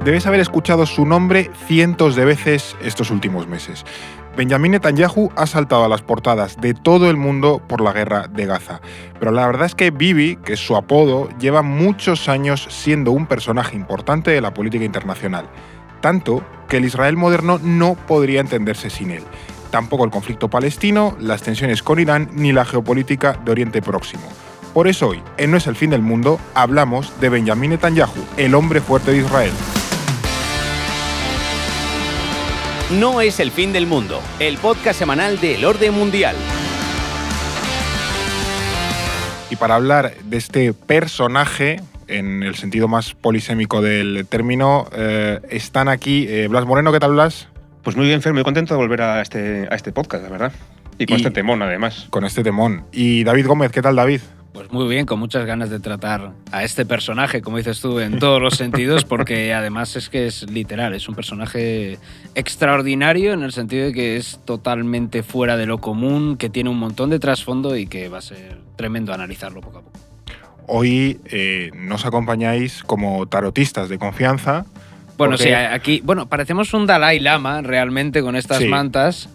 Debes haber escuchado su nombre cientos de veces estos últimos meses. Benjamin Netanyahu ha saltado a las portadas de todo el mundo por la guerra de Gaza. Pero la verdad es que Bibi, que es su apodo, lleva muchos años siendo un personaje importante de la política internacional. Tanto que el Israel moderno no podría entenderse sin él. Tampoco el conflicto palestino, las tensiones con Irán ni la geopolítica de Oriente Próximo. Por eso hoy, en No es el fin del mundo, hablamos de Benjamin Netanyahu, el hombre fuerte de Israel. No es el fin del mundo, el podcast semanal del orden mundial. Y para hablar de este personaje, en el sentido más polisémico del término, están aquí Blas Moreno. ¿Qué tal, Blas? Pues muy bien, Fer, muy contento de volver a este podcast, la verdad. Y con este temón, además. Con este temón. Y David Gómez, ¿qué tal, David? Pues muy bien, con muchas ganas de tratar a este personaje, como dices tú, en todos los sentidos, porque además es que es literal, es un personaje extraordinario en el sentido de que es totalmente fuera de lo común, que tiene un montón de trasfondo y que va a ser tremendo analizarlo poco a poco. Hoy nos acompañáis como tarotistas de confianza. Bueno, porque... sí, aquí parecemos un Dalai Lama realmente con estas mantas.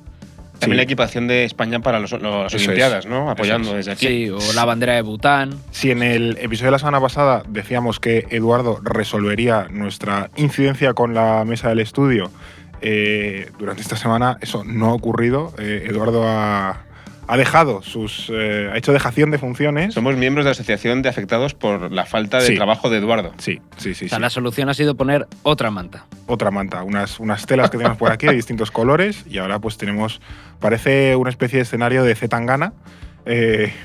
También la equipación de España para las Olimpiadas, ¿no? Apoyando desde aquí. Sí, o la bandera de Bután. Si en el episodio de la semana pasada decíamos que Eduardo resolvería nuestra incidencia con la mesa del estudio, durante esta semana eso no ha ocurrido. Eduardo ha hecho dejación de funciones. Somos miembros de la Asociación de Afectados por la falta de trabajo de Eduardo. Sí. O sea, la solución ha sido poner otra manta. Otra manta, unas telas que tenemos por aquí de distintos colores, y ahora pues parece una especie de escenario de Zetangana.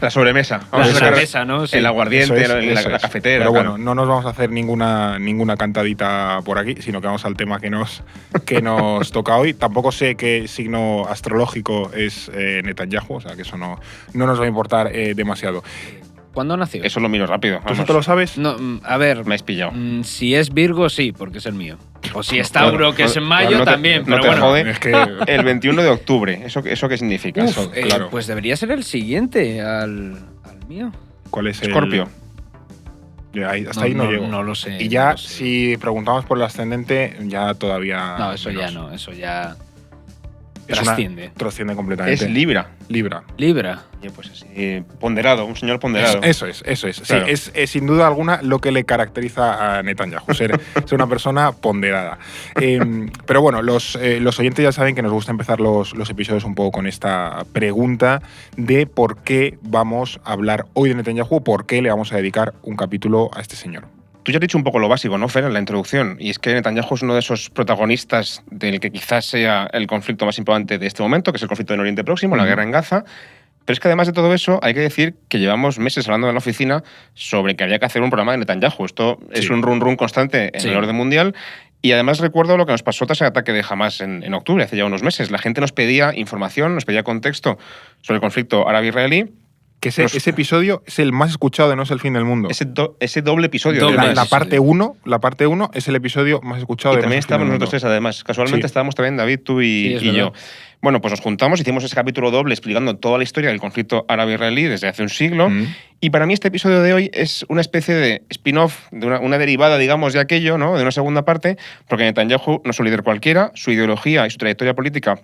La sobremesa. La sobremesa, ¿no? Sí. El aguardiente, la cafetera. Pero bueno, no nos vamos a hacer ninguna cantadita por aquí, sino que vamos al tema que nos toca hoy. Tampoco sé qué signo astrológico es Netanyahu, o sea que eso no nos va a importar demasiado. ¿Cuándo nació? Eso lo miro rápido. ¿Tú eso te lo sabes? No, a ver. Me has pillado. Si es Virgo, sí, porque es el mío. O si es Tauro, que es en mayo, también. No pero te bueno. jode. Es que... El 21 de octubre. ¿Eso qué significa? Uf, claro. Pues debería ser el siguiente al mío. ¿Cuál es Escorpio. Hasta ahí no llego. No lo sé. Y ya, no sé. si preguntamos por el ascendente, ya todavía... No, eso menos. ya no. Eso ya trasciende. Trasciende completamente. Es Libra. Libra. Pues así, ponderado, un señor ponderado. Eso es. Claro. Sí, es sin duda alguna lo que le caracteriza a Netanyahu, ser una persona ponderada. Pero bueno, los oyentes ya saben que nos gusta empezar los episodios un poco con esta pregunta de por qué vamos a hablar hoy de Netanyahu, por qué le vamos a dedicar un capítulo a este señor. Tú ya has dicho un poco lo básico, ¿no, Fer, en la introducción? Y es que Netanyahu es uno de esos protagonistas del que quizás sea el conflicto más importante de este momento, que es el conflicto en Oriente Próximo, la guerra en Gaza. Pero es que además de todo eso, hay que decir que llevamos meses hablando en la oficina sobre que había que hacer un programa de Netanyahu. Esto es un run constante en el orden mundial. Y además recuerdo lo que nos pasó tras el ataque de Hamas en octubre, hace ya unos meses. La gente nos pedía información, nos pedía contexto sobre el conflicto árabe-israelí. Que ese episodio es el más escuchado de No es el fin del mundo. Ese doble episodio. La parte 1 es el episodio más escuchado y de también No es el fin del estábamos mundo. nosotros tres, además. Casualmente estábamos también David, tú y yo. Bueno, pues nos juntamos, hicimos ese capítulo doble explicando toda la historia del conflicto árabe-israelí desde hace un siglo. Y para mí este episodio de hoy es una especie de spin-off, de una derivada, digamos, de aquello, ¿no? De una segunda parte, porque Netanyahu no es un líder cualquiera, su ideología y su trayectoria política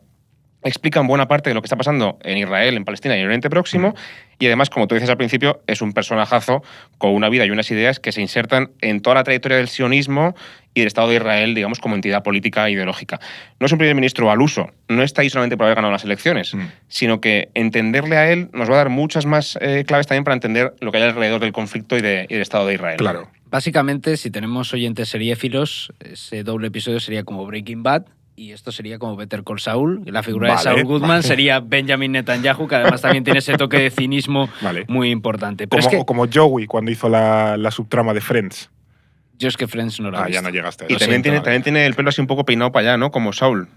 explican buena parte de lo que está pasando en Israel, en Palestina y en Oriente Próximo. Y además, como tú dices al principio, es un personajazo con una vida y unas ideas que se insertan en toda la trayectoria del sionismo y del Estado de Israel, digamos, como entidad política e ideológica. No es un primer ministro al uso, no está ahí solamente por haber ganado las elecciones, sino que entenderle a él nos va a dar muchas más claves también para entender lo que hay alrededor del conflicto y del Estado de Israel. Claro. Básicamente, si tenemos oyentes seriéfilos, ese doble episodio sería como Breaking Bad. Y esto sería como Better Call Saul. La figura de Saul Goodman sería Benjamin Netanyahu, que además también tiene ese toque de cinismo muy importante. Pero como Joey cuando hizo la subtrama de Friends. Yo es que Friends no la he visto. Ya no llegaste a eso. Y también tiene el pelo así un poco peinado para allá, ¿no? Como Saul.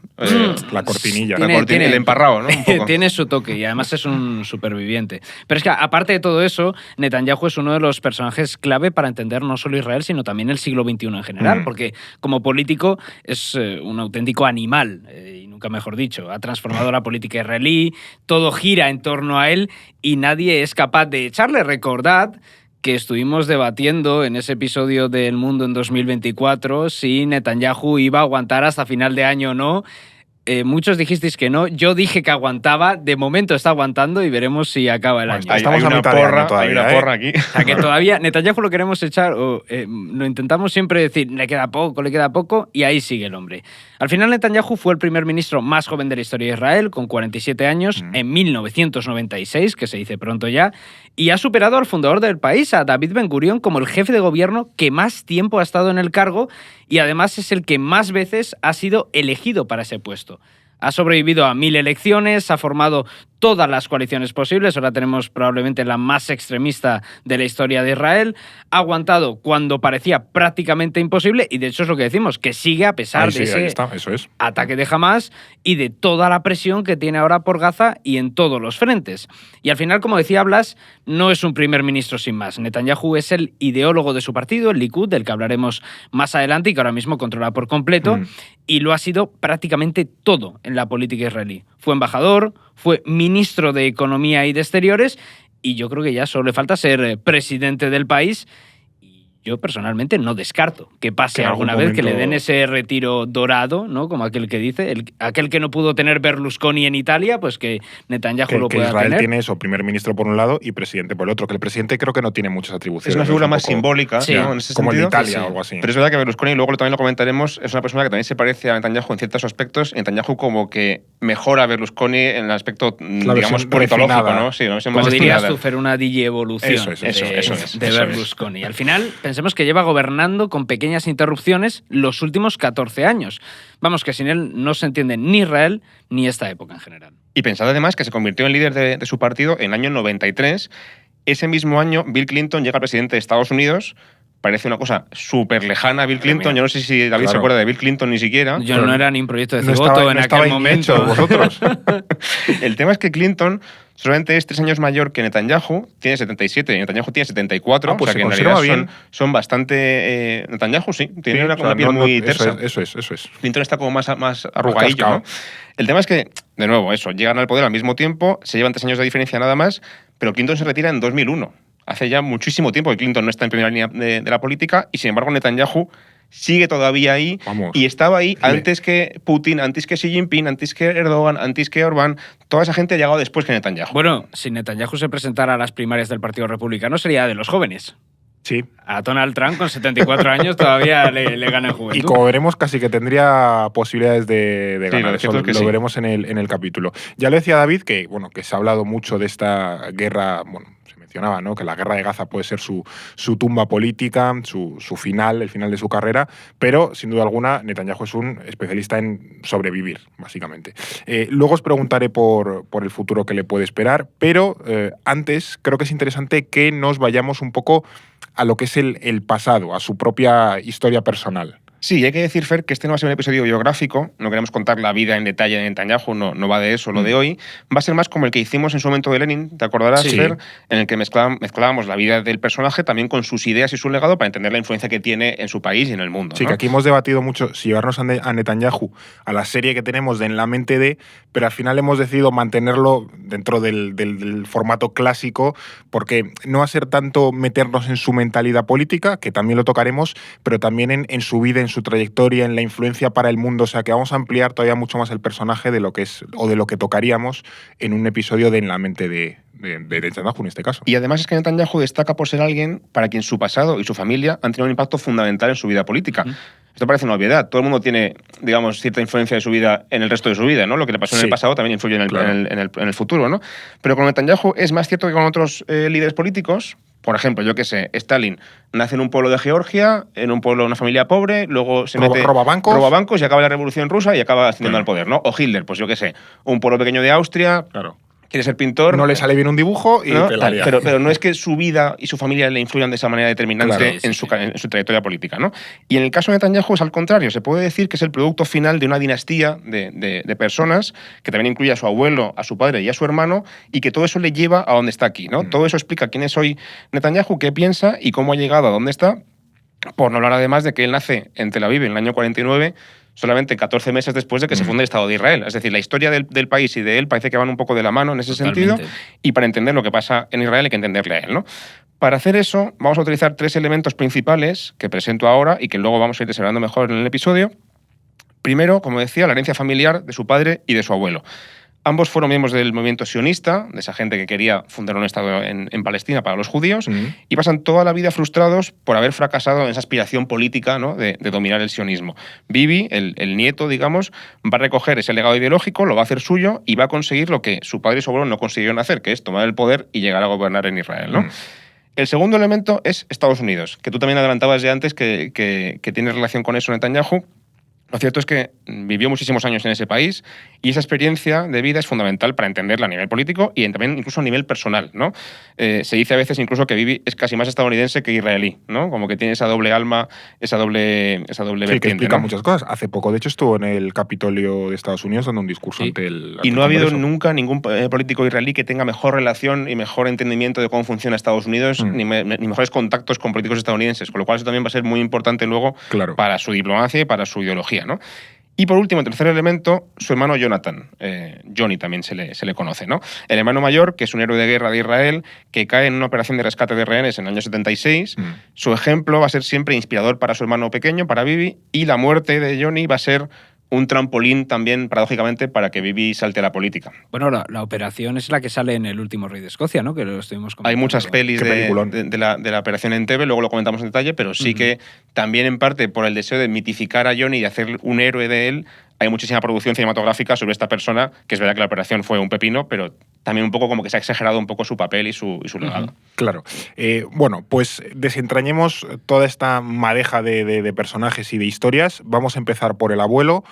La cortinilla. Tiene el emparrado, ¿no? Un poco. Tiene su toque y además es un superviviente. Pero es que aparte de todo eso, Netanyahu es uno de los personajes clave para entender no solo Israel, sino también el siglo XXI en general, porque como político es un auténtico animal, y nunca mejor dicho. Ha transformado la política israelí, todo gira en torno a él y nadie es capaz de echarle. Recordad que estuvimos debatiendo en ese episodio del Mundo en 2024 si Netanyahu iba a aguantar hasta final de año o no. Muchos dijisteis que no, yo dije que aguantaba, de momento está aguantando y veremos si acaba el año. Estamos a mitad de año todavía. Hay una porra aquí. O sea que todavía Netanyahu lo queremos echar, lo intentamos siempre decir, le queda poco, y ahí sigue el hombre. Al final Netanyahu fue el primer ministro más joven de la historia de Israel, con 47 años, en 1996, que se dice pronto ya, y ha superado al fundador del país, a David Ben Gurion, como el jefe de gobierno que más tiempo ha estado en el cargo y además es el que más veces ha sido elegido para ese puesto. Ha sobrevivido a 1000 elecciones, ha formado todas las coaliciones posibles, ahora tenemos probablemente la más extremista de la historia de Israel, ha aguantado cuando parecía prácticamente imposible y de hecho es lo que decimos, que sigue a pesar de ese ataque de Hamás y de toda la presión que tiene ahora por Gaza y en todos los frentes. Y al final, como decía Blas, no es un primer ministro sin más. Netanyahu es el ideólogo de su partido, el Likud, del que hablaremos más adelante y que ahora mismo controla por completo, y lo ha sido prácticamente todo en la política israelí. Fue embajador, fue ministro de Economía y de Exteriores y yo creo que ya solo le falta ser presidente del país. Yo personalmente no descarto que pase alguna vez que le den ese retiro dorado, ¿no? Como aquel que dice, aquel que no pudo tener Berlusconi en Italia, pues que Netanyahu lo pueda tener. Que Israel tiene eso, primer ministro por un lado y presidente por el otro, que el presidente creo que no tiene muchas atribuciones. Es una figura más simbólica, sí, ¿no? En ese como sentido. el de Italia o algo así. Pero es verdad que Berlusconi, y luego también lo comentaremos, es una persona que también se parece a Netanyahu en ciertos aspectos. Netanyahu como que mejora a Berlusconi en el aspecto, digamos, politológico, ¿no? Sí, ¿no? Como dirías tú, Fer, una digievolución de Berlusconi. Al final, pensemos que lleva gobernando con pequeñas interrupciones los últimos 14 años. Vamos, que sin él no se entiende ni Israel ni esta época en general. Y pensad además que se convirtió en líder de su partido en el año 93. Ese mismo año, Bill Clinton llega presidente de Estados Unidos. Parece una cosa súper lejana a Bill Clinton. Yo no sé si David se acuerda de Bill Clinton ni siquiera. Yo no era ni un proyecto de cigoto en aquel momento. Vosotros. El tema es que Clinton solamente es 3 años mayor que Netanyahu, tiene 77 y Netanyahu tiene 74, pues o sea que en realidad son bastante... Netanyahu sí, tiene una piel muy tersa. Eso es. Clinton está como más arrugadillo, ¿no? El tema es que, de nuevo, llegan al poder al mismo tiempo, se llevan 3 años de diferencia nada más, pero Clinton se retira en 2001. Hace ya muchísimo tiempo que Clinton no está en primera línea de la política y, sin embargo, Netanyahu sigue todavía ahí. Y estaba ahí antes que Putin, antes que Xi Jinping, antes que Erdogan, antes que Orbán. Toda esa gente ha llegado después que Netanyahu. Bueno, si Netanyahu se presentara a las primarias del Partido Republicano, sería de los jóvenes. Sí. A Donald Trump, con 74 años, todavía le gana en juventud. Y como veremos, casi que tendría posibilidades de ganar. Sí, Eso lo veremos en el capítulo. Ya lo decía David, que se ha hablado mucho de esta guerra, ¿no? Que la guerra de Gaza puede ser su tumba política, su final, el final de su carrera, pero sin duda alguna Netanyahu es un especialista en sobrevivir, básicamente. Luego os preguntaré por el futuro que le puede esperar, pero antes creo que es interesante que nos vayamos un poco a lo que es el pasado, a su propia historia personal. Sí, hay que decir, Fer, que este no va a ser un episodio biográfico, no queremos contar la vida en detalle de Netanyahu, no va de eso lo de hoy, va a ser más como el que hicimos en su momento de Lenin, ¿te acordarás, Fer? En el que mezclábamos la vida del personaje también con sus ideas y su legado para entender la influencia que tiene en su país y en el mundo. Sí, ¿no? Que aquí hemos debatido mucho si llevarnos a Netanyahu a la serie que tenemos de En la mente de, pero al final hemos decidido mantenerlo dentro del formato clásico, porque no va a ser tanto meternos en su mentalidad política, que también lo tocaremos, pero también en su vida, en su trayectoria, en la influencia para el mundo. O sea, que vamos a ampliar todavía mucho más el personaje de lo que es o de lo que tocaríamos en un episodio de En la mente de Netanyahu en este caso. Y además es que Netanyahu destaca por ser alguien para quien su pasado y su familia han tenido un impacto fundamental en su vida política. Esto parece una obviedad. Todo el mundo tiene, digamos, cierta influencia de su vida en el resto de su vida, ¿no? Lo que le pasó en el pasado también influye en el futuro, ¿no? Pero con Netanyahu es más cierto que con otros líderes políticos. Por ejemplo, yo qué sé, Stalin nace en un pueblo de Georgia, en un pueblo de una familia pobre, luego roba bancos y acaba la Revolución Rusa y acaba ascendiendo al poder, ¿no? O Hitler, pues yo qué sé, un pueblo pequeño de Austria, quiere ser pintor. No le sale bien un dibujo y ¿no? Pero no es que su vida y su familia le influyan de esa manera determinante en su trayectoria política, ¿no? Y en el caso de Netanyahu es al contrario. Se puede decir que es el producto final de una dinastía de personas que también incluye a su abuelo, a su padre y a su hermano, y que todo eso le lleva a donde está aquí, ¿no? Todo eso explica quién es hoy Netanyahu, qué piensa y cómo ha llegado a donde está, por no hablar además de que él nace en Tel Aviv en el año 49, solamente 14 meses después de que se funde el Estado de Israel. Es decir, la historia del país y de él parece que van un poco de la mano en ese sentido, y para entender lo que pasa en Israel hay que entenderle a él, ¿no? Para hacer eso, vamos a utilizar 3 elementos principales que presento ahora y que luego vamos a ir desarrollando mejor en el episodio. Primero, como decía, la herencia familiar de su padre y de su abuelo. Ambos fueron miembros del movimiento sionista, de esa gente que quería fundar un Estado en Palestina para los judíos, y pasan toda la vida frustrados por haber fracasado en esa aspiración política, ¿no?, de dominar el sionismo. Bibi, el nieto, digamos, va a recoger ese legado ideológico, lo va a hacer suyo y va a conseguir lo que su padre y su abuelo no consiguieron hacer, que es tomar el poder y llegar a gobernar en Israel, ¿no? El segundo elemento es Estados Unidos, que tú también adelantabas ya antes que tiene relación con eso Netanyahu. Lo cierto es que vivió muchísimos años en ese país y esa experiencia de vida es fundamental para entenderla a nivel político y también incluso a nivel personal, ¿no? Se dice a veces incluso que Bibi es casi más estadounidense que israelí, ¿no? Como que tiene esa doble alma, esa doble vertiente. Sí, que explica, ¿no?, muchas cosas. Hace poco, de hecho, estuvo en el Capitolio de Estados Unidos dando un discurso ante el Y no ha habido Congreso. nunca ningún político israelí que tenga mejor relación y mejor entendimiento de cómo funciona Estados Unidos, ni mejores contactos con políticos estadounidenses, con lo cual eso también va a ser muy importante luego para su diplomacia y para su ideología, ¿no? Y por último, el tercer elemento, su hermano Jonathan. Johnny también se le conoce, ¿no? El hermano mayor, que es un héroe de guerra de Israel, que cae en una operación de rescate de rehenes en el año 76. Su ejemplo va a ser siempre inspirador para su hermano pequeño, para Bibi, y la muerte de Johnny va a ser un trampolín también, paradójicamente, para que Bibi salte a la política. Bueno, la operación es la que sale en El último rey de Escocia, ¿no? Que lo estuvimos comentando. Hay muchas pelis de la operación Entebbe, luego lo comentamos en detalle, pero sí que también en parte por el deseo de mitificar a Johnny y de hacer un héroe de él, hay muchísima producción cinematográfica sobre esta persona, que es verdad que la operación fue un pepino, pero también un poco como que se ha exagerado un poco su papel y su legado. Claro. Bueno, pues desentrañemos toda esta madeja de personajes y de historias. Vamos a empezar por el abuelo.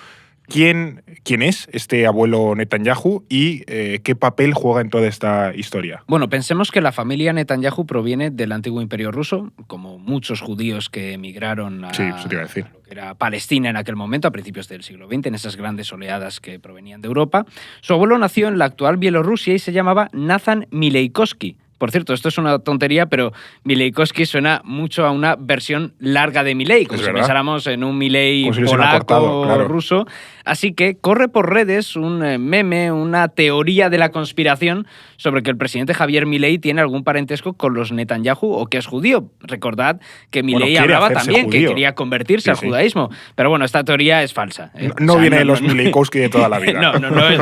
¿Quién es este abuelo Netanyahu y qué papel juega en toda esta historia? Bueno, pensemos que la familia Netanyahu proviene del antiguo imperio ruso, como muchos judíos que emigraron a, eso te iba a decir, lo que era Palestina en aquel momento, a principios del siglo XX, en esas grandes oleadas que provenían de Europa. Su abuelo nació en la actual Bielorrusia y se llamaba Nathan Mileikowski. Por cierto, esto es una tontería, pero Mileikowski suena mucho a una versión larga de Milei, como si pensáramos en un Milei polaco o ruso. Así que corre por redes un meme, una teoría de la conspiración sobre que el presidente Javier Milei tiene algún parentesco con los Netanyahu o que es judío. Recordad que Milei hablaba también que quería convertirse al judaísmo. Pero bueno, esta teoría es falsa. No viene de los Mileikowski de toda la vida.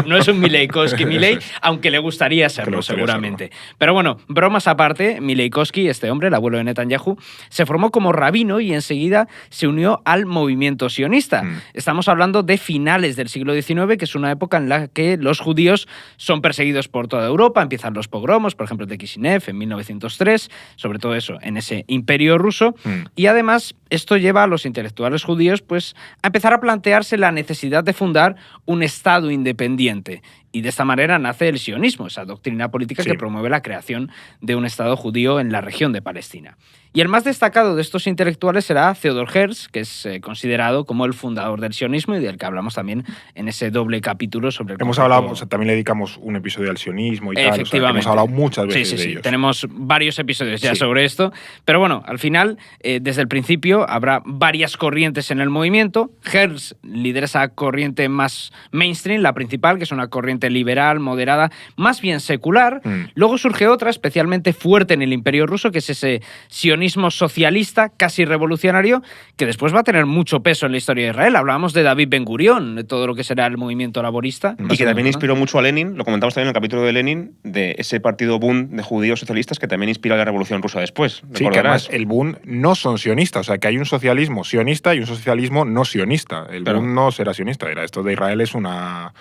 No es un Mileikowski Milei, aunque le gustaría serlo, seguramente. Pero bueno, bromas aparte, Mileikowski, este hombre, el abuelo de Netanyahu, se formó como rabino y enseguida se unió al movimiento sionista. Estamos hablando de finales del siglo XIX, que es una época en la que los judíos son perseguidos por toda Europa, empiezan los pogromos, por ejemplo, de Kishinev en 1903, sobre todo eso, en ese imperio ruso, y además esto lleva a los intelectuales judíos pues, a empezar a plantearse la necesidad de fundar un Estado independiente. Y de esta manera nace el sionismo, esa doctrina política que promueve la creación de un Estado judío en la región de Palestina. Y el más destacado de estos intelectuales será Theodor Herzl, que es considerado como el fundador del sionismo y del que hablamos también en ese doble capítulo sobre el hemos hablado, también le dedicamos un episodio al sionismo y tal. Efectivamente. Hemos hablado muchas veces de ellos. Tenemos varios episodios ya sobre esto. Pero bueno, al final, desde el principio, habrá varias corrientes en el movimiento. Herzl lidera esa corriente más mainstream, la principal, que es una corriente liberal, moderada, más bien secular. Luego surge otra, especialmente fuerte en el Imperio Ruso, que es ese sionismo socialista, casi revolucionario, que después va a tener mucho peso en la historia de Israel. Hablábamos de David Ben Gurión, de todo lo que será el movimiento laborista. Y que también inspiró mucho a Lenin, lo comentamos también en el capítulo de Lenin, de ese partido Bund de judíos socialistas que también inspira la Revolución Rusa después. Sí, que además el Bund no son sionistas, o sea, que hay un socialismo sionista y un socialismo no sionista. El Bund no será sionista, esto de Israel es una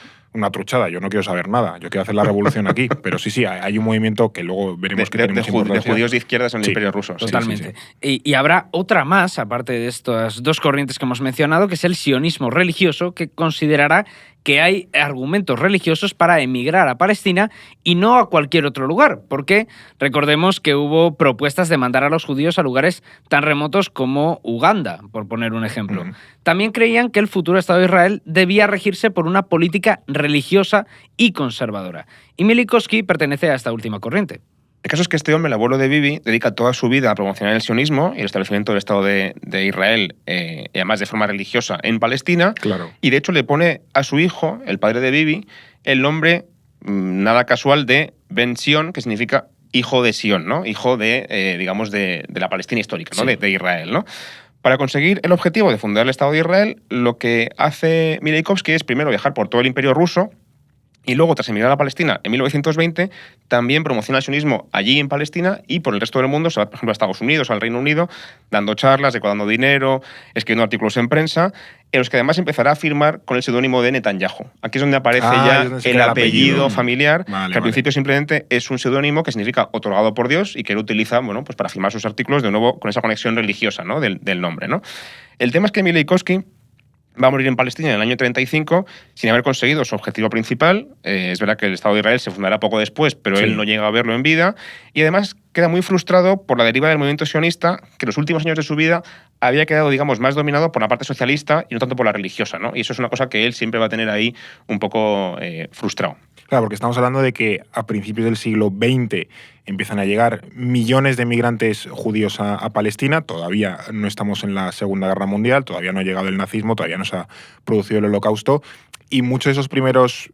truchada, yo no quiero saber nada, yo quiero hacer la revolución aquí, pero sí, hay un movimiento que luego veremos de judíos de izquierdas en el Imperio Ruso. Totalmente. Sí. Y habrá otra más, aparte de estas dos corrientes que hemos mencionado, que es el sionismo religioso, que considerará que hay argumentos religiosos para emigrar a Palestina y no a cualquier otro lugar, porque recordemos que hubo propuestas de mandar a los judíos a lugares tan remotos como Uganda, por poner un ejemplo. También creían que el futuro Estado de Israel debía regirse por una política religiosa y conservadora. Y Mileikowski pertenece a esta última corriente. El caso es que este hombre, el abuelo de Bibi, dedica toda su vida a promocionar el sionismo y el establecimiento del Estado de Israel, y además de forma religiosa, en Palestina. Claro. Y de hecho le pone a su hijo, el padre de Bibi, el nombre nada casual de Ben Sion, que significa hijo de Sion, ¿no? Hijo de, digamos, de la Palestina histórica, ¿no? Sí. De Israel, ¿no? Para conseguir el objetivo de fundar el Estado de Israel, lo que hace Mileikovsky es primero viajar por todo el Imperio ruso y luego, tras emigrar a Palestina en 1920, también promociona el sionismo allí en Palestina y por el resto del mundo, se va, por ejemplo, a Estados Unidos, al Reino Unido, dando charlas, recaudando dinero, escribiendo artículos en prensa, en los que además empezará a firmar con el seudónimo de Netanyahu. Aquí es donde aparece ya el apellido familiar, que al principio simplemente es un seudónimo que significa otorgado por Dios y que él utiliza, bueno, pues para firmar sus artículos, de nuevo con esa conexión religiosa, ¿no? del nombre, ¿no? El tema es que Mileikovsky va a morir en Palestina en el año 35 sin haber conseguido su objetivo principal. Es verdad que el Estado de Israel se fundará poco después, pero él no llega a verlo en vida. Y además queda muy frustrado por la deriva del movimiento sionista, que en los últimos años de su vida había quedado, digamos, más dominado por la parte socialista y no tanto por la religiosa, ¿no? Y eso es una cosa que él siempre va a tener ahí un poco frustrado. Claro, porque estamos hablando de que a principios del siglo XX empiezan a llegar millones de migrantes judíos a Palestina. Todavía no estamos en la Segunda Guerra Mundial, todavía no ha llegado el nazismo, todavía no se ha producido el Holocausto. Y muchos de esos primeros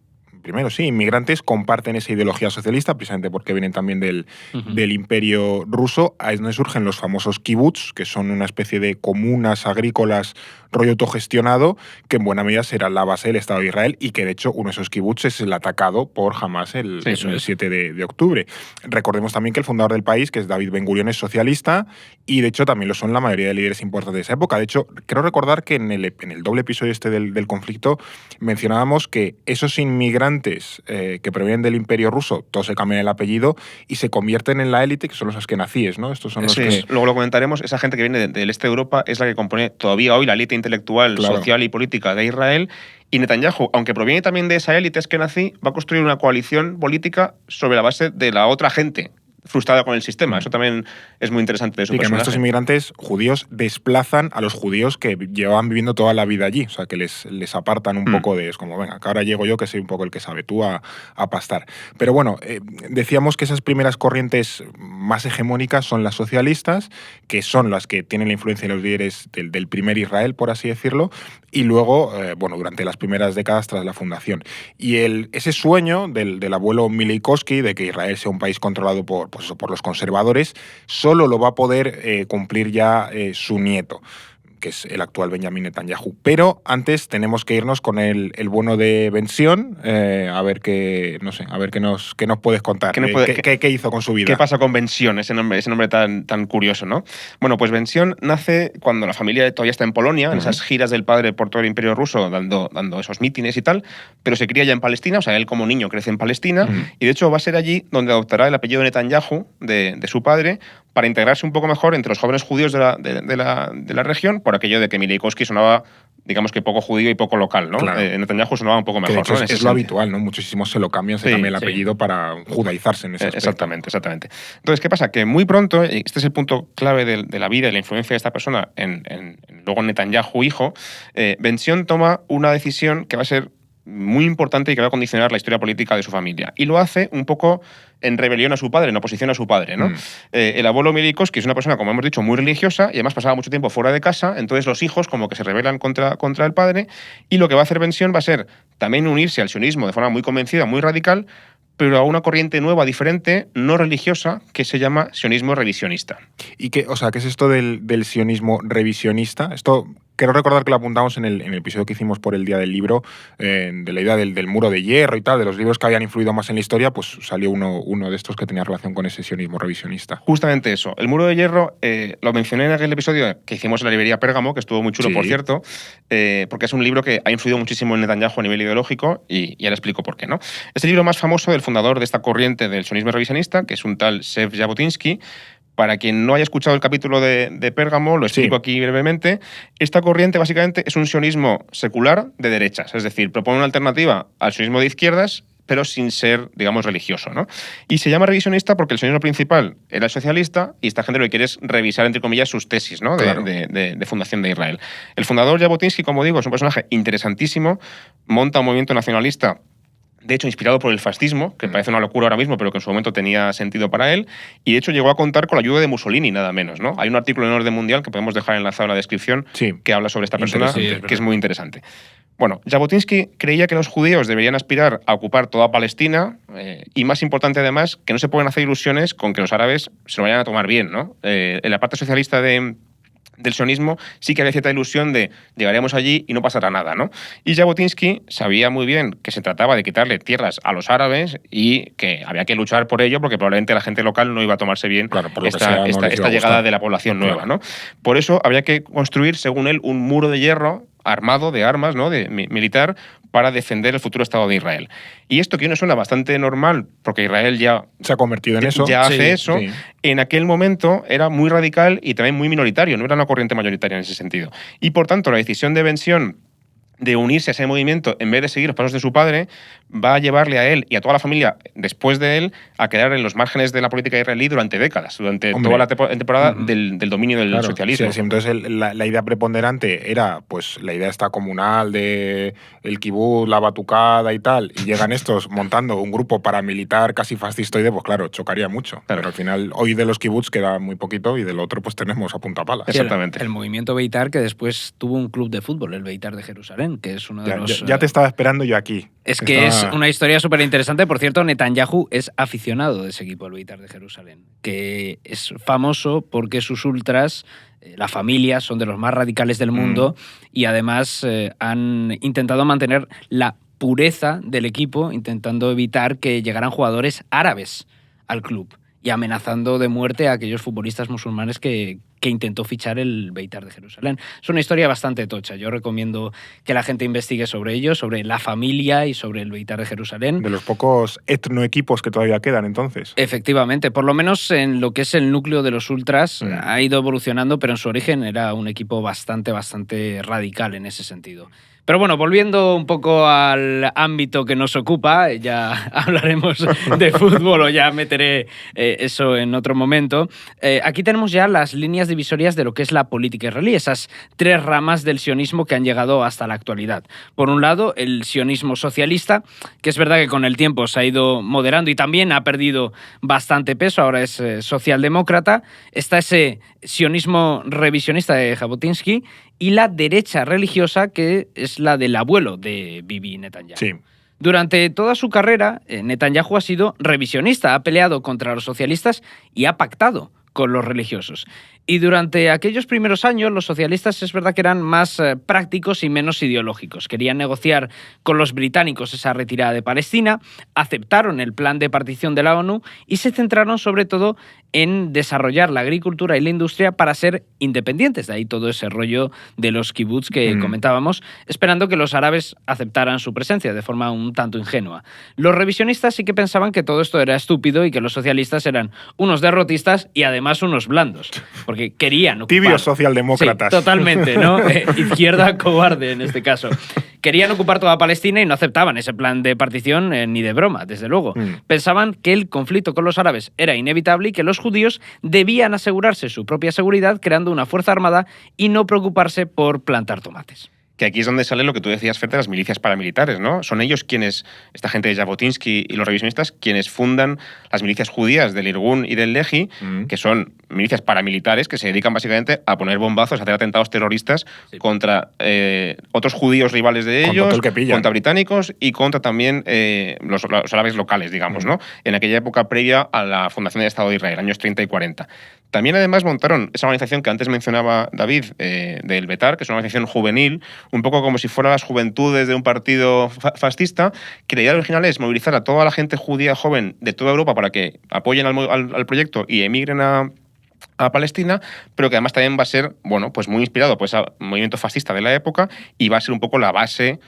inmigrantes comparten esa ideología socialista, precisamente porque vienen también del Imperio ruso. Ahí es donde surgen los famosos kibbutz, que son una especie de comunas agrícolas rollo autogestionado, que en buena medida será la base del Estado de Israel y que de hecho uno de esos kibbutz es el atacado por Hamas el 7 de octubre. Recordemos también que el fundador del país, que es David Ben Gurión, es socialista y de hecho también lo son la mayoría de líderes importantes de esa época. De hecho, creo recordar que en el doble episodio del conflicto mencionábamos que esos inmigrantes que provienen del Imperio ruso, todos se cambian el apellido y se convierten en la élite, que son los askenazíes, ¿no? Estos son los que... Luego lo comentaremos. Esa gente que viene del este de Europa es la que compone todavía hoy la élite intelectual, social y política de Israel. Y Netanyahu, aunque proviene también de esa élite askenazí, va a construir una coalición política sobre la base de la otra gente frustrada con el sistema. Eso también es muy interesante de su personaje. Que nuestros inmigrantes judíos desplazan a los judíos que llevaban viviendo toda la vida allí. O sea, que les apartan un poco de... Es como, venga, que ahora llego yo, que soy un poco el que sabe, tú a pastar. Pero bueno, decíamos que esas primeras corrientes más hegemónicas son las socialistas, que son las que tienen la influencia de los líderes del primer Israel, por así decirlo, y luego, durante las primeras décadas tras la fundación. Y ese sueño del abuelo Mileikovsky de que Israel sea un país controlado por los conservadores, solo lo va a poder cumplir ya su nieto, que es el actual Benjamin Netanyahu. Pero antes tenemos que irnos con el bueno de Ben Sion, a ver qué nos puedes contar. ¿Qué hizo con su vida? ¿Qué pasa con Ben Sion, ese nombre tan curioso, ¿no? Bueno, pues Ben Sion nace cuando la familia todavía está en Polonia, en esas giras del padre por todo el Imperio Ruso, dando esos mítines y tal, pero se cría ya en Palestina, o sea, él como niño crece en Palestina, y de hecho va a ser allí donde adoptará el apellido de Netanyahu, de su padre, para integrarse un poco mejor entre los jóvenes judíos de la región, por aquello de que Mileikovsky sonaba, digamos que poco judío y poco local, ¿no? Claro. Netanyahu sonaba un poco mejor. Que de hecho ¿no? es lo habitual, ¿no? Muchísimos se lo cambian, se cambia el apellido para judaizarse en ese aspecto. Exactamente. Entonces, ¿qué pasa? Que muy pronto, este es el punto clave de la vida y la influencia de esta persona luego en Netanyahu, hijo, Ben Sion toma una decisión que va a ser muy importante y que va a condicionar la historia política de su familia. Y lo hace un poco en rebelión a su padre, en oposición a su padre, ¿no? El abuelo Mileikovsky es una persona, como hemos dicho, muy religiosa y además pasaba mucho tiempo fuera de casa, entonces los hijos como que se rebelan contra el padre y lo que va a hacer Ben Sion va a ser también unirse al sionismo de forma muy convencida, muy radical, pero a una corriente nueva, diferente, no religiosa, que se llama sionismo revisionista. ¿Y qué es esto del sionismo revisionista? Esto... Quiero recordar que lo apuntamos en el episodio que hicimos por el Día del Libro, de la idea del muro de hierro y tal, de los libros que habían influido más en la historia, pues salió uno de estos que tenía relación con ese sionismo revisionista. Justamente eso. El muro de hierro lo mencioné en aquel episodio que hicimos en la librería Pérgamo, que estuvo muy chulo, por cierto, porque es un libro que ha influido muchísimo en Netanyahu a nivel ideológico y ahora explico por qué, ¿no? Es el libro más famoso del fundador de esta corriente del sionismo revisionista, que es un tal Zev Jabotinsky. Para quien no haya escuchado el capítulo de Pérgamo, lo explico aquí brevemente. Esta corriente básicamente es un sionismo secular de derechas, es decir, propone una alternativa al sionismo de izquierdas, pero sin ser, digamos, religioso, ¿no? Y se llama revisionista porque el sionismo principal era el socialista y esta gente lo que quiere es revisar, entre comillas, sus tesis, ¿no? de fundación de Israel. El fundador Jabotinsky, como digo, es un personaje interesantísimo, monta un movimiento nacionalista de hecho inspirado por el fascismo, que parece una locura ahora mismo, pero que en su momento tenía sentido para él, y de hecho llegó a contar con la ayuda de Mussolini, nada menos, ¿no? Hay un artículo en Orden Mundial que podemos dejar enlazado en la descripción que habla sobre esta persona, que es muy interesante. Bueno, Jabotinsky creía que los judíos deberían aspirar a ocupar toda Palestina y, más importante además, que no se pueden hacer ilusiones con que los árabes se lo vayan a tomar bien, ¿no? En la parte socialista del sionismo sí que había cierta ilusión de llegaremos allí y no pasará nada, ¿no? Y Jabotinsky sabía muy bien que se trataba de quitarle tierras a los árabes y que había que luchar por ello porque probablemente la gente local no iba a tomarse bien esta llegada de la población nueva, ¿no? Por eso había que construir, según él, un muro de hierro armado de armas, ¿no? Militar, para defender el futuro Estado de Israel. Y esto que no suena bastante normal, porque Israel ya se ha convertido en eso. Ya hace eso. Sí. En aquel momento era muy radical y también muy minoritario, no era una corriente mayoritaria en ese sentido. Y por tanto, la decisión de Ben Zion de unirse a ese movimiento en vez de seguir los pasos de su padre va a llevarle a él y a toda la familia después de él a quedar en los márgenes de la política israelí durante décadas, durante toda la temporada del dominio del socialismo. Sí, entonces la idea preponderante era pues la idea esta comunal de el kibutz, la batucada y tal, y llegan estos montando un grupo paramilitar casi fascistoide, pues claro, chocaría mucho. Claro. Pero al final hoy de los kibutz queda muy poquito y del otro pues tenemos a punta pala. Exactamente. El movimiento Beitar, que después tuvo un club de fútbol, el Beitar de Jerusalén, que es uno de los... Ya te estaba esperando yo aquí. Es que es una historia súper interesante. Por cierto, Netanyahu es aficionado de ese equipo, el Beitar de Jerusalén, que es famoso porque sus ultras, la familia, son de los más radicales del mundo y además han intentado mantener la pureza del equipo, intentando evitar que llegaran jugadores árabes al club y amenazando de muerte a aquellos futbolistas musulmanes que intentó fichar el Beitar de Jerusalén. Es una historia bastante tocha. Yo recomiendo que la gente investigue sobre ello, sobre la familia y sobre el Beitar de Jerusalén. De los pocos etnoequipos que todavía quedan, entonces. Efectivamente. Por lo menos en lo que es el núcleo de los ultras ha ido evolucionando, pero en su origen era un equipo bastante radical en ese sentido. Pero bueno, volviendo un poco al ámbito que nos ocupa, ya hablaremos de fútbol o ya meteré eso en otro momento. Aquí tenemos ya las líneas divisorias de lo que es la política israelí, esas tres ramas del sionismo que han llegado hasta la actualidad. Por un lado, el sionismo socialista, que es verdad que con el tiempo se ha ido moderando y también ha perdido bastante peso, ahora es socialdemócrata. Está ese sionismo revisionista de Jabotinsky y la derecha religiosa, que es la del abuelo de Bibi Netanyahu. Sí. Durante toda su carrera, Netanyahu ha sido revisionista, ha peleado contra los socialistas y ha pactado con los religiosos. Y durante aquellos primeros años, los socialistas es verdad que eran más prácticos y menos ideológicos. Querían negociar con los británicos esa retirada de Palestina, aceptaron el plan de partición de la ONU y se centraron sobre todo en desarrollar la agricultura y la industria para ser independientes. De ahí todo ese rollo de los kibbutz que comentábamos, esperando que los árabes aceptaran su presencia de forma un tanto ingenua. Los revisionistas sí que pensaban que todo esto era estúpido y que los socialistas eran unos derrotistas y además unos blandos, porque querían ocupar... Tibios socialdemócratas. Sí, totalmente, ¿no? Izquierda cobarde en este caso. Querían ocupar toda Palestina y no aceptaban ese plan de partición ni de broma, desde luego. Pensaban que el conflicto con los árabes era inevitable y que los judíos debían asegurarse su propia seguridad creando una fuerza armada y no preocuparse por plantar tomates. Que aquí es donde sale lo que tú decías, Fer, de las milicias paramilitares, ¿no? Son ellos quienes, esta gente de Jabotinsky y los revisionistas, quienes fundan las milicias judías del Irgun y del Lehi, que son milicias paramilitares que se dedican básicamente a poner bombazos, a hacer atentados terroristas contra otros judíos rivales de ellos, contra británicos y contra también los árabes locales, digamos, ¿no? En aquella época previa a la fundación del Estado de Israel, años 30 y 40. También, además, montaron esa organización que antes mencionaba David, del Betar, que es una organización juvenil, un poco como si fueran las juventudes de un partido fascista, que la idea original es movilizar a toda la gente judía joven de toda Europa para que apoyen al proyecto y emigren a Palestina, pero que además también va a ser, bueno, pues muy inspirado por ese movimiento fascista de la época y va a ser un poco la base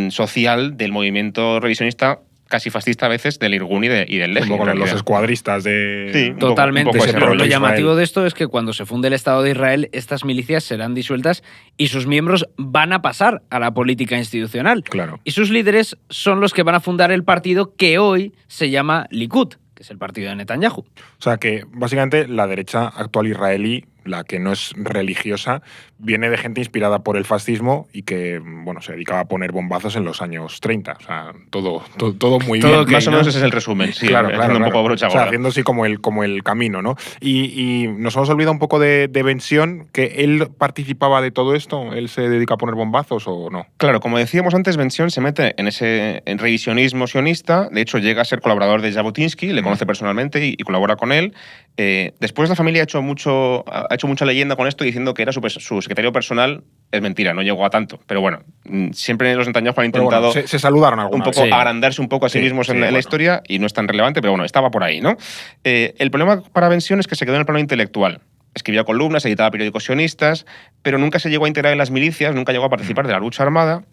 social del movimiento revisionista casi fascista a veces del Irgun y del Lehi. Un poco los escuadristas de... Sí, totalmente. Un poco pero lo llamativo de esto es que cuando se funde el Estado de Israel, estas milicias serán disueltas y sus miembros van a pasar a la política institucional. Claro. Y sus líderes son los que van a fundar el partido que hoy se llama Likud, que es el partido de Netanyahu. O sea que, básicamente, la derecha actual israelí la que no es religiosa, viene de gente inspirada por el fascismo y que, bueno, se dedicaba a poner bombazos en los años 30. O sea, todo muy Todo bien. más o menos ese es el resumen, sí, claro. un poco brocha O sea, gorda. haciendo así como el camino, ¿no? Y nos hemos olvidado un poco de Vención, que él participaba de todo esto, él se dedica a poner bombazos o no. Claro, como decíamos antes, Vención se mete en ese revisionismo sionista, de hecho llega a ser colaborador de Jabotinsky, le conoce personalmente y colabora con él. Después la familia ha hecho mucha leyenda con esto diciendo que era su secretario personal. Es mentira, no llegó a tanto. Pero bueno, siempre los Netanyahu han intentado se saludaron alguna un poco vez. agrandarse un poco a sí mismos en la historia y no es tan relevante, pero bueno, estaba por ahí, ¿no? El problema para Vención es que se quedó en el plano intelectual. Escribía columnas, editaba periódicos sionistas, pero nunca se llegó a integrar en las milicias, nunca llegó a participar de la lucha armada.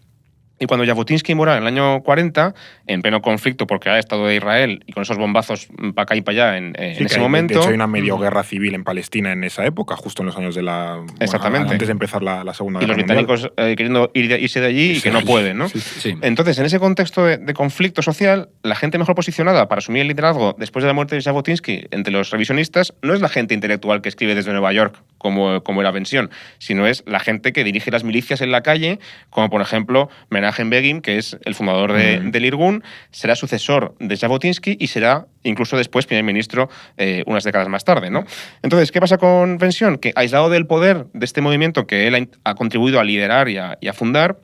Y cuando Jabotinsky muere en el año 40, en pleno conflicto porque era el Estado de Israel y con esos bombazos para acá y para allá en ese momento... De hecho, hay una medio guerra civil en Palestina en esa época, justo en los años de la... Exactamente. Bueno, antes de empezar la Segunda Guerra Mundial. Y los británicos queriendo irse de allí y que no pueden, ¿no? Sí. Entonces, en ese contexto de conflicto social, la gente mejor posicionada para asumir el liderazgo después de la muerte de Jabotinsky entre los revisionistas no es la gente intelectual que escribe desde Nueva York, como era Vención, sino es la gente que dirige las milicias en la calle, como por ejemplo Menachem Begin, que es el fundador del Irgun, será sucesor de Jabotinsky y será incluso después primer ministro unas décadas más tarde, ¿no? Entonces, ¿qué pasa con Vención? Que aislado del poder de este movimiento que él ha contribuido a liderar y a fundar,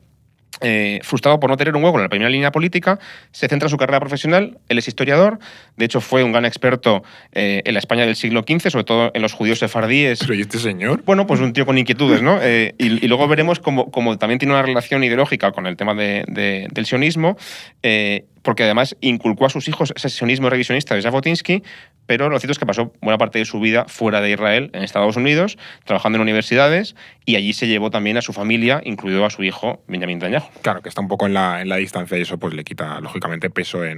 frustrado por no tener un hueco en la primera línea política, se centra en su carrera profesional. Él es historiador, de hecho fue un gran experto en la España del siglo XV, sobre todo en los judíos sefardíes. ¿Pero y este señor? Bueno, pues un tío con inquietudes, ¿no? Y luego veremos cómo también tiene una relación ideológica con el tema del sionismo, porque además inculcó a sus hijos ese sionismo revisionista de Jabotinsky, pero lo cierto es que pasó buena parte de su vida fuera de Israel, en Estados Unidos, trabajando en universidades, y allí se llevó también a su familia, incluido a su hijo Benjamin Netanyahu. Claro, que está un poco en la distancia y eso pues le quita, lógicamente, peso de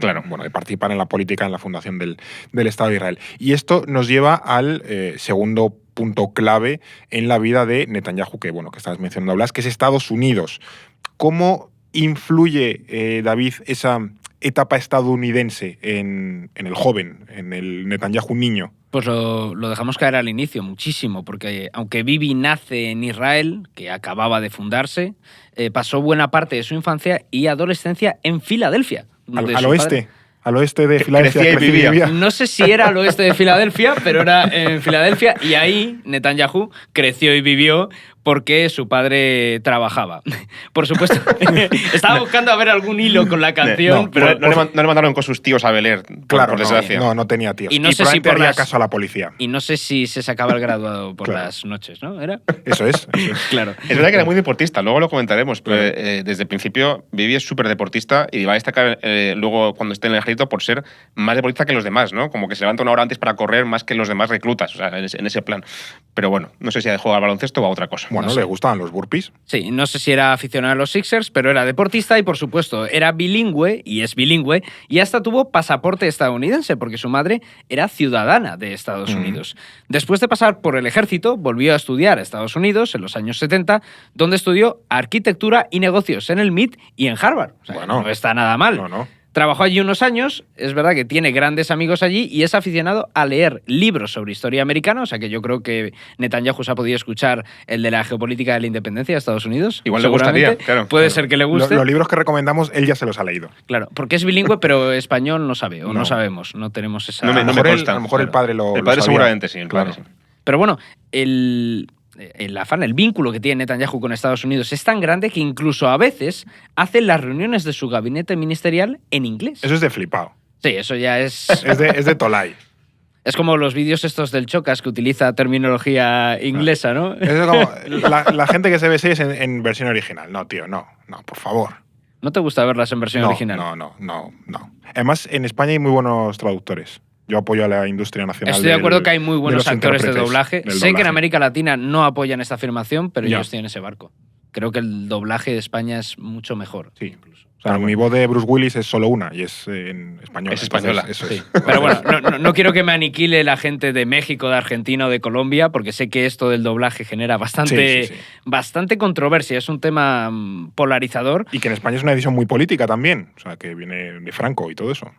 participar en la política, en la fundación del Estado de Israel. Y esto nos lleva al segundo punto clave en la vida de Netanyahu, que estabas mencionando, Blas, que es Estados Unidos. ¿Cómo influye, David, esa etapa estadounidense en el joven, en el Netanyahu niño? Pues lo dejamos caer al inicio muchísimo, porque aunque Bibi nace en Israel, que acababa de fundarse, pasó buena parte de su infancia y adolescencia en Filadelfia. Al oeste. Al oeste de Filadelfia vivía. No sé si era al oeste de Filadelfia, pero era en Filadelfia, y ahí Netanyahu creció y vivió porque su padre trabajaba. Por supuesto, estaba buscando a ver algún hilo con la canción, pero no le mandaron con sus tíos a Bel Air, claro, por desgracia. No tenía tíos. Y no sé si haría caso a la policía. Y no sé si se sacaba el graduado por las noches, ¿no? ¿Era? Eso es. Claro. Es verdad que era muy deportista, luego lo comentaremos, pero desde el principio Bibi es súper deportista y va a destacar luego cuando esté en el ejército por ser más deportista que los demás, ¿no? Como que se levanta una hora antes para correr más que los demás reclutas, o sea, en ese plan. Pero bueno, no sé si juega al baloncesto o a otra cosa. Bueno, no le gustaban los burpees. Sí, no sé si era aficionado a los Sixers, pero era deportista y, por supuesto, era bilingüe, y es bilingüe, y hasta tuvo pasaporte estadounidense, porque su madre era ciudadana de Estados Unidos. Después de pasar por el ejército, volvió a estudiar a Estados Unidos en los años 70, donde estudió arquitectura y negocios en el MIT y en Harvard. O sea, no está nada mal. No. Trabajó allí unos años, es verdad que tiene grandes amigos allí y es aficionado a leer libros sobre historia americana, o sea que yo creo que Netanyahu se ha podido escuchar el de la geopolítica de la independencia de Estados Unidos. Igual le gustaría, claro. Puede ser que le guste. Los libros que recomendamos, él ya se los ha leído. Claro, porque es bilingüe, pero español no sabe, o no sabemos, no tenemos esa... No me consta. A lo mejor el padre lo El padre sabía. seguramente sí, el padre sí. Pero bueno, el vínculo que tiene Netanyahu con Estados Unidos es tan grande que incluso a veces hace las reuniones de su gabinete ministerial en inglés. Eso es de flipado. Sí, eso ya es... es de Tolai. Es como los vídeos estos del Chocas que utiliza terminología inglesa, ¿no? Es como la gente que se ve series en versión original. No, tío, no, por favor. ¿No te gusta verlas en versión original? No. Además, en España hay muy buenos traductores. Yo apoyo a la industria nacional. Estoy de acuerdo que hay muy buenos actores de doblaje. Sé doblaje. que en América Latina no apoyan esta afirmación, pero Ya. yo estoy en ese barco. Creo que el doblaje de España es mucho mejor. Sí, incluso. O sea, mi voz de Bruce Willis es solo una y es en español. Es española. Eso Sí. es. Pero bueno, no quiero que me aniquile la gente de México, de Argentina o de Colombia, porque sé que esto del doblaje genera bastante controversia. Es un tema polarizador. Y que en España es una decisión muy política también. O sea, que viene de Franco y todo eso.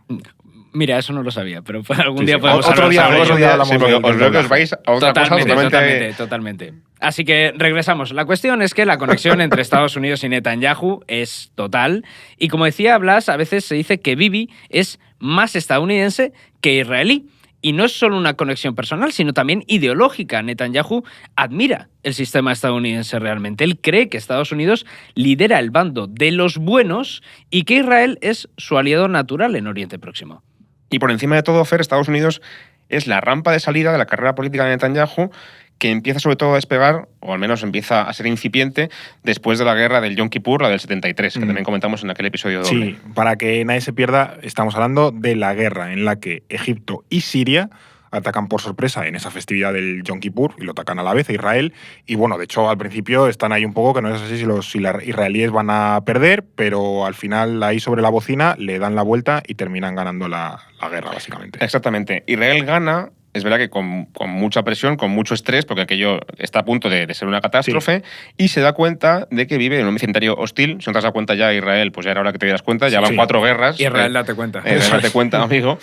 Mira, eso no lo sabía, pero algún día sí. podemos Otro día hablar sobre ello. hablamos Sí, porque os veo que os vais a otra cosa Totalmente. Así que regresamos. La cuestión es que la conexión entre Estados Unidos y Netanyahu es total. Y como decía Blas, a veces se dice que Bibi es más estadounidense que israelí. Y no es solo una conexión personal, sino también ideológica. Netanyahu admira el sistema estadounidense realmente. Él cree que Estados Unidos lidera el bando de los buenos y que Israel es su aliado natural en Oriente Próximo. Y por encima de todo, Fer, Estados Unidos es la rampa de salida de la carrera política de Netanyahu, que empieza sobre todo a despegar, o al menos empieza a ser incipiente, después de la guerra del Yom Kippur, la del 73, que también comentamos en aquel episodio doble. Sí, para que nadie se pierda, estamos hablando de la guerra en la que Egipto y Siria atacan por sorpresa en esa festividad del Yom Kippur y lo atacan a la vez a Israel. Y bueno, de hecho, al principio están ahí un poco que no es así si los israelíes van a perder, pero al final ahí sobre la bocina le dan la vuelta y terminan ganando la guerra, básicamente. Exactamente. Israel gana. Es verdad que con mucha presión, con mucho estrés, porque aquello está a punto de ser una catástrofe, y se da cuenta de que vive en un vecindario hostil. Si no te das cuenta ya, Israel, pues ya era hora que te dieras cuenta, ya van 4 guerras. Israel, date cuenta. Date cuenta, amigo.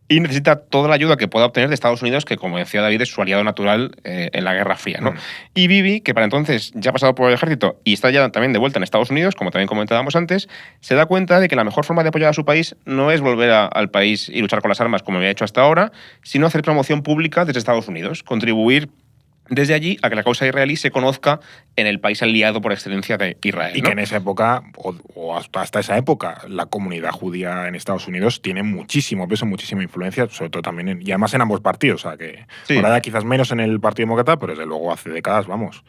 Y necesita toda la ayuda que pueda obtener de Estados Unidos, que, como decía David, es su aliado natural en la Guerra Fría, ¿no? Y Bibi, que para entonces ya ha pasado por el ejército y está ya también de vuelta en Estados Unidos, como también comentábamos antes, se da cuenta de que la mejor forma de apoyar a su país no es volver al país y luchar con las armas como había hecho hasta ahora, sino hacer promoción pública desde Estados Unidos, contribuir desde allí a que la causa israelí se conozca en el país aliado por excelencia de Israel. Y ¿no? que en esa época, o hasta esa época, la comunidad judía en Estados Unidos tiene muchísimo peso, muchísima influencia, sobre todo también, y además en ambos partidos. O sea, que Sí. ahora quizás menos en el Partido Demócrata, pero desde luego hace décadas, vamos.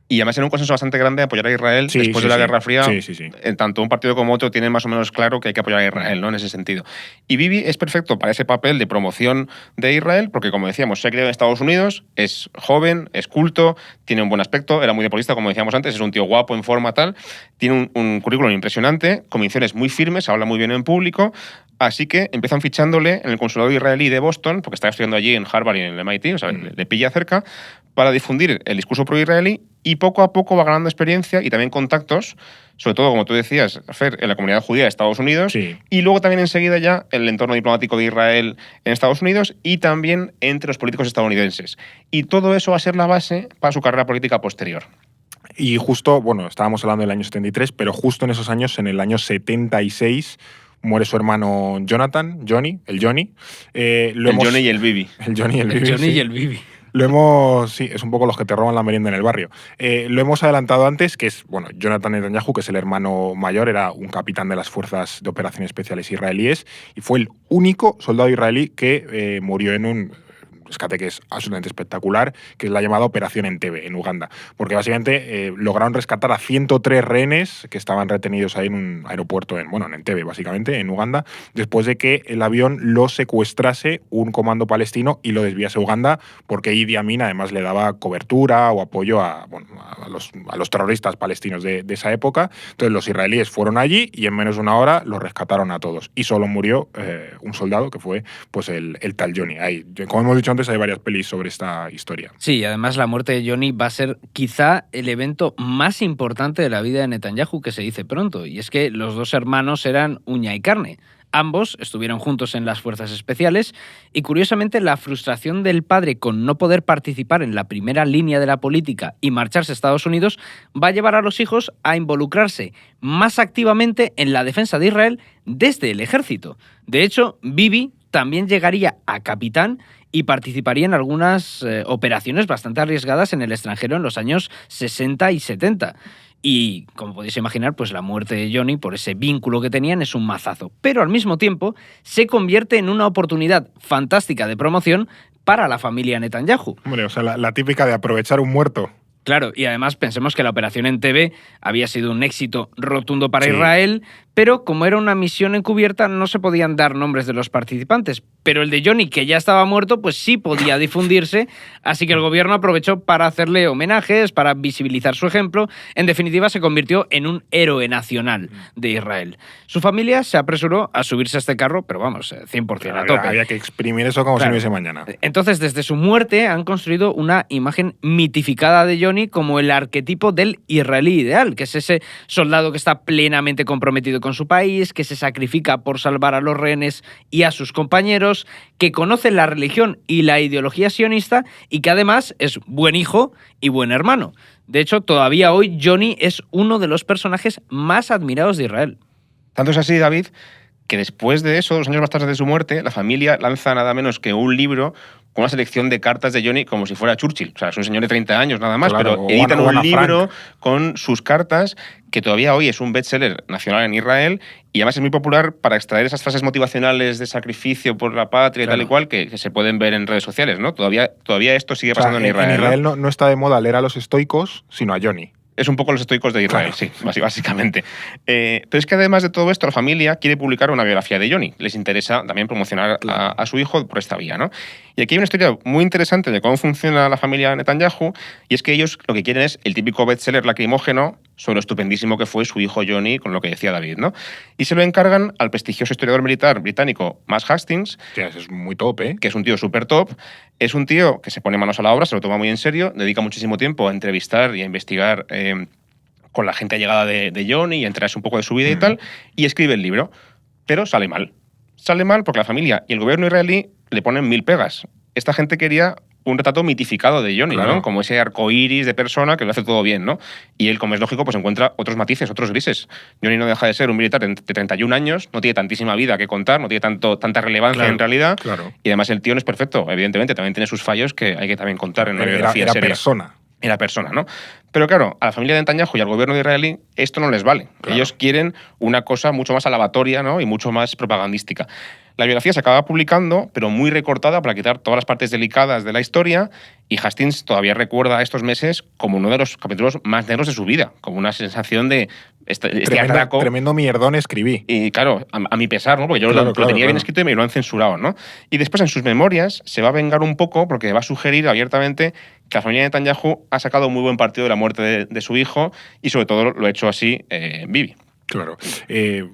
Y además en un consenso bastante grande de apoyar a Israel después de la Guerra Fría. Sí. Tanto un partido como otro tienen más o menos claro que hay que apoyar a Israel, ¿no? En ese sentido. Y Bibi es perfecto para ese papel de promoción de Israel porque, como decíamos, se ha criado en Estados Unidos, es joven, es culto, tiene un buen aspecto, era muy deportista, como decíamos antes, es un tío guapo, en forma, tal. Tiene un currículum impresionante, convicciones muy firmes, habla muy bien en público. Así que empiezan fichándole en el consulado israelí de Boston, porque está estudiando allí en Harvard y en el MIT, o sea, le pilla cerca, para difundir el discurso pro-israelí, y poco a poco va ganando experiencia y también contactos, sobre todo, como tú decías, Fer, en la comunidad judía de Estados Unidos, y luego también enseguida ya en el entorno diplomático de Israel en Estados Unidos y también entre los políticos estadounidenses. Y todo eso va a ser la base para su carrera política posterior. Y justo, bueno, estábamos hablando del año 73, pero justo en esos años, en el año 76, muere su hermano Jonathan, Johnny. Johnny y el Bibi. El Johnny y el Bibi. El Johnny y el Bibi. Sí, es un poco los que te roban la merienda en el barrio. Lo hemos adelantado antes, que es, bueno, Jonathan Netanyahu, que es el hermano mayor, era un capitán de las Fuerzas de Operaciones Especiales israelíes y fue el único soldado israelí que murió en un rescate que es absolutamente espectacular, que es la llamada Operación Entebbe, en Uganda. Porque básicamente lograron rescatar a 103 rehenes que estaban retenidos ahí en un aeropuerto en Entebbe, básicamente, en Uganda, después de que el avión lo secuestrase un comando palestino y lo desviase a Uganda, porque Idi Amin además le daba cobertura o apoyo a los terroristas palestinos de esa época. Entonces los israelíes fueron allí y en menos de una hora los rescataron a todos. Y solo murió un soldado, que fue pues el tal Johnny. Ahí, como hemos dicho antes, hay varias pelis sobre esta historia. Sí, además la muerte de Johnny va a ser quizá el evento más importante de la vida de Netanyahu, que se dice pronto, y es que los dos hermanos eran uña y carne. Ambos estuvieron juntos en las fuerzas especiales y, curiosamente, la frustración del padre con no poder participar en la primera línea de la política y marcharse a Estados Unidos va a llevar a los hijos a involucrarse más activamente en la defensa de Israel desde el ejército. De hecho, Bibi también llegaría a capitán y participaría en algunas operaciones bastante arriesgadas en el extranjero en los años 60 y 70. Y, como podéis imaginar, pues la muerte de Johnny, por ese vínculo que tenían, es un mazazo. Pero al mismo tiempo se convierte en una oportunidad fantástica de promoción para la familia Netanyahu. Hombre, o sea, la típica de aprovechar un muerto. Claro, y además pensemos que la operación Entebbe había sido un éxito rotundo para Israel, pero como era una misión encubierta no se podían dar nombres de los participantes. Pero el de Johnny, que ya estaba muerto, pues sí podía difundirse, así que el gobierno aprovechó para hacerle homenajes, para visibilizar su ejemplo. En definitiva, se convirtió en un héroe nacional de Israel. Su familia se apresuró a subirse a este carro, pero vamos, 100% a tope. Había que exprimir eso como si no hubiese mañana. Entonces, desde su muerte han construido una imagen mitificada de Johnny como el arquetipo del israelí ideal, que es ese soldado que está plenamente comprometido con con su país, que se sacrifica por salvar a los rehenes y a sus compañeros, que conoce la religión y la ideología sionista y que además es buen hijo y buen hermano. De hecho, todavía hoy Johnny es uno de los personajes más admirados de Israel. Tanto es así, David, que después de eso, 2 años más tarde de su muerte, la familia lanza nada menos que un libro con una selección de cartas de Johnny como si fuera Churchill. O sea, es un señor de 30 años nada más, claro, pero editan un libro Frank. con sus cartas que todavía hoy es un bestseller nacional en Israel y además es muy popular para extraer esas frases motivacionales de sacrificio por la patria y tal y cual que se pueden ver en redes sociales, ¿no? Todavía esto sigue pasando en Israel. En Israel no está de moda leer a los estoicos, sino a Johnny. Es un poco los estoicos de Israel, claro. sí, básicamente. Pero es que además de todo esto, la familia quiere publicar una biografía de Johnny. Les interesa también promocionar a su hijo por esta vía, ¿no? Y aquí hay una historia muy interesante de cómo funciona la familia Netanyahu, y es que ellos lo que quieren es el típico bestseller lacrimógeno sobre lo estupendísimo que fue su hijo Johnny, con lo que decía David, ¿no? Y se lo encargan al prestigioso historiador militar británico Max Hastings, Es muy top, ¿eh? que es un tío súper top. Es un tío que se pone manos a la obra, se lo toma muy en serio, dedica muchísimo tiempo a entrevistar y a investigar con la gente allegada de Johnny y a enterarse un poco de su vida y tal, y escribe el libro. Pero sale mal. Sale mal porque la familia y el gobierno israelí le ponen 1000 pegas. Esta gente quería un retrato mitificado de Johnny, claro. ¿no? Como ese arcoíris de persona que lo hace todo bien, ¿no? Y él, como es lógico, pues encuentra otros matices, otros grises. Johnny no deja de ser un militar de 31 años, no tiene tantísima vida que contar, no tiene tanta relevancia en realidad. Claro. Y además el tío no es perfecto, evidentemente, también tiene sus fallos que hay que también contar en una biografía Era seria. Era persona, ¿no? Pero claro, a la familia de Netanyahu y al gobierno de Israelí esto no les vale. Claro. Ellos quieren una cosa mucho más alabatoria, ¿no? Y mucho más propagandística. La biografía se acaba publicando, pero muy recortada para quitar todas las partes delicadas de la historia, y Hastings todavía recuerda estos meses como uno de los capítulos más negros de su vida, como una sensación de tremendo mierdón escribí. Y claro, a mi pesar, ¿no? Porque yo lo tenía bien escrito y me lo han censurado, ¿no? Y después en sus memorias se va a vengar un poco porque va a sugerir abiertamente que la familia de Netanyahu ha sacado muy buen partido de la muerte de su hijo y sobre todo lo ha hecho así Bibi. Claro.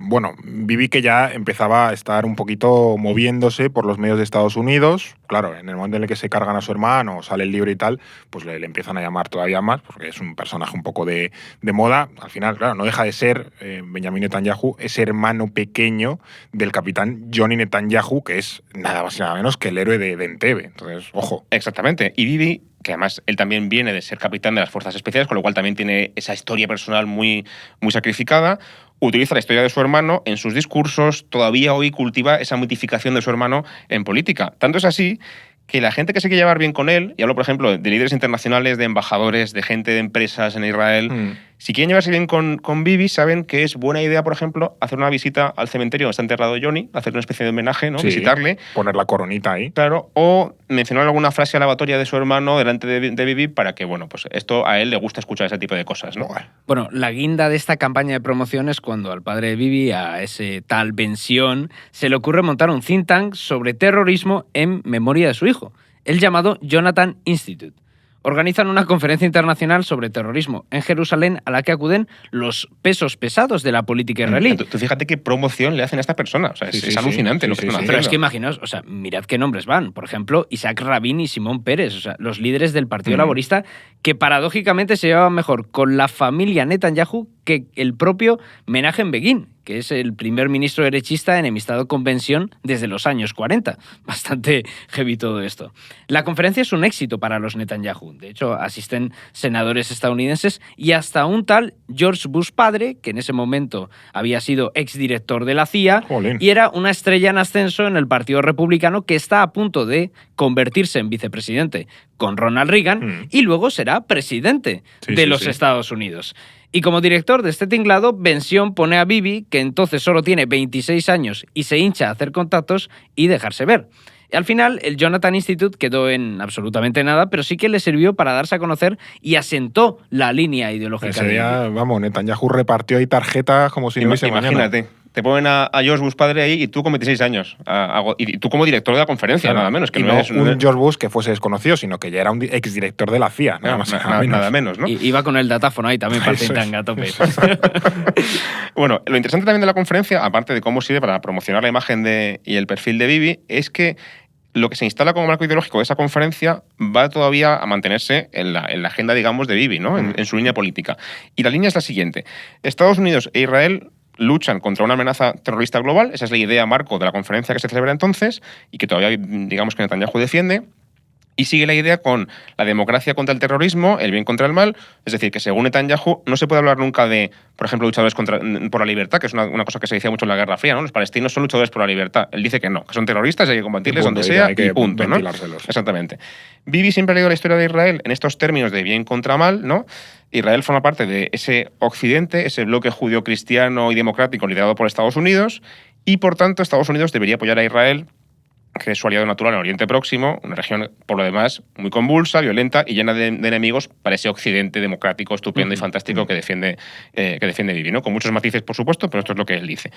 Bueno, Bibi que ya empezaba a estar un poquito moviéndose por los medios de Estados Unidos. Claro, en el momento en el que se cargan a su hermano, sale el libro y tal, pues le empiezan a llamar todavía más, porque es un personaje un poco de moda. Al final, claro, no deja de ser Benjamin Netanyahu, ese hermano pequeño del capitán Johnny Netanyahu, que es nada más y nada menos que el héroe de Entebbe. Entonces, ojo. Exactamente. Y Bibi, que además él también viene de ser capitán de las Fuerzas Especiales, con lo cual también tiene esa historia personal muy, muy sacrificada, utiliza la historia de su hermano en sus discursos, todavía hoy cultiva esa mitificación de su hermano en política. Tanto es así que la gente que se quiere llevar bien con él, y hablo, por ejemplo, de líderes internacionales, de embajadores, de gente de empresas en Israel, si quieren llevarse bien con Bibi, saben que es buena idea, por ejemplo, hacer una visita al cementerio donde está enterrado Johnny, hacer una especie de homenaje, ¿no? Sí, visitarle. Poner la coronita ahí. Claro, o mencionar alguna frase alabatoria de su hermano delante de Bibi para que, bueno, pues esto a él le gusta escuchar ese tipo de cosas, ¿no? Bueno, la guinda de esta campaña de promoción es cuando al padre de Bibi, a ese tal Bension, se le ocurre montar un think tank sobre terrorismo en memoria de su hijo, el llamado Jonathan Institute. Organizan una conferencia internacional sobre terrorismo en Jerusalén a la que acuden los pesos pesados de la política israelí. Tú fíjate qué promoción le hacen a esta persona. O sea, es alucinante lo que están haciendo. Pero es que imaginaos, o sea, mirad qué nombres van. Por ejemplo, Isaac Rabin y Simón Pérez, o sea, los líderes del Partido Laborista, que paradójicamente se llevaban mejor con la familia Netanyahu que el propio Menachem Begin, que es el primer ministro derechista enemistado con Bension desde los años 40. Bastante heavy todo esto. La conferencia es un éxito para los Netanyahu. De hecho, asisten senadores estadounidenses y hasta un tal George Bush padre, que en ese momento había sido exdirector de la CIA, Jolín. y era una estrella en ascenso en el Partido Republicano que está a punto de convertirse en vicepresidente con Ronald Reagan y luego será presidente de los Estados Unidos. Y como director de este tinglado, Bension pone a Bibi, que entonces solo tiene 26 años y se hincha a hacer contactos y dejarse ver. Y al final, el Jonathan Institute quedó en absolutamente nada, pero sí que le sirvió para darse a conocer y asentó la línea ideológica. Ese día, vamos, Netanyahu repartió ahí tarjetas como si no hubiese mañana. Imagínate. Te ponen a George Bush padre ahí y tú con 26 años. Y tú como director de la conferencia, claro, nada menos. Que y no es un George Bush que fuese desconocido, sino que ya era un exdirector de la CIA. Nada menos, ¿no? Y iba con el datáfono ahí también para el a tope. Bueno, lo interesante también de la conferencia, aparte de cómo sirve para promocionar la imagen y el perfil de Bibi, es que lo que se instala como marco ideológico de esa conferencia va todavía a mantenerse en la agenda, digamos, de Bibi, ¿no? En su línea política. Y la línea es la siguiente. Estados Unidos e Israel luchan contra una amenaza terrorista global. Esa es la idea marco de la conferencia que se celebra entonces y que todavía, digamos, que Netanyahu defiende. Y sigue la idea con la democracia contra el terrorismo, el bien contra el mal. Es decir, que según Netanyahu no se puede hablar nunca de, por ejemplo, luchadores por la libertad, que es una cosa que se decía mucho en la Guerra Fría, ¿no? Los palestinos son luchadores por la libertad. Él dice que no, que son terroristas y hay que combatirles donde sea y punto, ¿no? Exactamente. Bibi siempre ha leído la historia de Israel en estos términos de bien contra mal, ¿no? Israel forma parte de ese occidente, ese bloque judío-cristiano y democrático liderado por Estados Unidos, y por tanto Estados Unidos debería apoyar a Israel, que es su aliado natural en Oriente Próximo, una región, por lo demás, muy convulsa, violenta y llena de enemigos para ese occidente democrático, estupendo y fantástico que defiende Bibi, ¿no? Con muchos matices, por supuesto, pero esto es lo que él dice.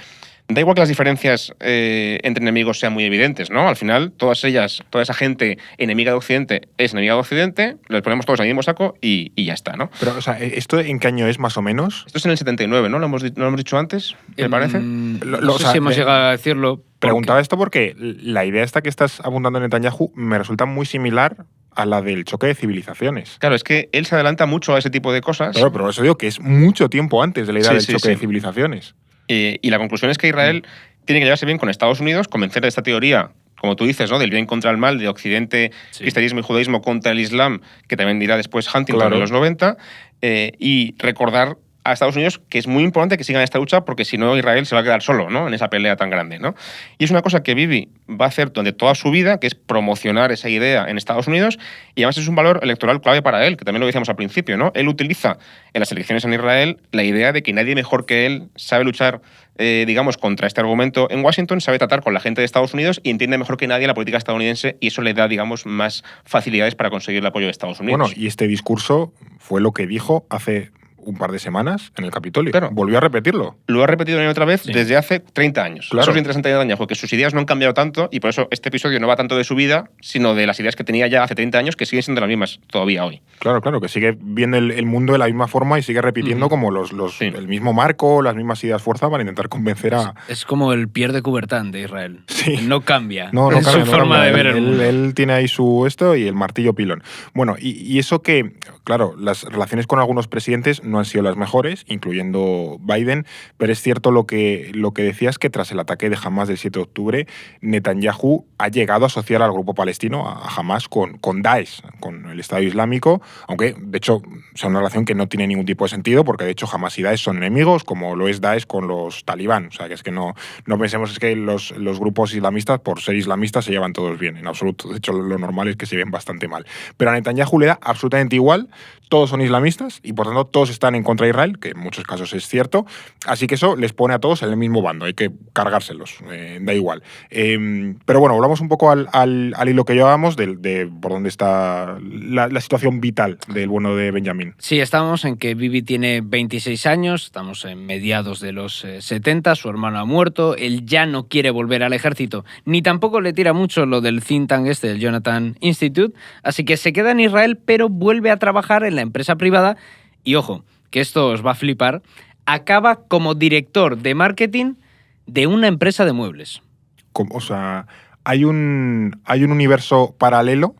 Da igual que las diferencias entre enemigos sean muy evidentes, ¿no? Al final, toda esa gente enemiga de Occidente es enemiga de Occidente, los ponemos todos al mismo saco y ya está, ¿no? Pero, o sea, ¿esto en qué año es, más o menos? Esto es en el 79, ¿no? ¿Lo hemos dicho antes, me parece? No sé si hemos llegado a decirlo. Preguntaba esto porque la idea esta que estás apuntando en Netanyahu me resulta muy similar a la del choque de civilizaciones. Claro, es que él se adelanta mucho a ese tipo de cosas. Claro, pero eso digo que es mucho tiempo antes de la idea del choque de civilizaciones. Y la conclusión es que Israel tiene que llevarse bien con Estados Unidos, convencer de esta teoría, como tú dices, ¿no? Del bien contra el mal, de Occidente, cristianismo y judaísmo contra el Islam, que también dirá después Huntington en los 90, y recordar a Estados Unidos que es muy importante que sigan esta lucha porque si no Israel se va a quedar solo, ¿no? En esa pelea tan grande, ¿no? Y es una cosa que Bibi va a hacer durante toda su vida, que es promocionar esa idea en Estados Unidos, y además es un valor electoral clave para él, que también lo decíamos al principio, ¿no? Él utiliza en las elecciones en Israel la idea de que nadie mejor que él sabe luchar, digamos, contra este argumento en Washington, sabe tratar con la gente de Estados Unidos y entiende mejor que nadie la política estadounidense, y eso le da, digamos, más facilidades para conseguir el apoyo de Estados Unidos. Bueno, y este discurso fue lo que dijo hace un par de semanas en el Capitolio. Claro. Volvió a repetirlo. Lo ha repetido una y otra vez desde hace 30 años. Claro. Eso es lo interesante de Netanyahu, porque sus ideas no han cambiado tanto y por eso este episodio no va tanto de su vida, sino de las ideas que tenía ya hace 30 años, que siguen siendo las mismas todavía hoy. Claro, que sigue viendo el mundo de la misma forma y sigue repitiendo como el mismo marco, las mismas ideas fuerza para intentar convencer a... Es como el Pierre de Coubertin de Israel. Sí. No cambia. No es cambia, su forma de ver el mundo. Él tiene ahí su esto y el martillo pilón. Bueno, y eso que, claro, las relaciones con algunos presidentes no han sido las mejores, incluyendo Biden, pero es cierto lo que decías, que tras el ataque de Hamas del 7 de octubre, Netanyahu ha llegado a asociar al grupo palestino, a Hamas, con Daesh, con el Estado Islámico, aunque de hecho es una relación que no tiene ningún tipo de sentido, porque de hecho Hamas y Daesh son enemigos, como lo es Daesh con los talibán. O sea, que es que no pensemos es que los grupos islamistas, por ser islamistas, se llevan todos bien, en absoluto. De hecho, lo normal es que se ven bastante mal. Pero a Netanyahu le da absolutamente igual, todos son islamistas y por tanto todos están en contra de Israel, que en muchos casos es cierto, así que eso les pone a todos en el mismo bando, hay que cargárselos, da igual. Pero bueno, volvamos un poco al hilo que llevábamos de por dónde está la situación vital del bueno de Benjamín. Sí, estamos en que Bibi tiene 26 años, estamos en mediados de los 70, su hermano ha muerto, él ya no quiere volver al ejército, ni tampoco le tira mucho lo del think tank del Jonathan Institute, así que se queda en Israel, pero vuelve a trabajar en la empresa privada y, ojo, que esto os va a flipar, acaba como director de marketing de una empresa de muebles. O sea, hay un universo paralelo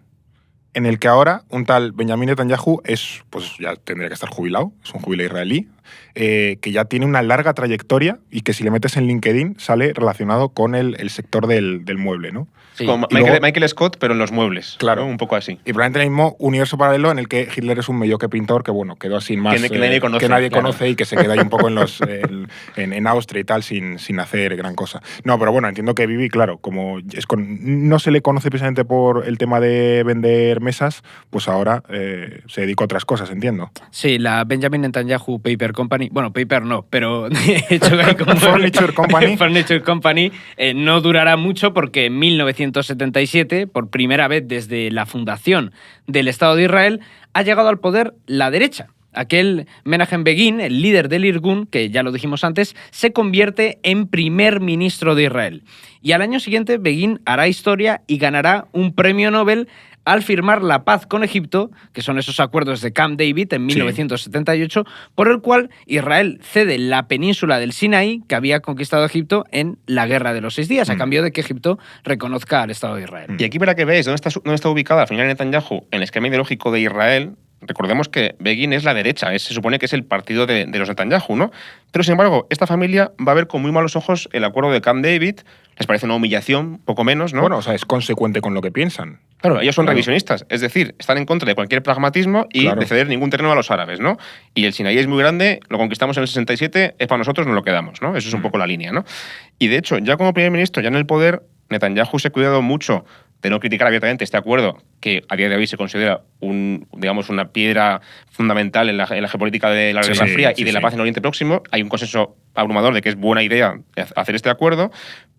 en el que ahora un tal Benjamín Netanyahu pues ya tendría que estar jubilado, es un jubilado israelí, que ya tiene una larga trayectoria y que si le metes en LinkedIn sale relacionado con el sector del mueble, ¿no? Sí. Como Michael Scott, pero en los muebles. Claro. ¿no? Un poco así. Y probablemente el mismo universo paralelo en el que Hitler es un mediocre pintor que, bueno, quedó así más... Que nadie conoce. Que nadie conoce y que se queda ahí un poco en Austria y tal, sin hacer gran cosa. No, pero bueno, entiendo que Bibi, claro, como no se le conoce precisamente por el tema de vender mesas, pues ahora se dedica a otras cosas, entiendo. Sí, la Benjamin Netanyahu Paper Company, bueno, paper no, pero de hecho hay como Furniture Company. Furniture Company no durará mucho porque en 1977, por primera vez desde la fundación del Estado de Israel, ha llegado al poder la derecha. Aquel Menachem Begin, el líder del Irgun, que ya lo dijimos antes, se convierte en primer ministro de Israel. Y al año siguiente, Begin hará historia y ganará un premio Nobel al firmar la paz con Egipto, que son esos acuerdos de Camp David en 1978, por el cual Israel cede la península del Sinaí, que había conquistado Egipto en la Guerra de los 6 días, a cambio de que Egipto reconozca al Estado de Israel. Y aquí para que veáis dónde está ubicada la familia Netanyahu en el esquema ideológico de Israel, recordemos que Begin es la derecha, se supone que es el partido de los Netanyahu, ¿no? Pero, sin embargo, esta familia va a ver con muy malos ojos el acuerdo de Camp David, les parece una humillación, poco menos, ¿no? Bueno, o sea, es consecuente con lo que piensan. Claro, ellos son revisionistas, es decir, están en contra de cualquier pragmatismo y de ceder ningún terreno a los árabes, ¿no? Y el Sinaí es muy grande, lo conquistamos en el 67, es para nosotros, nos lo quedamos, ¿no? Eso es un poco la línea, ¿no? Y de hecho, ya como primer ministro, ya en el poder, Netanyahu se ha cuidado mucho de no criticar abiertamente este acuerdo, que a día de hoy se considera una piedra fundamental en la geopolítica de la Guerra Fría y de la paz en el Oriente Próximo. Hay un consenso abrumador de que es buena idea hacer este acuerdo,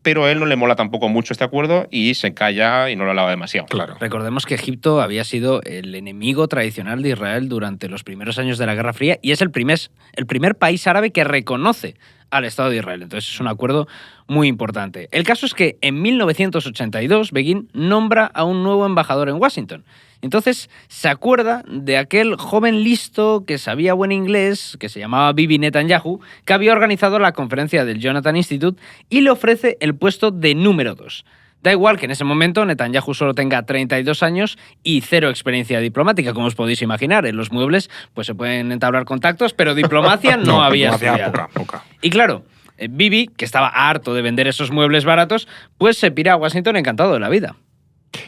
pero a él no le mola tampoco mucho este acuerdo y se calla y no lo alaba demasiado. Claro. Recordemos que Egipto había sido el enemigo tradicional de Israel durante los primeros años de la Guerra Fría y es el primer país árabe que reconoce al Estado de Israel. Entonces es un acuerdo muy importante. El caso es que en 1982 Begin nombra a un nuevo embajador en Washington. Entonces se acuerda de aquel joven listo que sabía buen inglés, que se llamaba Bibi Netanyahu, que había organizado la conferencia del Jonathan Institute y le ofrece el puesto de número 2. Da igual que en ese momento Netanyahu solo tenga 32 años y 0 experiencia diplomática, como os podéis imaginar. En los muebles pues se pueden entablar contactos, pero diplomacia no había estudiado. Poca. Y claro, Bibi, que estaba harto de vender esos muebles baratos, pues se pira a Washington encantado de la vida.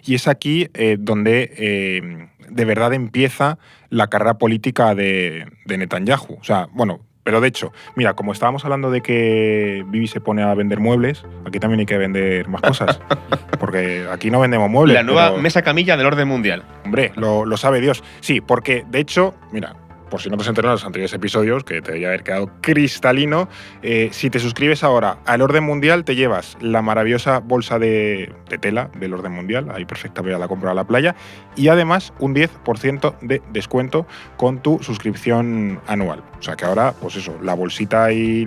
Y es aquí donde de verdad empieza la carrera política de Netanyahu. O sea, bueno, pero de hecho, mira, como estábamos hablando de que Bibi se pone a vender muebles, aquí también hay que vender más cosas. Porque aquí no vendemos muebles. La nueva mesa camilla del orden mundial. Hombre, lo sabe Dios. Sí, porque de hecho, mira, por si no te has enterado en los anteriores episodios, que te debería haber quedado cristalino, si te suscribes ahora al Orden Mundial, te llevas la maravillosa bolsa de tela del Orden Mundial, ahí perfecta para la compra a la playa, y además un 10% de descuento con tu suscripción anual. O sea que ahora, pues eso, la bolsita y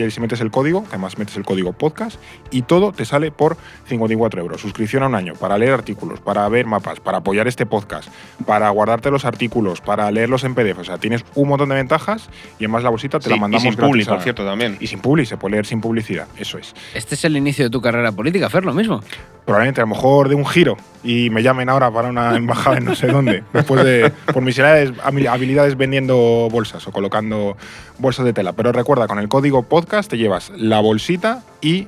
si metes el código, que además metes el código podcast, y todo te sale por 54 €. Suscripción a un año, para leer artículos, para ver mapas, para apoyar este podcast, para guardarte los artículos, para leerlos en PDF. O sea, tienes un montón de ventajas y además la bolsita te la mandamos gratis. Y sin publi, por cierto, también. Y sin publi, se puede leer sin publicidad, eso es. Este es el inicio de tu carrera política, Fer, lo mismo. Probablemente, a lo mejor de un giro y me llamen ahora para una embajada en no sé dónde, después de, por mis habilidades vendiendo bolsas o colocando bolsas de tela. Pero recuerda, con el código podcast te llevas la bolsita y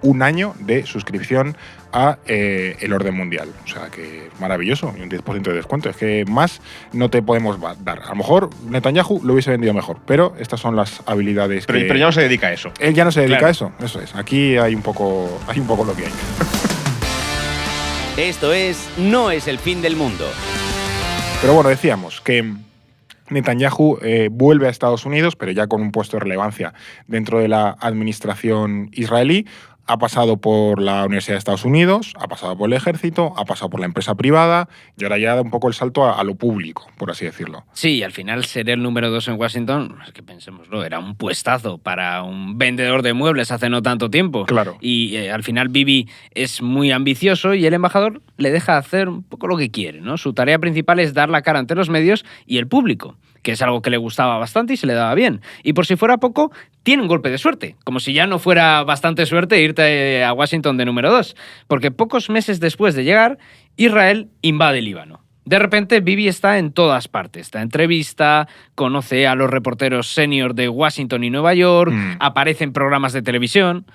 un año de suscripción a el Orden Mundial. O sea que maravilloso, y un 10% de descuento. Es que más no te podemos dar. A lo mejor Netanyahu lo hubiese vendido mejor, pero estas son las habilidades pero ya no se dedica a eso. Él ya no se dedica a eso es. Aquí hay un poco lo que hay. Esto no es el fin del mundo. Pero bueno, decíamos que Netanyahu vuelve a Estados Unidos, pero ya con un puesto de relevancia dentro de la administración israelí. Ha pasado por la Universidad de Estados Unidos, ha pasado por el ejército, ha pasado por la empresa privada y ahora ya da un poco el salto a lo público, por así decirlo. Sí, y al final ser el número 2 en Washington, es que pensémoslo, era un puestazo para un vendedor de muebles hace no tanto tiempo. Claro. Y al final Bibi es muy ambicioso y el embajador le deja hacer un poco lo que quiere, ¿no? Su tarea principal es dar la cara ante los medios y el público, que es algo que le gustaba bastante y se le daba bien. Y por si fuera poco, tiene un golpe de suerte, como si ya no fuera bastante suerte irte a Washington de número 2, porque pocos meses después de llegar, Israel invade Líbano. De repente, Bibi está en todas partes. Está en entrevista, conoce a los reporteros senior de Washington y Nueva York, aparece en programas de televisión.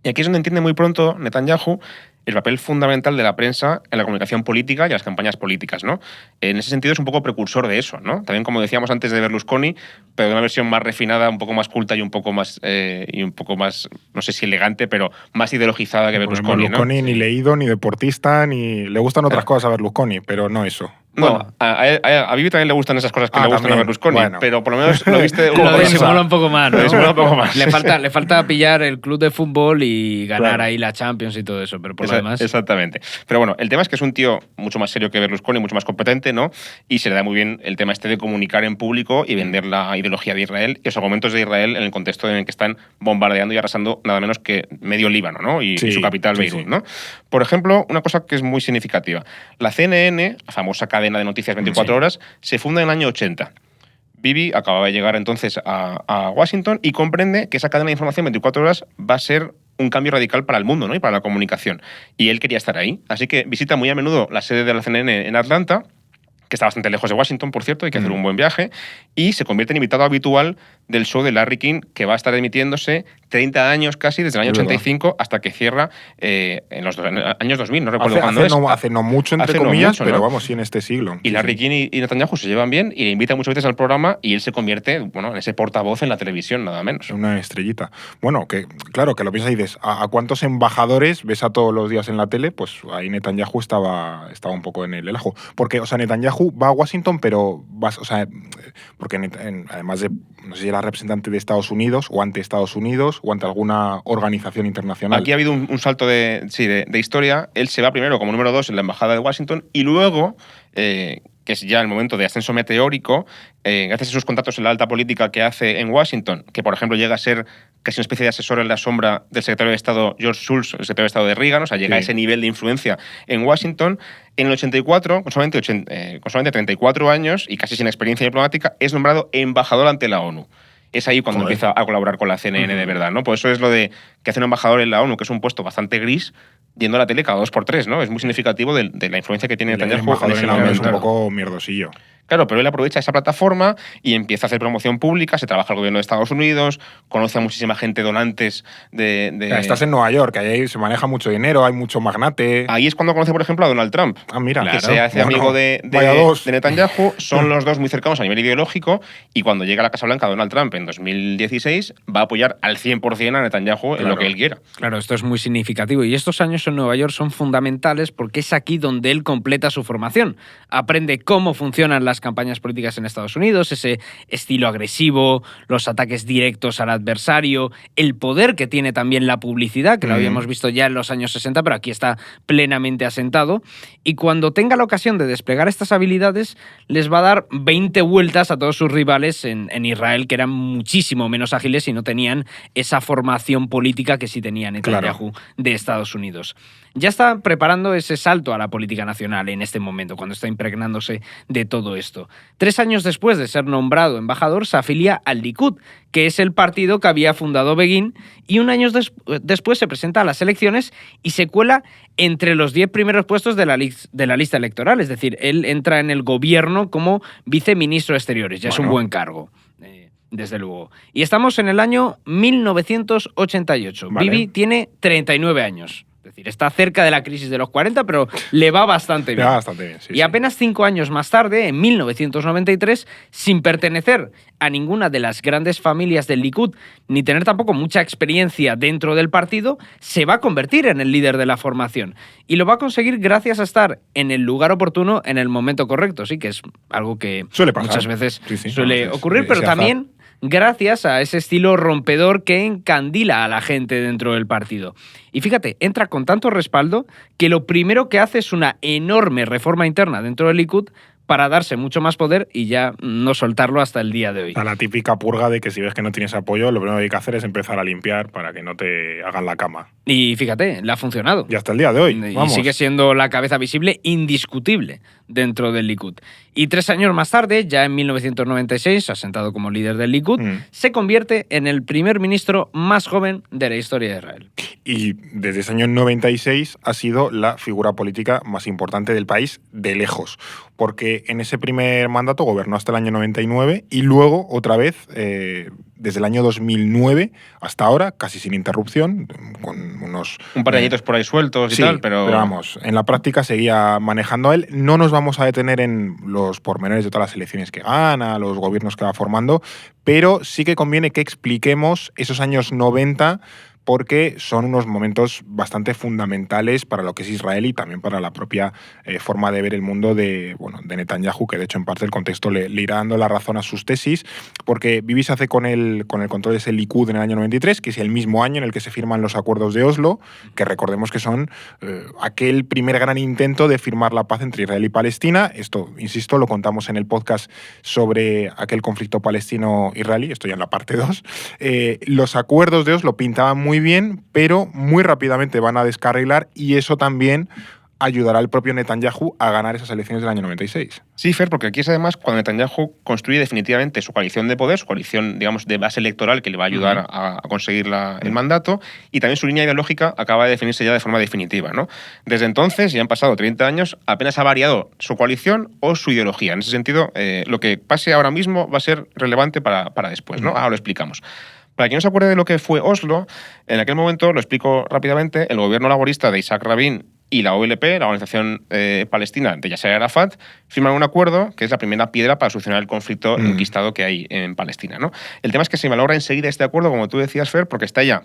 Y aquí es donde entiende muy pronto Netanyahu el papel fundamental de la prensa en la comunicación política y las campañas políticas, ¿no? En ese sentido es un poco precursor de eso, ¿no? También, como decíamos antes, de Berlusconi, pero de una versión más refinada, un poco más culta y un poco más, no sé si elegante, pero más ideologizada que Berlusconi, Berlusconi, ¿no? Ni leído, ni deportista, ni le gustan otras cosas a Berlusconi, pero no eso. No, bueno, a Bibi también le gustan esas cosas que le gustan también. a Berlusconi, Bueno. Pero por lo menos lo viste Lo disimula un poco más, ¿no? Lo disimula un poco más. Le falta pillar el club de fútbol y ganar ahí la Champions y todo eso, pero por lo demás... Exactamente. Pero bueno, el tema es que es un tío mucho más serio que Berlusconi, mucho más competente, ¿no? Y se le da muy bien el tema de comunicar en público y vender la ideología de Israel y los argumentos de Israel en el contexto en el que están bombardeando y arrasando nada menos que medio Líbano, ¿no? Y su capital, Beirut, ¿no? Por ejemplo, una cosa que es muy significativa. La CNN, la famosa cadena de noticias 24 horas, se funda en el año 80. Bibi acababa de llegar entonces a Washington y comprende que esa cadena de información 24 horas va a ser un cambio radical para el mundo, ¿no? Y para la comunicación. Y él quería estar ahí. Así que visita muy a menudo la sede de la CNN en Atlanta, que está bastante lejos de Washington, por cierto, hay que hacer un buen viaje, y se convierte en invitado habitual del show de Larry King, que va a estar emitiéndose 30 años casi, desde el año 85 hasta que cierra en los años 2000, no recuerdo cuándo es. Hace no mucho, entre comillas, pero vamos, sí en este siglo. Y Larry King y Netanyahu se llevan bien y le invitan muchas veces al programa y él se convierte en ese portavoz en la televisión, nada menos. Una estrellita. Bueno, que claro, que lo piensas y dices, ¿a cuántos embajadores ves a todos los días en la tele? Pues ahí Netanyahu estaba un poco en el ajo. Porque, o sea, Netanyahu va a Washington, pero porque además de, no sé si era representante de Estados Unidos o ante Estados Unidos o ante alguna organización internacional. Aquí ha habido un salto de historia. Él se va primero como número 2 en la embajada de Washington y luego, que es ya el momento de ascenso meteórico, gracias a sus contactos en la alta política que hace en Washington, que por ejemplo llega a ser casi una especie de asesor en la sombra del secretario de Estado George Shultz, el secretario de Estado de Reagan, o sea, llega a ese nivel de influencia en Washington. En el 84, con solamente 34 años y casi sin experiencia diplomática, es nombrado embajador ante la ONU. Es ahí cuando empieza a colaborar con la CNN de verdad, ¿no? Por eso es lo de que hace un embajador en la ONU, que es un puesto bastante gris, yendo a la tele cada 2x3, ¿no? Es muy significativo de la influencia que tiene Netanyahu en ese momento. Es un poco mierdosillo. Claro, pero él aprovecha esa plataforma y empieza a hacer promoción pública, se trabaja al gobierno de Estados Unidos, conoce a muchísima gente donantes de... Estás en Nueva York, ahí se maneja mucho dinero, hay mucho magnate. Ahí es cuando conoce, por ejemplo, a Donald Trump. Ah, mira. Que se hace amigo de Netanyahu, son los dos muy cercanos a nivel ideológico, y cuando llega a la Casa Blanca Donald Trump en 2016, va a apoyar al 100% a Netanyahu en lo que él quiera. Claro, esto es muy significativo. Y estos años en Nueva York son fundamentales porque es aquí donde él completa su formación. Aprende cómo funcionan las campañas políticas en Estados Unidos, ese estilo agresivo, los ataques directos al adversario, el poder que tiene también la publicidad, que lo habíamos visto ya en los años 60, pero aquí está plenamente asentado. Y cuando tenga la ocasión de desplegar estas habilidades, les va a dar 20 vueltas a todos sus rivales en Israel, que eran muchísimo menos ágiles y no tenían esa formación política que sí tenía Netanyahu de Estados Unidos. Ya está preparando ese salto a la política nacional en este momento, cuando está impregnándose de todo esto. 3 años después de ser nombrado embajador, se afilia al Likud, que es el partido que había fundado Begin, y un año después se presenta a las elecciones y se cuela entre los 10 primeros puestos de la lista electoral. Es decir, él entra en el gobierno como viceministro de Exteriores. Ya es un buen cargo. Desde luego. Y estamos en el año 1988. Bibi tiene 39 años. Es decir, está cerca de la crisis de los 40, pero le va bastante bien. Y apenas 5 años más tarde, en 1993, sin pertenecer a ninguna de las grandes familias del Likud, ni tener tampoco mucha experiencia dentro del partido, se va a convertir en el líder de la formación. Y lo va a conseguir gracias a estar en el lugar oportuno en el momento correcto. Sí, que es algo que muchas veces suele ocurrir, pero también gracias a ese estilo rompedor que encandila a la gente dentro del partido. Y fíjate, entra con tanto respaldo que lo primero que hace es una enorme reforma interna dentro del Likud para darse mucho más poder y ya no soltarlo hasta el día de hoy. La típica purga de que si ves que no tienes apoyo, lo primero que hay que hacer es empezar a limpiar para que no te hagan la cama. Y fíjate, le ha funcionado. Y hasta el día de hoy. Y sigue siendo la cabeza visible indiscutible dentro del Likud. Y 3 años más tarde, ya en 1996, asentado como líder del Likud, se convierte en el primer ministro más joven de la historia de Israel. Y desde ese año 96 ha sido la figura política más importante del país de lejos, porque en ese primer mandato gobernó hasta el año 99 y luego otra vez desde el año 2009 hasta ahora, casi sin interrupción, con unos... Un par de añitos por ahí sueltos y tal, pero vamos, en la práctica seguía manejando a él. No nos vamos a detener en los pormenores de todas las elecciones que gana, los gobiernos que va formando, pero sí que conviene que expliquemos esos años 90 porque son unos momentos bastante fundamentales para lo que es Israel y también para la propia forma de ver el mundo de Netanyahu, que de hecho en parte el contexto le irá dando la razón a sus tesis, porque Bibi se hace con el control de ese Likud en el año 93, que es el mismo año en el que se firman los acuerdos de Oslo, que recordemos que son aquel primer gran intento de firmar la paz entre Israel y Palestina. Esto, insisto, lo contamos en el podcast sobre aquel conflicto palestino-israelí, esto ya en la parte 2. Los acuerdos de Oslo pintaban muy bien, pero muy rápidamente van a descarrilar y eso también ayudará al propio Netanyahu a ganar esas elecciones del año 96. Sí, Fer, porque aquí es además cuando Netanyahu construye definitivamente su coalición de poder, su coalición, digamos, de base electoral que le va a ayudar a conseguir el mandato, y también su línea ideológica acaba de definirse ya de forma definitiva, ¿no? Desde entonces, ya han pasado 30 años, apenas ha variado su coalición o su ideología. En ese sentido, lo que pase ahora mismo va a ser relevante para después, ¿no? Ahora lo explicamos. Para quien no se acuerde de lo que fue Oslo, en aquel momento, lo explico rápidamente, el gobierno laborista de Isaac Rabin y la OLP, la Organización Palestina de Yasser Arafat, firman un acuerdo que es la primera piedra para solucionar el conflicto enquistado que hay en Palestina, ¿no? El tema es que se valora enseguida este acuerdo, como tú decías, Fer, porque está ya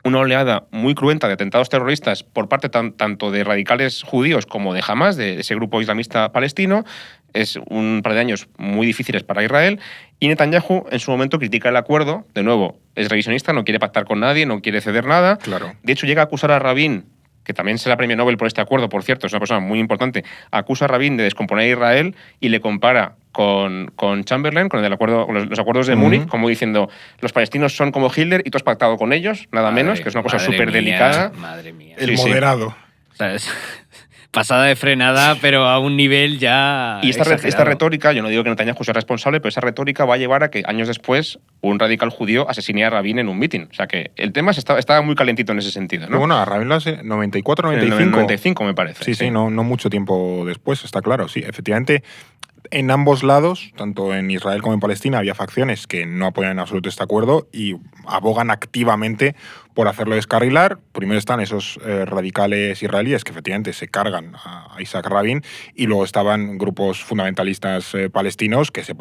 una oleada muy cruenta de atentados terroristas por parte tanto de radicales judíos como de Hamas, de ese grupo islamista palestino. Es un par de años muy difíciles para Israel. Y Netanyahu en su momento critica el acuerdo. De nuevo, es revisionista, no quiere pactar con nadie, no quiere ceder nada. Claro. De hecho, llega a acusar a Rabin, que también será premio Nobel por este acuerdo, por cierto, es una persona muy importante, acusa a Rabin de descomponer a Israel y le compara con Chamberlain, con los acuerdos de Múnich, como diciendo, los palestinos son como Hitler y tú has pactado con ellos, nada menos, que es una cosa súper delicada. Madre mía. El moderado. ¿Sabes? Pasada de frenada, pero a un nivel ya. Y esta retórica, yo no digo que Netanyahu sea responsable, pero esa retórica va a llevar a que años después un radical judío asesine a Rabin en un mitin. O sea que el tema estaba muy calentito en ese sentido, ¿no? Bueno, a Rabin lo hace 94, 95. En 95 me parece. Sí, no mucho tiempo después, está claro. Sí, efectivamente, en ambos lados, tanto en Israel como en Palestina, había facciones que no apoyan en absoluto este acuerdo y abogan activamente por hacerlo descarrilar. Primero están esos radicales israelíes que efectivamente se cargan a Isaac Rabin, y luego estaban grupos fundamentalistas palestinos que se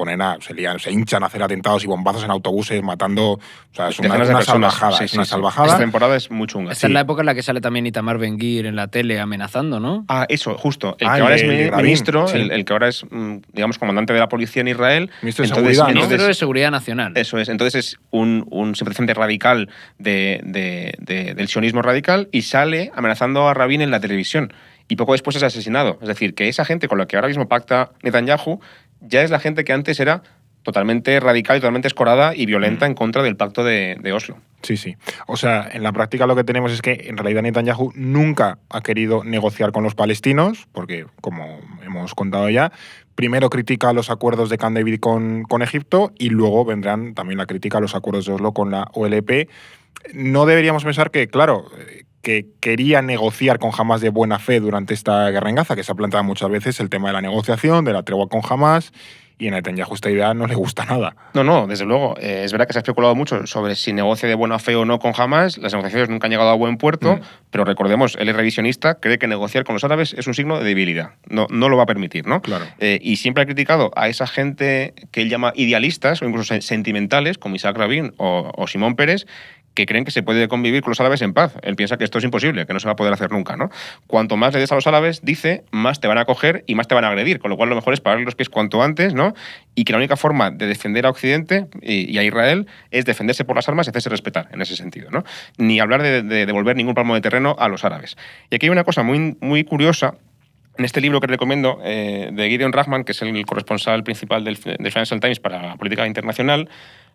hinchan a hacer atentados y bombazos en autobuses matando. O sea, es una salvajada. Sí, una salvajada. Esta temporada es muy chunga. Esta es la época en la que sale también Itamar Ben-Gvir en la tele amenazando, ¿no? Ah, eso, justo. El que ahora es ministro, sí. el que ahora es, digamos, comandante de la policía en Israel. Ministro de Seguridad, ¿no? Ministro de Seguridad Nacional. Eso es. Entonces es un simpatizante radical del sionismo radical y sale amenazando a Rabin en la televisión. Y poco después es asesinado. Es decir, que esa gente con la que ahora mismo pacta Netanyahu ya es la gente que antes era totalmente radical y totalmente escorada y violenta en contra del pacto de Oslo. Sí. O sea, en la práctica lo que tenemos es que en realidad Netanyahu nunca ha querido negociar con los palestinos, porque, como hemos contado ya, primero critica los acuerdos de Camp David con Egipto y luego vendrán también la crítica a los acuerdos de Oslo con la OLP. No deberíamos pensar que, claro, que quería negociar con Hamas de buena fe durante esta guerra en Gaza, que se ha planteado muchas veces el tema de la negociación, de la tregua con Hamas, y a Netanyahu esta idea no le gusta nada. No, desde luego. Es verdad que se ha especulado mucho sobre si negocia de buena fe o no con Hamas. Las negociaciones nunca han llegado a buen puerto, pero recordemos, él es revisionista, cree que negociar con los árabes es un signo de debilidad. No lo va a permitir, ¿no? Claro. Y siempre ha criticado a esa gente que él llama idealistas o incluso sentimentales, como Isaac Rabin o Shimon Peres, que creen que se puede convivir con los árabes en paz. Él piensa que esto es imposible, que no se va a poder hacer nunca, ¿no? Cuanto más le des a los árabes, dice, más te van a coger y más te van a agredir, con lo cual lo mejor es pararle los pies cuanto antes, ¿no? Y que la única forma de defender a Occidente y a Israel es defenderse por las armas y hacerse respetar, en ese sentido, ¿no? Ni hablar de devolver ningún palmo de terreno a los árabes. Y aquí hay una cosa muy, muy curiosa. En este libro que recomiendo, de Gideon Rachman, que es el corresponsal principal del Financial Times para la política internacional,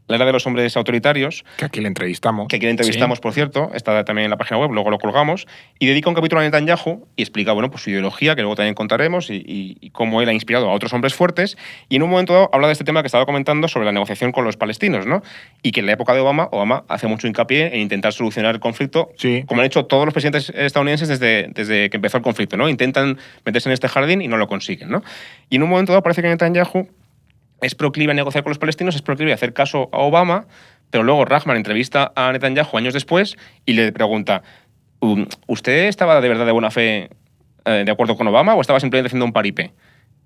La era de los hombres autoritarios. Que aquí le entrevistamos. Sí. Por cierto. Está también en la página web, luego lo colgamos. Y dedica un capítulo a Netanyahu y explica, bueno, pues su ideología, que luego también contaremos, y cómo él ha inspirado a otros hombres fuertes. Y en un momento dado habla de este tema que estaba comentando sobre la negociación con los palestinos, ¿no? Y que en la época de Obama hace mucho hincapié en intentar solucionar el conflicto, como han hecho todos los presidentes estadounidenses desde que empezó el conflicto, ¿no? Intentan meterse en este jardín y no lo consiguen, ¿no? Y en un momento dado parece que Netanyahu es proclive a negociar con los palestinos, es proclive a hacer caso a Obama, pero luego Rachman entrevista a Netanyahu años después y le pregunta, ¿usted estaba de verdad de buena fe de acuerdo con Obama o estaba simplemente haciendo un paripé?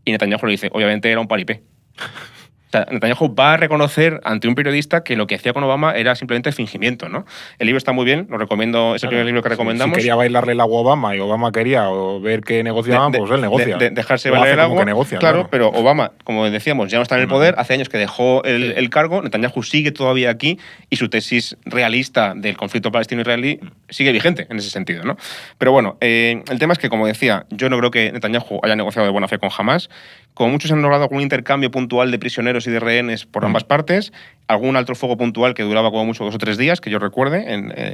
Y Netanyahu le dice, obviamente era un paripé. O sea, Netanyahu va a reconocer ante un periodista que lo que hacía con Obama era simplemente fingimiento, ¿no? El libro está muy bien, lo recomiendo, es el primer libro que recomendamos. Si quería bailarle el agua a Obama y Obama quería ver qué negociaban, pues él negocia. Dejarse bailar el agua, claro, pero Obama, como decíamos, ya no está en el poder, hace años que dejó el cargo, Netanyahu sigue todavía aquí y su tesis realista del conflicto palestino-israelí sigue vigente en ese sentido, ¿no? Pero bueno, el tema es que, como decía, yo no creo que Netanyahu haya negociado de buena fe con Hamas. Como muchos han logrado algún intercambio puntual de prisioneros y de rehenes por ambas partes, algún alto fuego puntual que duraba como mucho 2 o 3 días, que yo recuerde,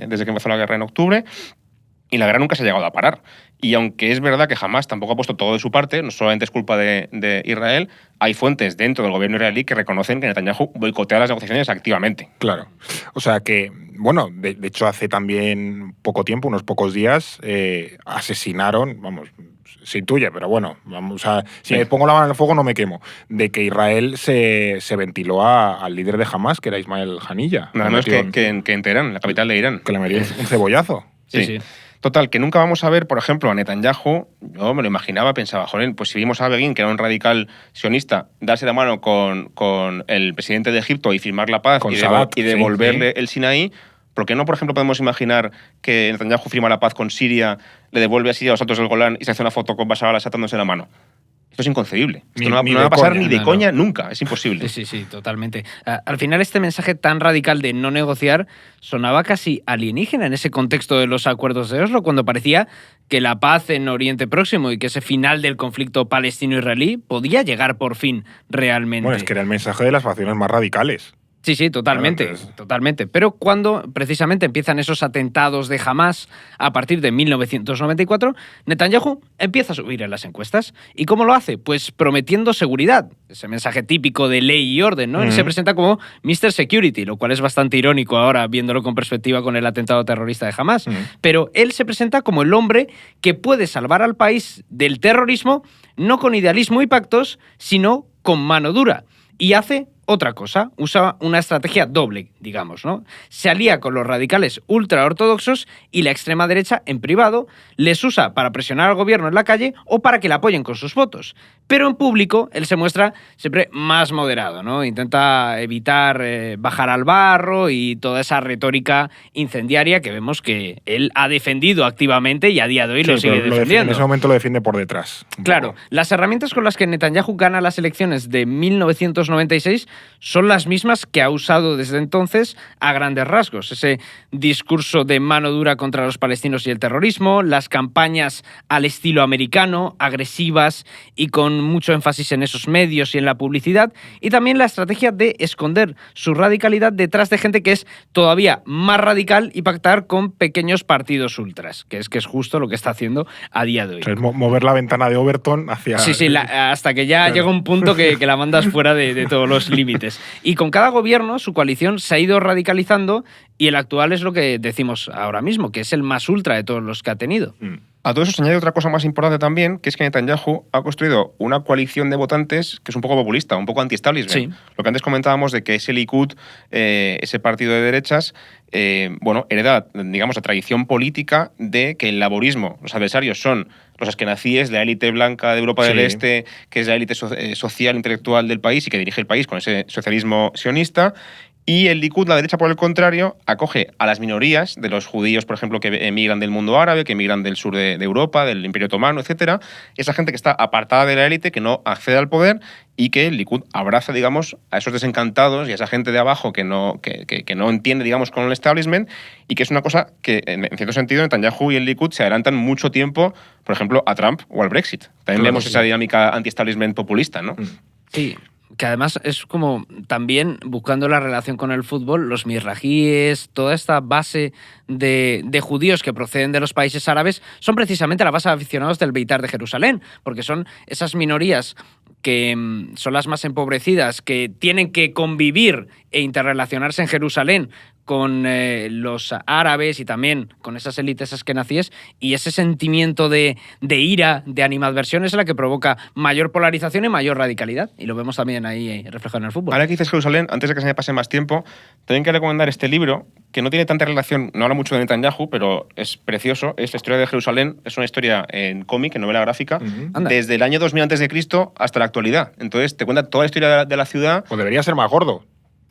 desde que empezó la guerra en octubre. y la guerra nunca se ha llegado a parar. Y aunque es verdad que Hamás tampoco ha puesto todo de su parte, no solamente es culpa de Israel, hay fuentes dentro del gobierno israelí que reconocen que Netanyahu boicotea las negociaciones activamente. Claro. O sea que, bueno, de hecho hace también poco tiempo, unos pocos días, asesinaron, vamos, se intuye, pero bueno, vamos a, si me pongo la mano en el fuego no me quemo, de que Israel se ventiló al líder de Hamás, que era Ismael Haniyeh. Nada menos que en Teherán, la capital de Irán. Que le metió un cebollazo. Sí. Total, que nunca vamos a ver, por ejemplo, a Netanyahu. Yo me lo imaginaba, pensaba, joder, pues si vimos a Begin, que era un radical sionista, darse la mano con el presidente de Egipto y firmar la paz y devolverle el Sinaí, ¿por qué no, por ejemplo, podemos imaginar que Netanyahu firma la paz con Siria, le devuelve a Siria a los altos del Golán y se hace una foto con Bashar al-Assad dándose la mano? Esto es inconcebible. Esto no va a pasar ni de coña nunca. Es imposible. Sí, totalmente. Al final este mensaje tan radical de no negociar sonaba casi alienígena en ese contexto de los acuerdos de Oslo, cuando parecía que la paz en Oriente Próximo y que ese final del conflicto palestino-israelí podía llegar por fin realmente. Bueno, es que era el mensaje de las facciones más radicales. Sí, totalmente, totalmente. Pero cuando precisamente empiezan esos atentados de Hamás a partir de 1994, Netanyahu empieza a subir en las encuestas. ¿Y cómo lo hace? Pues prometiendo seguridad. Ese mensaje típico de ley y orden, ¿no? Él se presenta como Mr. Security, lo cual es bastante irónico ahora viéndolo con perspectiva con el atentado terrorista de Hamás. Pero él se presenta como el hombre que puede salvar al país del terrorismo, no con idealismo y pactos, sino con mano dura. Y hace otra cosa, usa una estrategia doble, digamos, ¿no? Se alía con los radicales ultraortodoxos y la extrema derecha en privado les usa para presionar al gobierno en la calle o para que le apoyen con sus votos. Pero en público él se muestra siempre más moderado, ¿no? Intenta evitar bajar al barro y toda esa retórica incendiaria que vemos que él ha defendido activamente y a día de hoy lo sigue defendiendo. En ese momento lo defiende por detrás. Claro, las herramientas con las que Netanyahu gana las elecciones de 1996 son las mismas que ha usado desde entonces a grandes rasgos. Ese discurso de mano dura contra los palestinos y el terrorismo, las campañas al estilo americano, agresivas y con mucho énfasis en esos medios y en la publicidad, y también la estrategia de esconder su radicalidad detrás de gente que es todavía más radical y pactar con pequeños partidos ultras, que es justo lo que está haciendo a día de hoy. O sea, es mover la ventana de Overton hacia... Sí, hasta que ya llega un punto que la mandas fuera de todos los límites. Y con cada gobierno su coalición se ha ido radicalizando y el actual es lo que decimos ahora mismo, que es el más ultra de todos los que ha tenido. A todo eso se añade otra cosa más importante también, que es que Netanyahu ha construido una coalición de votantes que es un poco populista, un poco anti-establishment. Sí. Lo que antes comentábamos de que ese Likud, ese partido de derechas, hereda, digamos, la tradición política de que el laborismo, los adversarios son los askenazíes, la élite blanca de Europa del Este, que es la élite social, intelectual del país y que dirige el país con ese socialismo sionista. Y el Likud, la derecha, por el contrario, acoge a las minorías de los judíos, por ejemplo, que emigran del mundo árabe, que emigran del sur de Europa, del Imperio Otomano, etc. Esa gente que está apartada de la élite, que no accede al poder y que el Likud abraza, digamos, a esos desencantados y a esa gente de abajo que no entiende, digamos, con el establishment, y que es una cosa que, en cierto sentido, Netanyahu y el Likud se adelantan mucho tiempo, por ejemplo, a Trump o al Brexit. También vemos esa dinámica anti-establishment populista, ¿no? Sí. Que además es como también buscando la relación con el fútbol, los mizrajíes, toda esta base de judíos que proceden de los países árabes son precisamente la base de aficionados del Beitar de Jerusalén, porque son esas minorías que son las más empobrecidas, que tienen que convivir e interrelacionarse en Jerusalén con los árabes y también con esas élites askenazíes, y ese sentimiento de ira, de animadversión, es la que provoca mayor polarización y mayor radicalidad, y lo vemos también ahí reflejado en el fútbol. Ahora que dices Jerusalén, antes de que se me pase más tiempo, tengo que recomendar este libro, que no tiene tanta relación, no habla mucho de Netanyahu, pero es precioso, es La historia de Jerusalén, es una historia en cómic, en novela gráfica, desde el año 2000 a.C. hasta la actualidad. Entonces te cuenta toda la historia de la ciudad. Pues debería ser más gordo.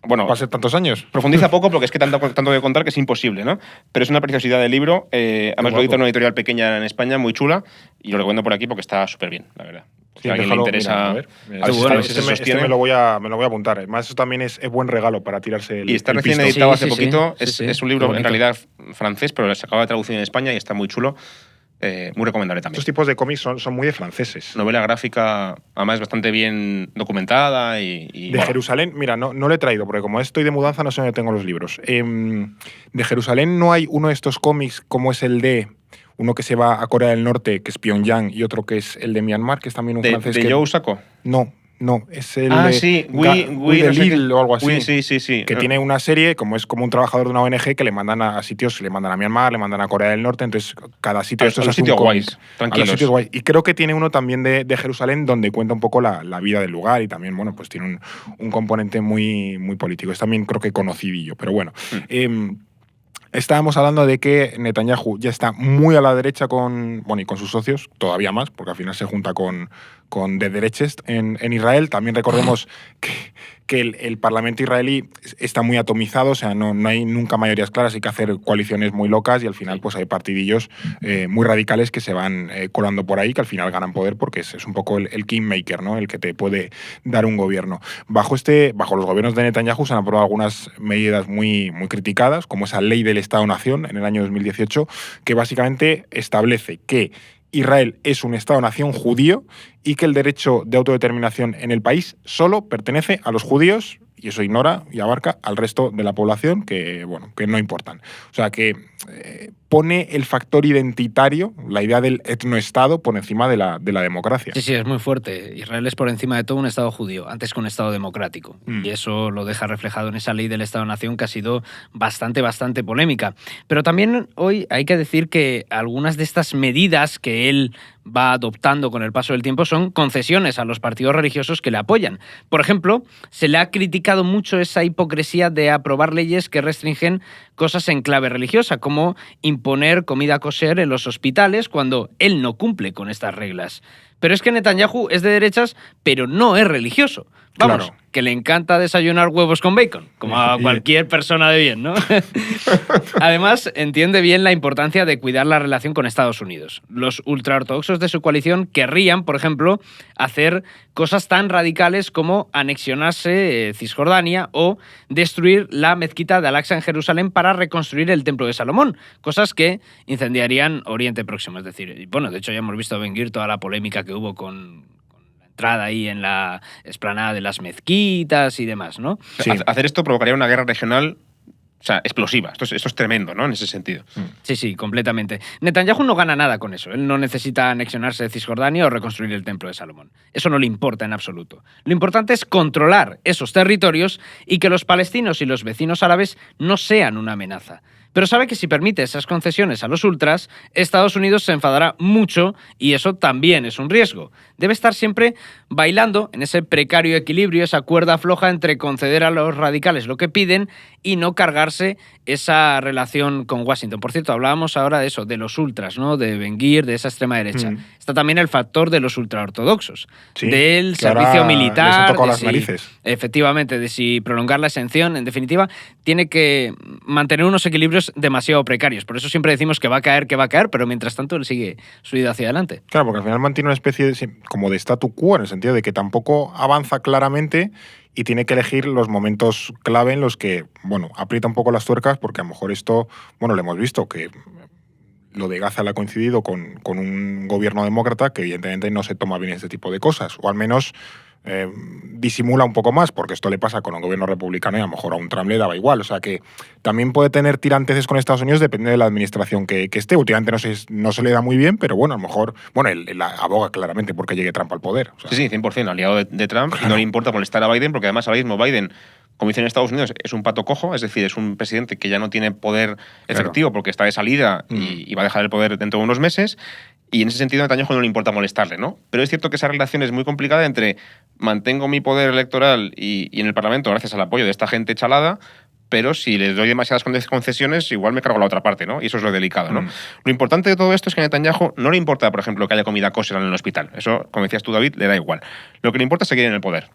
Bueno, va a ser tantos años. Profundiza poco porque es que tanto que contar que es imposible, ¿no? Pero es una preciosidad de libro. Además lo edita una editorial pequeña en España, muy chula, y lo recomiendo por aquí porque está súper bien, la verdad. Si a alguien le interesa... Este me lo voy a apuntar. Además, eso también es buen regalo para tirarse el Y está recién editado hace poquito. Es un libro en realidad francés, pero se acaba de traducir en España y está muy chulo. Muy recomendable también. Estos tipos de cómics son muy de franceses. Novela gráfica, además bastante bien documentada. De Jerusalén, mira, no lo he traído, porque como estoy de mudanza no sé dónde tengo los libros. De Jerusalén no hay uno de estos cómics como es el de uno que se va a Corea del Norte, que es Pyongyang, y otro que es el de Myanmar, que es también un francés. ¿De Joe Sacco? No, es el sí, Guy Delisle o algo así. Sí. Que tiene una serie, como es como un trabajador de una ONG, que le mandan a sitios, le mandan a Myanmar, le mandan a Corea del Norte, entonces cada sitio... A los sitios guays, tranquilos. A los sitios guays. Y creo que tiene uno también de Jerusalén, donde cuenta un poco la vida del lugar y también, bueno, pues tiene un componente muy, muy político. Es también, creo que conocidillo, pero bueno. Estábamos hablando de que Netanyahu ya está muy a la derecha y con sus socios, todavía más, porque al final se junta con de derechas en Israel. También recordemos que el Parlamento israelí está muy atomizado, o sea, no hay nunca mayorías claras, hay que hacer coaliciones muy locas y al final pues hay partidillos muy radicales que se van colando por ahí, que al final ganan poder porque es un poco el kingmaker, ¿no? El que te puede dar un gobierno. Bajo los gobiernos de Netanyahu se han aprobado algunas medidas muy, muy criticadas, como esa ley del Estado-Nación en el año 2018, que básicamente establece que Israel es un Estado-nación judío y que el derecho de autodeterminación en el país solo pertenece a los judíos, y eso ignora y abarca al resto de la población que no importan. O sea, que pone el factor identitario, la idea del etnoestado, por encima de la democracia. Sí, es muy fuerte. Israel es por encima de todo un Estado judío, antes que un Estado democrático. Y eso lo deja reflejado en esa ley del Estado-nación que ha sido bastante polémica. Pero también hoy hay que decir que algunas de estas medidas que él va adoptando con el paso del tiempo son concesiones a los partidos religiosos que le apoyan. Por ejemplo, se le ha criticado mucho esa hipocresía de aprobar leyes que restringen cosas en clave religiosa, como imponer comida kosher en los hospitales cuando él no cumple con estas reglas. Pero es que Netanyahu es de derechas, pero no es religioso. Vamos, claro, que le encanta desayunar huevos con bacon, como a cualquier persona de bien, ¿no? Además, entiende bien la importancia de cuidar la relación con Estados Unidos. Los ultraortodoxos de su coalición querrían, por ejemplo, hacer cosas tan radicales como anexionarse Cisjordania o destruir la mezquita de Al-Aqsa en Jerusalén para reconstruir el Templo de Salomón, cosas que incendiarían Oriente Próximo. Es decir, bueno, de hecho ya hemos visto a Ben-Gvir toda la polémica que hubo con la entrada ahí en la explanada de las mezquitas y demás, ¿no? Sí. Hacer esto provocaría una guerra regional, o sea, explosiva. Esto es tremendo, ¿no? En ese sentido. Sí, completamente. Netanyahu no gana nada con eso. Él no necesita anexionarse de Cisjordania o reconstruir el Templo de Salomón. Eso no le importa en absoluto. Lo importante es controlar esos territorios y que los palestinos y los vecinos árabes no sean una amenaza. Pero sabe que si permite esas concesiones a los ultras, Estados Unidos se enfadará mucho y eso también es un riesgo. Debe estar siempre bailando en ese precario equilibrio, esa cuerda floja entre conceder a los radicales lo que piden y no cargarse esa relación con Washington. Por cierto, hablábamos ahora de eso, de los ultras, ¿no? De Ben-Gvir, de esa extrema derecha. Está también el factor de los ultraortodoxos, del servicio militar. Les han tocado las narices. Efectivamente, de si prolongar la exención. En definitiva, tiene que mantener unos equilibrios demasiado precarios. Por eso siempre decimos que va a caer, pero mientras tanto él sigue su ida hacia adelante. Claro, porque al final mantiene una especie como de statu quo, en el sentido de que tampoco avanza claramente y tiene que elegir los momentos clave en los que, aprieta un poco las tuercas, porque a lo mejor esto, lo hemos visto, que lo de Gaza le ha coincidido con un gobierno demócrata que evidentemente no se toma bien este tipo de cosas, o al menos disimula un poco más, porque esto le pasa con un gobierno republicano y a lo mejor a un Trump le daba igual. O sea que también puede tener tiranteces con Estados Unidos, depende de la administración que esté. Últimamente no se le da muy bien, pero a lo mejor, él aboga claramente porque llegue Trump al poder. O sea, sí, 100%, aliado de Trump, claro. Y no le importa molestar a Biden, porque además ahora mismo Biden, como dicen en Estados Unidos, es un pato cojo, es decir, es un presidente que ya no tiene poder efectivo porque está de salida y va a dejar el poder dentro de unos meses. Y en ese sentido, a Netanyahu no le importa molestarle, ¿no? Pero es cierto que esa relación es muy complicada entre mantengo mi poder electoral y en el Parlamento gracias al apoyo de esta gente chalada, pero si les doy demasiadas concesiones, igual me cargo la otra parte, ¿no? Y eso es lo delicado, ¿no? Lo importante de todo esto es que a Netanyahu no le importa, por ejemplo, que haya comida kosher en el hospital. Eso, como decías tú, David, le da igual. Lo que le importa es seguir en el poder.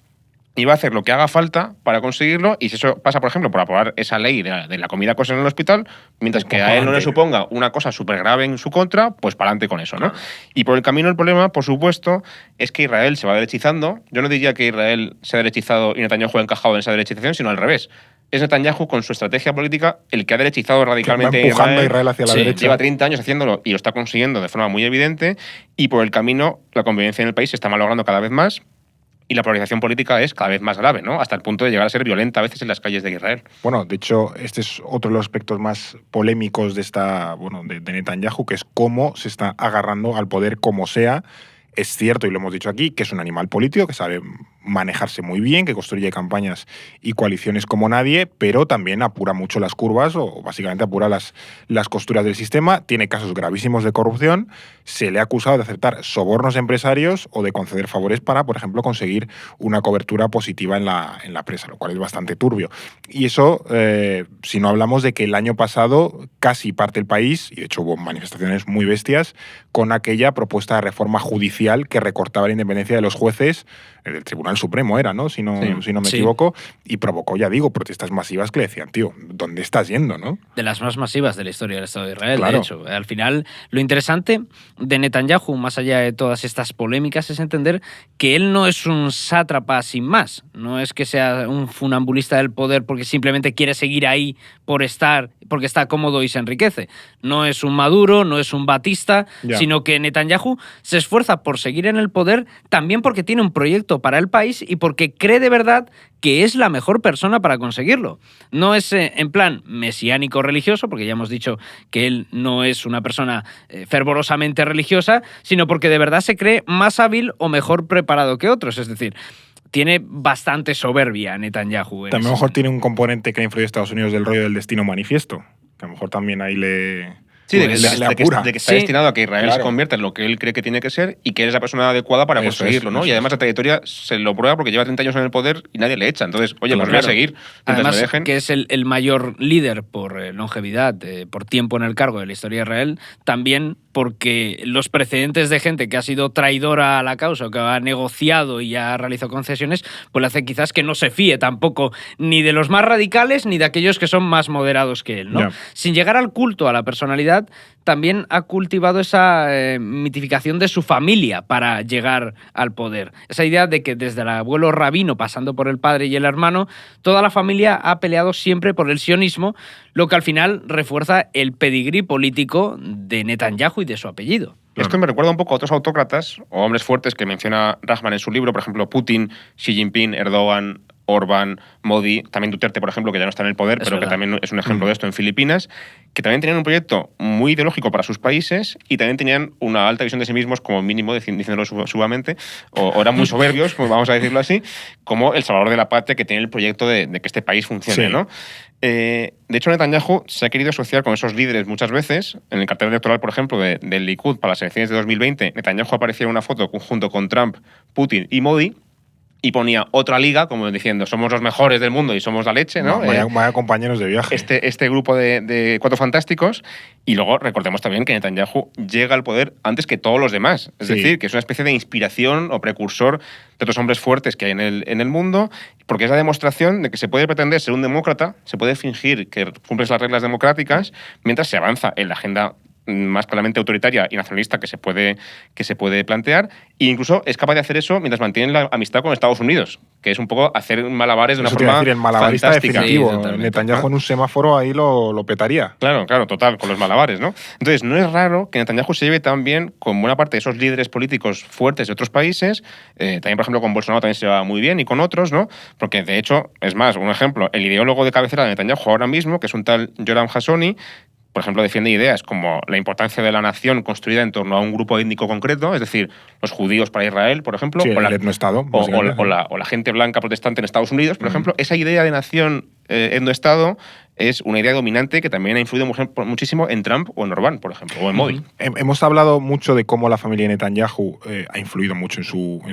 Y va a hacer lo que haga falta para conseguirlo, y si eso pasa, por ejemplo, por aprobar esa ley de la comida kosher en el hospital, mientras que a él no le suponga una cosa súper grave en su contra, pues para adelante con eso, ¿no? Y por el camino el problema, por supuesto, es que Israel se va derechizando. Yo no diría que Israel se ha derechizado y Netanyahu ha encajado en esa derechización, sino al revés. Es Netanyahu, con su estrategia política, el que ha derechizado radicalmente va empujando a Israel hacia la derecha. Lleva 30 años haciéndolo y lo está consiguiendo de forma muy evidente, y por el camino la convivencia en el país se está malogrando cada vez más. y la polarización política es cada vez más grave, ¿no? Hasta el punto de llegar a ser violenta a veces en las calles de Israel. Bueno, de hecho, este es otro de los aspectos más polémicos de de Netanyahu, que es cómo se está agarrando al poder como sea. Es cierto, y lo hemos dicho aquí, que es un animal político, que sabe manejarse muy bien, que construye campañas y coaliciones como nadie, pero también apura mucho las curvas o básicamente apura las costuras del sistema. Tiene casos gravísimos de corrupción. Se le ha acusado de aceptar sobornos empresarios o de conceder favores para, por ejemplo, conseguir una cobertura positiva en la prensa, lo cual es bastante turbio. Y eso, si no hablamos de que el año pasado casi parte del país, y de hecho hubo manifestaciones muy bestias, con aquella propuesta de reforma judicial que recortaba la independencia de los jueces, del Tribunal Supremo era, ¿no? Si no me equivoco, y provocó, ya digo, protestas masivas que le decían, tío, ¿dónde estás yendo, no? De las más masivas de la historia del Estado de Israel, claro. De hecho. Al final, lo interesante de Netanyahu, más allá de todas estas polémicas, es entender que él no es un sátrapa sin más. No es que sea un funambulista del poder porque simplemente quiere seguir ahí por estar, porque está cómodo y se enriquece. No es un Maduro, no es un Batista, sino que Netanyahu se esfuerza por seguir en el poder también porque tiene un proyecto para el país y porque cree de verdad que es la mejor persona para conseguirlo. No es en plan mesiánico religioso, porque ya hemos dicho que él no es una persona fervorosamente religiosa, sino porque de verdad se cree más hábil o mejor preparado que otros. Es decir, tiene bastante soberbia Netanyahu. También a lo mejor tiene un componente que ha influido a Estados Unidos del rollo del destino manifiesto, que a lo mejor también ahí le... Sí, pues de que está destinado a que Israel se convierta en lo que él cree que tiene que ser y que él es la persona adecuada para conseguirlo, ¿no? Y además la trayectoria se lo prueba porque lleva 30 años en el poder y nadie le echa. Entonces, oye, pues voy a seguir. Además, me dejen. Que es el mayor líder por longevidad, por tiempo en el cargo de la historia de Israel, también porque los precedentes de gente que ha sido traidora a la causa, que ha negociado y ha realizado concesiones, pues le hace quizás que no se fíe tampoco ni de los más radicales ni de aquellos que son más moderados que él, ¿no? Sin llegar al culto a la personalidad, también ha cultivado esa mitificación de su familia para llegar al poder. Esa idea de que desde el abuelo rabino, pasando por el padre y el hermano, toda la familia ha peleado siempre por el sionismo, lo que al final refuerza el pedigrí político de Netanyahu y de su apellido. Esto me recuerda un poco a otros autócratas o hombres fuertes que menciona Rahman en su libro, por ejemplo, Putin, Xi Jinping, Erdogan, Orbán, Modi, también Duterte, por ejemplo, que ya no está en el poder, pero que también es un ejemplo de esto en Filipinas, que también tenían un proyecto muy ideológico para sus países y también tenían una alta visión de sí mismos, como mínimo, diciéndolo suavemente, o eran muy soberbios, pues vamos a decirlo así, como el salvador de la patria que tiene el proyecto de que este país funcione, ¿no? De hecho, Netanyahu se ha querido asociar con esos líderes muchas veces. En el cartel electoral, por ejemplo, del Likud para las elecciones de 2020, Netanyahu aparecía en una foto junto con Trump, Putin y Modi, y ponía otra liga, como diciendo, somos los mejores del mundo y somos la leche, ¿no? Vaya compañeros de viaje. Este grupo de cuatro fantásticos. Y luego recordemos también que Netanyahu llega al poder antes que todos los demás. Es decir, que es una especie de inspiración o precursor de otros hombres fuertes que hay en el mundo, porque es la demostración de que se puede pretender ser un demócrata, se puede fingir que cumples las reglas democráticas, mientras se avanza en la agenda más claramente autoritaria y nacionalista que se puede plantear, e incluso es capaz de hacer eso mientras mantiene la amistad con Estados Unidos, que es un poco hacer malabares de una forma decir, el malabarista fantástica. Definitivo. Netanyahu en un semáforo ahí lo petaría. Claro, total, con los malabares, ¿no? Entonces, no es raro que Netanyahu se lleve tan bien con buena parte de esos líderes políticos fuertes de otros países, también, por ejemplo, con Bolsonaro también se va muy bien y con otros, ¿no? Porque, de hecho, es más, un ejemplo, el ideólogo de cabecera de Netanyahu ahora mismo, que es un tal Yoram Hassoni, por ejemplo, defiende ideas como la importancia de la nación construida en torno a un grupo étnico concreto, es decir, los judíos para Israel, por ejemplo, sí, el etnoestado, o la gente blanca protestante en Estados Unidos, por ejemplo. Esa idea de nación etnoestado es una idea dominante que también ha influido muchísimo en Trump o en Orbán, por ejemplo, o en Modi. Hemos hablado mucho de cómo la familia Netanyahu ha influido mucho en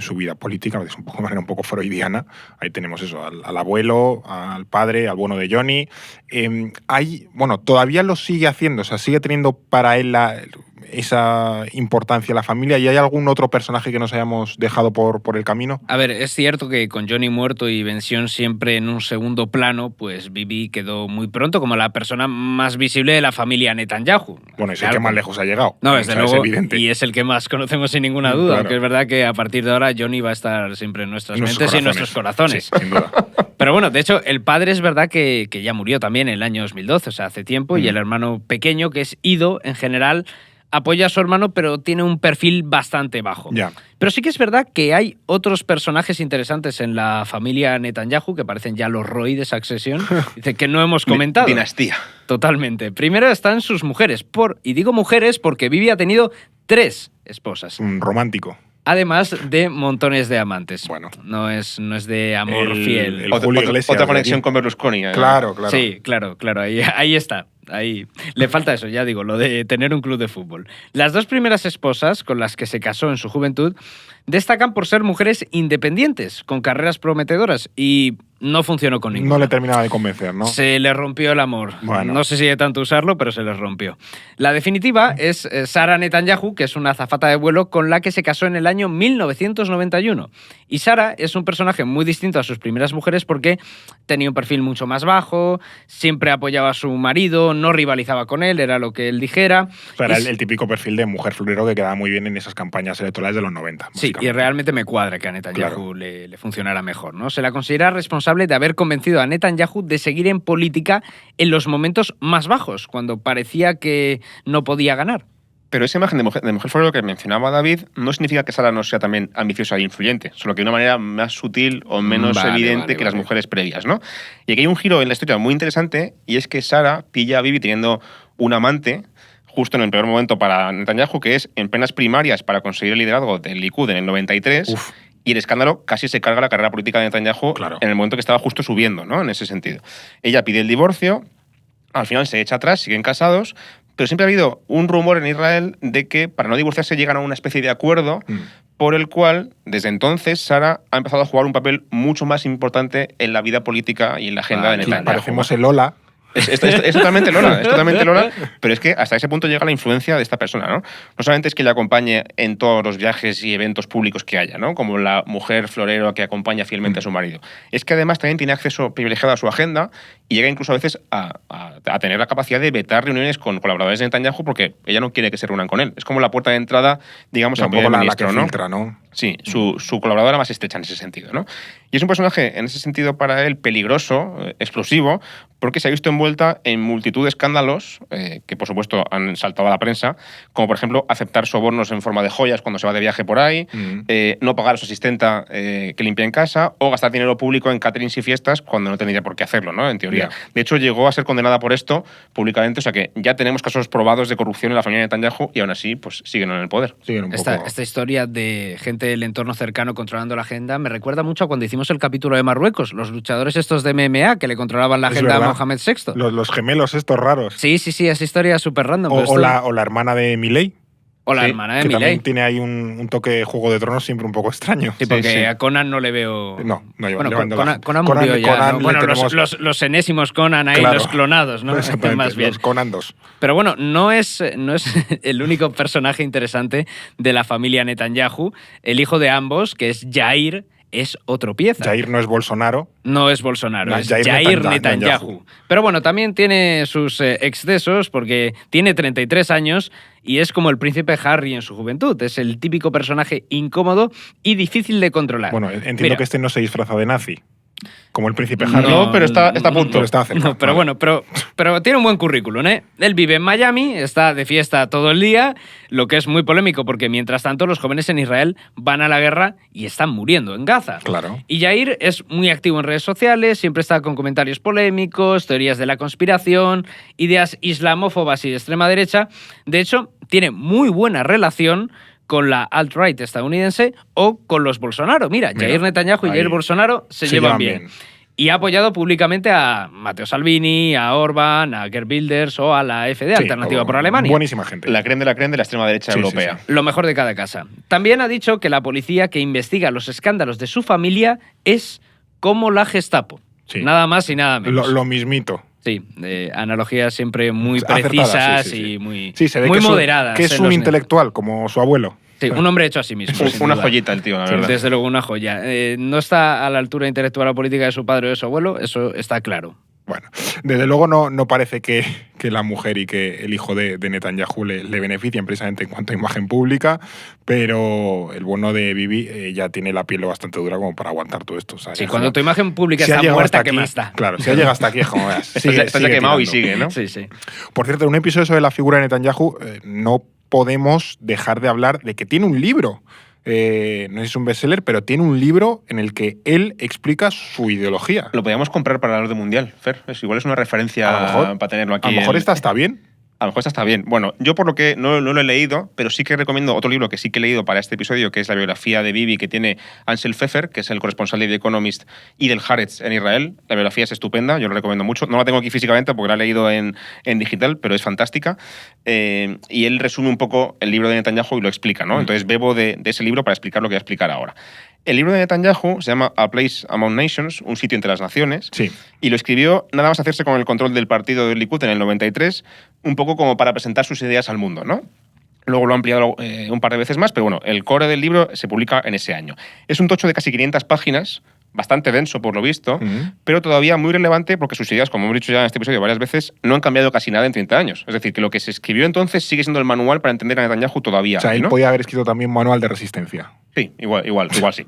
su vida política, de manera un poco freudiana. Ahí tenemos eso, al abuelo, al padre, al bueno de Johnny. Todavía lo sigue haciendo, o sea, sigue teniendo para él esa importancia la familia. ¿Y hay algún otro personaje que nos hayamos dejado por el camino? A ver, es cierto que con Johnny muerto y Bención siempre en un segundo plano, pues Bibi quedó muy pronto como la persona más visible de la familia Netanyahu. Bueno, es el que más lejos ha llegado. No, desde luego, es evidente. Y es el que más conocemos sin ninguna duda, claro. Aunque es verdad que a partir de ahora Johnny va a estar siempre en nuestras mentes y en nuestros corazones. Sí, sin duda. Pero bueno, de hecho, el padre es verdad que ya murió también en el año 2012, o sea, hace tiempo, y el hermano pequeño, que es Ido, en general apoya a su hermano, pero tiene un perfil bastante bajo. Ya. Pero sí que es verdad que hay otros personajes interesantes en la familia Netanyahu que parecen ya los Roy de Succession, dice que no hemos comentado. Dinastía. Totalmente. Primero están sus mujeres. Y digo mujeres porque Bibi ha tenido 3 esposas. Un romántico. Además de montones de amantes. Bueno. No es de amor fiel. Otra conexión con Berlusconi. Claro. Sí, claro. Ahí está. Ahí le falta eso, ya digo, lo de tener un club de fútbol. Las 2 primeras esposas con las que se casó en su juventud destacan por ser mujeres independientes, con carreras prometedoras, y no funcionó con ninguna. No le terminaba de convencer, ¿no? Se le rompió el amor. Bueno. No sé si de tanto usarlo, pero se les rompió. La definitiva es Sara Netanyahu, que es una azafata de vuelo con la que se casó en el año 1991. Y Sara es un personaje muy distinto a sus primeras mujeres porque tenía un perfil mucho más bajo, siempre apoyaba a su marido, no rivalizaba con él, era lo que él dijera. O sea, era el típico perfil de mujer florero que quedaba muy bien en esas campañas electorales de los 90. Sí, y realmente me cuadra que a Netanyahu le funcionara mejor, ¿no? Se la considera responsable de haber convencido a Netanyahu de seguir en política en los momentos más bajos, cuando parecía que no podía ganar. Pero esa imagen de mujer florero que mencionaba David no significa que Sara no sea también ambiciosa e influyente, solo que de una manera más sutil o menos evidente que las mujeres previas, ¿no? Y aquí hay un giro en la historia muy interesante, y es que Sara pilla a Bibi teniendo un amante justo en el peor momento para Netanyahu, que es en plenas primarias para conseguir el liderazgo del Likud en el 93. Uf. Y el escándalo casi se carga la carrera política de Netanyahu en el momento que estaba justo subiendo, ¿no? En ese sentido. Ella pide el divorcio, al final se echa atrás, siguen casados, pero siempre ha habido un rumor en Israel de que para no divorciarse llegan a una especie de acuerdo por el cual, desde entonces, Sara ha empezado a jugar un papel mucho más importante en la vida política y en la agenda de Netanyahu. Parecemos el Ola. Es totalmente Lola, pero es que hasta ese punto llega la influencia de esta persona, ¿no? No solamente es que le acompañe en todos los viajes y eventos públicos que haya, ¿no? Como la mujer florero que acompaña fielmente a su marido. Es que además también tiene acceso privilegiado a su agenda y llega incluso a veces a tener la capacidad de vetar reuniones con colaboradores de Netanyahu porque ella no quiere que se reúnan con él. Es como la puerta de entrada, digamos, al primer ministro, la que ¿no? filtra, ¿no? Sí, su colaboradora más estrecha en ese sentido, ¿no? Y es un personaje, en ese sentido, para él, peligroso, explosivo, porque se ha visto envuelta en multitud de escándalos que, por supuesto, han saltado a la prensa, como, por ejemplo, aceptar sobornos en forma de joyas cuando se va de viaje por ahí, no pagar a su asistenta que limpia en casa, o gastar dinero público en caterings y fiestas cuando no tendría por qué hacerlo, ¿no? En teoría. Yeah. De hecho, llegó a ser condenada por esto públicamente, o sea que ya tenemos casos probados de corrupción en la familia de Netanyahu y aún así, pues, siguen en el poder. Siguen un poco... Esta historia de gente del entorno cercano controlando la agenda me recuerda mucho a cuando hicimos el capítulo de Marruecos, los luchadores estos de MMA que le controlaban la agenda a Mohamed VI. Los gemelos estos raros. Sí, esa historia es súper random. O la hermana de Milei. O la hermana de que Milei. También tiene ahí un toque de Juego de Tronos siempre un poco extraño. Sí, porque a Conan no le veo... No bueno, Conan murió ya. ¿no? Bueno, tenemos... los enésimos Conan ahí, los clonados, ¿no? Más bien. Los Conan 2. Pero bueno, no es el único personaje interesante de la familia Netanyahu. El hijo de ambos, que es Yair, es otro pieza. Jair no es Bolsonaro. No es Bolsonaro, es Yair Netanyahu. Pero bueno, también tiene sus excesos porque tiene 33 años y es como el príncipe Harry en su juventud. Es el típico personaje incómodo y difícil de controlar. Bueno, entiendo que este no se disfraza de nazi. Como el príncipe Harry. No, pero está a punto. Pero está cerca. No, pero bueno, pero tiene un buen currículum, ¿eh? Él vive en Miami, está de fiesta todo el día, lo que es muy polémico porque mientras tanto los jóvenes en Israel van a la guerra y están muriendo en Gaza. Claro. Y Yair es muy activo en redes sociales, siempre está con comentarios polémicos, teorías de la conspiración, ideas islamófobas y de extrema derecha. De hecho, tiene muy buena relación con la alt-right estadounidense o con los Bolsonaro. Mira, Jair Netanyahu y Jair Bolsonaro se llevan bien. Y ha apoyado públicamente a Matteo Salvini, a Orbán, a Geert Wilders o a la AfD, Alternativa por Alemania. Buenísima gente. La creen de la extrema derecha europea. Sí. Lo mejor de cada casa. También ha dicho que la policía que investiga los escándalos de su familia es como la Gestapo. Sí. Nada más y nada menos. Lo mismito. Sí, analogías siempre muy precisas y muy moderadas. Que es un intelectual, como su abuelo. Sí, un hombre hecho a sí mismo. Una joyita el tío, la verdad. Desde luego, una joya. No está a la altura intelectual o política de su padre o de su abuelo, eso está claro. Bueno, desde luego no parece que la mujer y que el hijo de Netanyahu le beneficien precisamente en cuanto a imagen pública, pero el bueno de Bibi ya tiene la piel bastante dura como para aguantar todo esto. O sea, sí, cuando tu imagen pública está muerta, ¿qué más da? Claro, si ha llegado hasta aquí, como veas. Está ya quemado y sigue, ¿no? Sí. Por cierto, en un episodio sobre la figura de Netanyahu, no podemos dejar de hablar de que tiene un libro. No sé si es un bestseller, pero tiene un libro en el que él explica su ideología. Lo podíamos comprar para el orden mundial, Fer. Igual es una referencia para tenerlo aquí. A lo mejor esta está bien. A lo mejor esta está bien. Bueno, yo por lo que no lo he leído, pero sí que recomiendo otro libro que sí que he leído para este episodio, que es la biografía de Bibi, que tiene Ansel Pfeffer, que es el corresponsal de The Economist y del Haaretz en Israel. La biografía es estupenda, yo lo recomiendo mucho. No la tengo aquí físicamente porque la he leído en digital, pero es fantástica. Y él resume un poco el libro de Netanyahu y lo explica, ¿no? Entonces bebo de ese libro para explicar lo que voy a explicar ahora. El libro de Netanyahu se llama A Place Among Nations, un sitio entre las naciones, sí. Y lo escribió nada más hacerse con el control del partido del Likud en el 93, un poco como para presentar sus ideas al mundo, ¿no? Luego lo ha ampliado un par de veces más, pero bueno, el core del libro se publica en ese año. Es un tocho de casi 500 páginas, bastante denso por lo visto, pero todavía muy relevante porque sus ideas, como hemos dicho ya en este episodio varias veces, no han cambiado casi nada en 30 años. Es decir, que lo que se escribió entonces sigue siendo el manual para entender a Netanyahu todavía. O sea, él ¿no? podía haber escrito también un manual de resistencia. Sí, igual sí.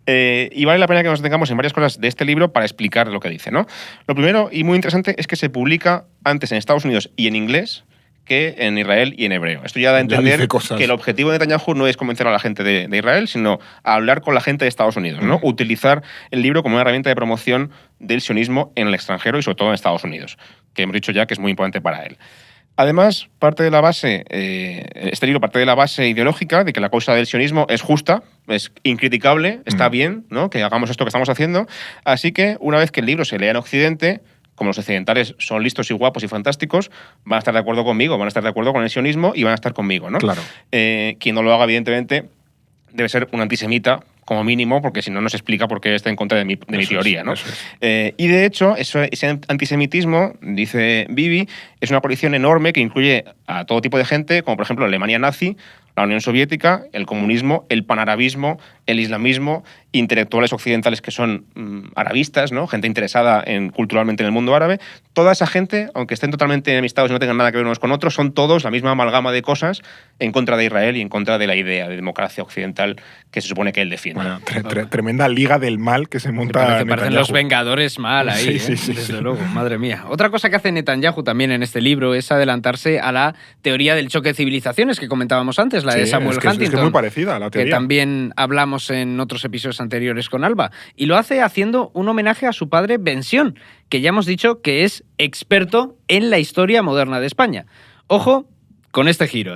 Y vale la pena que nos detengamos en varias cosas de este libro para explicar lo que dice, ¿no? Lo primero, y muy interesante, es que se publica antes en Estados Unidos y en inglés que en Israel y en hebreo. Esto ya da a entender que el objetivo de Netanyahu no es convencer a la gente de Israel, sino hablar con la gente de Estados Unidos, ¿no? Utilizar el libro como una herramienta de promoción del sionismo en el extranjero y sobre todo en Estados Unidos, que hemos dicho ya que es muy importante para él. Además, este libro parte de la base ideológica de que la causa del sionismo es justa, es incriticable, está bien, ¿no? Que hagamos esto que estamos haciendo. Así que una vez que el libro se lea en Occidente, como los occidentales son listos y guapos y fantásticos, van a estar de acuerdo conmigo, van a estar de acuerdo con el sionismo y van a estar conmigo, ¿no? Claro. Quien no lo haga, evidentemente, debe ser un antisemita, como mínimo, porque si no, no se explica por qué está en contra de mi teoría, ¿no? Y de hecho, ese antisemitismo, dice Bibi, es una coalición enorme que incluye a todo tipo de gente, como por ejemplo la Alemania nazi, la Unión Soviética, el comunismo, el panarabismo, el islamismo, intelectuales occidentales que son arabistas, ¿no? Gente interesada culturalmente en el mundo árabe. Toda esa gente, aunque estén totalmente enemistados y no tengan nada que ver unos con otros, son todos la misma amalgama de cosas en contra de Israel y en contra de la idea de democracia occidental que se supone que él defiende. Bueno, tremenda liga del mal que se monta. Me parecen los Vengadores mal ahí, sí, desde luego, madre mía. Otra cosa que hace Netanyahu también en este libro es adelantarse a la teoría del choque de civilizaciones que comentábamos antes, la de Samuel Huntington. Es que es muy parecida a la teoría. Que también hablamos en otros episodios anteriores con Alba. Y lo hace haciendo un homenaje a su padre Ben-Sion, que ya hemos dicho que es experto en la historia moderna de España. Ojo con este giro,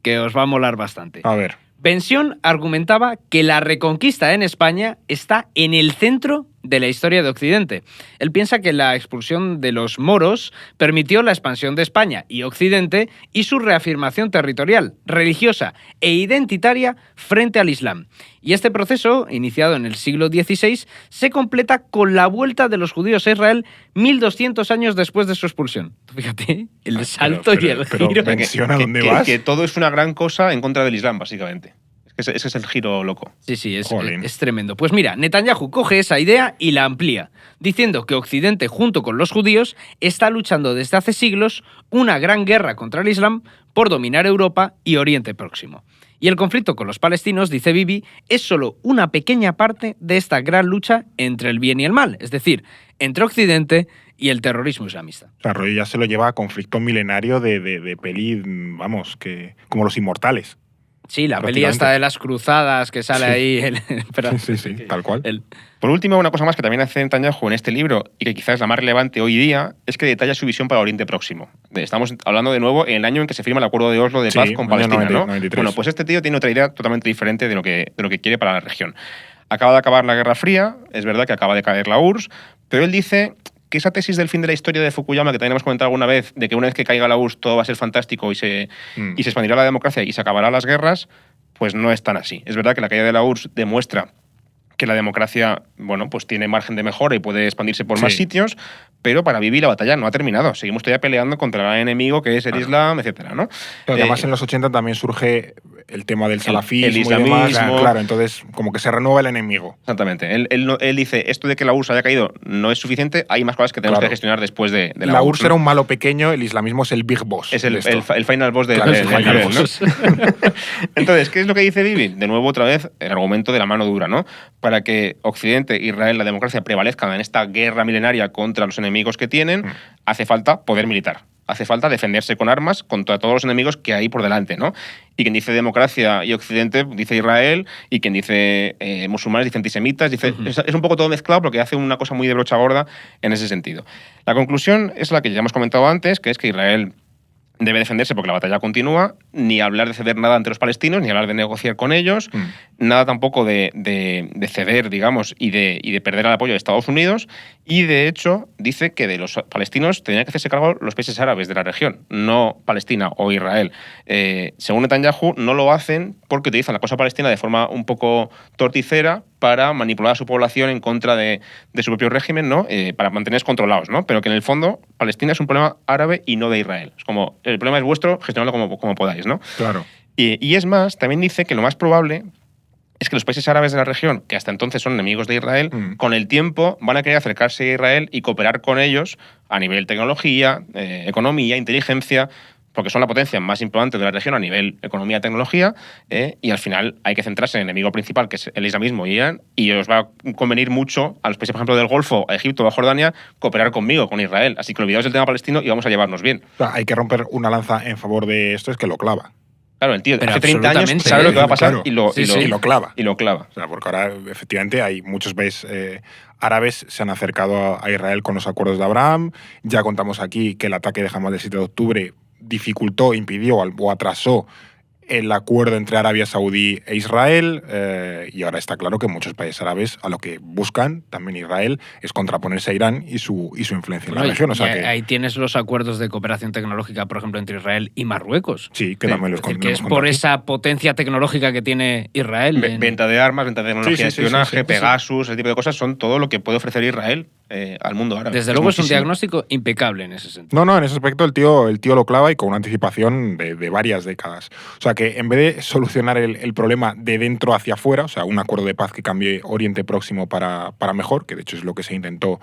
que os va a molar bastante. A ver. Ben-Sion argumentaba que la reconquista en España está en el centro de la historia de Occidente. Él piensa que la expulsión de los moros permitió la expansión de España y Occidente y su reafirmación territorial, religiosa e identitaria frente al Islam. Y este proceso, iniciado en el siglo XVI, se completa con la vuelta de los judíos a Israel 1200 años después de su expulsión. Fíjate, el salto y el giro. ¿A dónde vas? Que todo es una gran cosa en contra del Islam, básicamente. Ese es el giro loco. Sí, es tremendo. Pues mira, Netanyahu coge esa idea y la amplía, diciendo que Occidente, junto con los judíos, está luchando desde hace siglos una gran guerra contra el Islam por dominar Europa y Oriente Próximo. Y el conflicto con los palestinos, dice Bibi, es solo una pequeña parte de esta gran lucha entre el bien y el mal, es decir, entre Occidente y el terrorismo islamista. O sea, Rollo ya se lo lleva a conflicto milenario de peli, vamos, que como Los Inmortales. Sí, la peli hasta de las cruzadas que sale ahí. Sí, tal cual. Por último, una cosa más que también hace Netanyahu en este libro y que quizás es la más relevante hoy día es que detalla su visión para Oriente Próximo. Estamos hablando de nuevo en el año en que se firma el Acuerdo de Oslo de paz con Palestina, ¿no? 93. Bueno, pues este tío tiene otra idea totalmente diferente de lo que quiere para la región. Acaba de acabar la Guerra Fría, es verdad que acaba de caer la URSS, pero él dice que esa tesis del fin de la historia de Fukuyama, que también hemos comentado alguna vez, de que una vez que caiga la URSS todo va a ser fantástico y se expandirá la democracia y se acabarán las guerras, pues no es tan así. Es verdad que la caída de la URSS demuestra que la democracia, bueno, pues tiene margen de mejora y puede expandirse por más sitios, pero para Bibi la batalla no ha terminado. Seguimos todavía peleando contra el enemigo que es el Islam, etcétera, ¿no? Pero además en los 80 también surge el tema del salafismo el islamismo, y demás. Claro, entonces como que se renueva el enemigo. Exactamente. Él dice, esto de que la URSS haya caído no es suficiente, hay más cosas que tenemos que gestionar después de la URSS. URSS era un malo pequeño, el islamismo es el big boss. Es el final boss del final boss. ¿No? Entonces, ¿qué es lo que dice Bibi? De nuevo, otra vez, el argumento de la mano dura, ¿no? Para que Occidente, Israel, la democracia prevalezcan en esta guerra milenaria contra los enemigos que tienen, hace falta poder militar. hace falta defenderse con armas contra todos los enemigos que hay por delante, ¿no? Y quien dice democracia y Occidente dice Israel, y quien dice musulmanes dice antisemitas, dice, es un poco todo mezclado porque hace una cosa muy de brocha gorda en ese sentido. La conclusión es la que ya hemos comentado antes, que es que Israel debe defenderse porque la batalla continúa, ni hablar de ceder nada ante los palestinos, ni hablar de negociar con ellos, nada tampoco de ceder, digamos, y de perder el apoyo de Estados Unidos, y de hecho dice que de los palestinos tendrían que hacerse cargo los países árabes de la región, no Palestina o Israel. Según Netanyahu, no lo hacen porque utilizan la causa palestina de forma un poco torticera para manipular a su población en contra de su propio régimen, ¿no? Para mantenerlos controlados, ¿no? Pero que en el fondo Palestina es un problema árabe y no de Israel. Es como, el problema es vuestro, gestionadlo como podáis, ¿no? Claro. Y es más, también dice que lo más probable es que los países árabes de la región, que hasta entonces son enemigos de Israel, con el tiempo van a querer acercarse a Israel y cooperar con ellos a nivel tecnología, economía, inteligencia, porque son la potencia más importante de la región a nivel economía y tecnología, y al final hay que centrarse en el enemigo principal, que es el islamismo y Irán, y os va a convenir mucho a los países, por ejemplo, del Golfo, a Egipto o a Jordania, cooperar conmigo, con Israel. Así que olvidaos del tema palestino y vamos a llevarnos bien. O sea, hay que romper una lanza en favor de esto, es que lo clava. Claro, el tío Pero hace 30 años sabe lo que va a pasar, claro. y lo clava. Y lo clava. O sea, porque ahora, efectivamente, hay muchos países árabes se han acercado a Israel con los acuerdos de Abraham. Ya contamos aquí que el ataque de Hamas del 7 de octubre dificultó, impidió o atrasó el acuerdo entre Arabia Saudí e Israel, y ahora está claro que muchos países árabes a lo que buscan, también Israel, es contraponerse a Irán y su influencia en la región. O sea que, ahí tienes los acuerdos de cooperación tecnológica, por ejemplo, entre Israel y Marruecos. Sí, que también los que es por esa potencia tecnológica que tiene Israel. Venta de armas, venta de tecnología de espionaje, sí. Pegasus, ese tipo de cosas, son todo lo que puede ofrecer Israel al mundo árabe. Desde luego es un diagnóstico impecable en ese sentido. No, en ese aspecto el tío lo clava y con una anticipación de varias décadas. O sea que en vez de solucionar el problema de dentro hacia afuera, o sea, un acuerdo de paz que cambie Oriente Próximo para mejor, que de hecho es lo que se intentó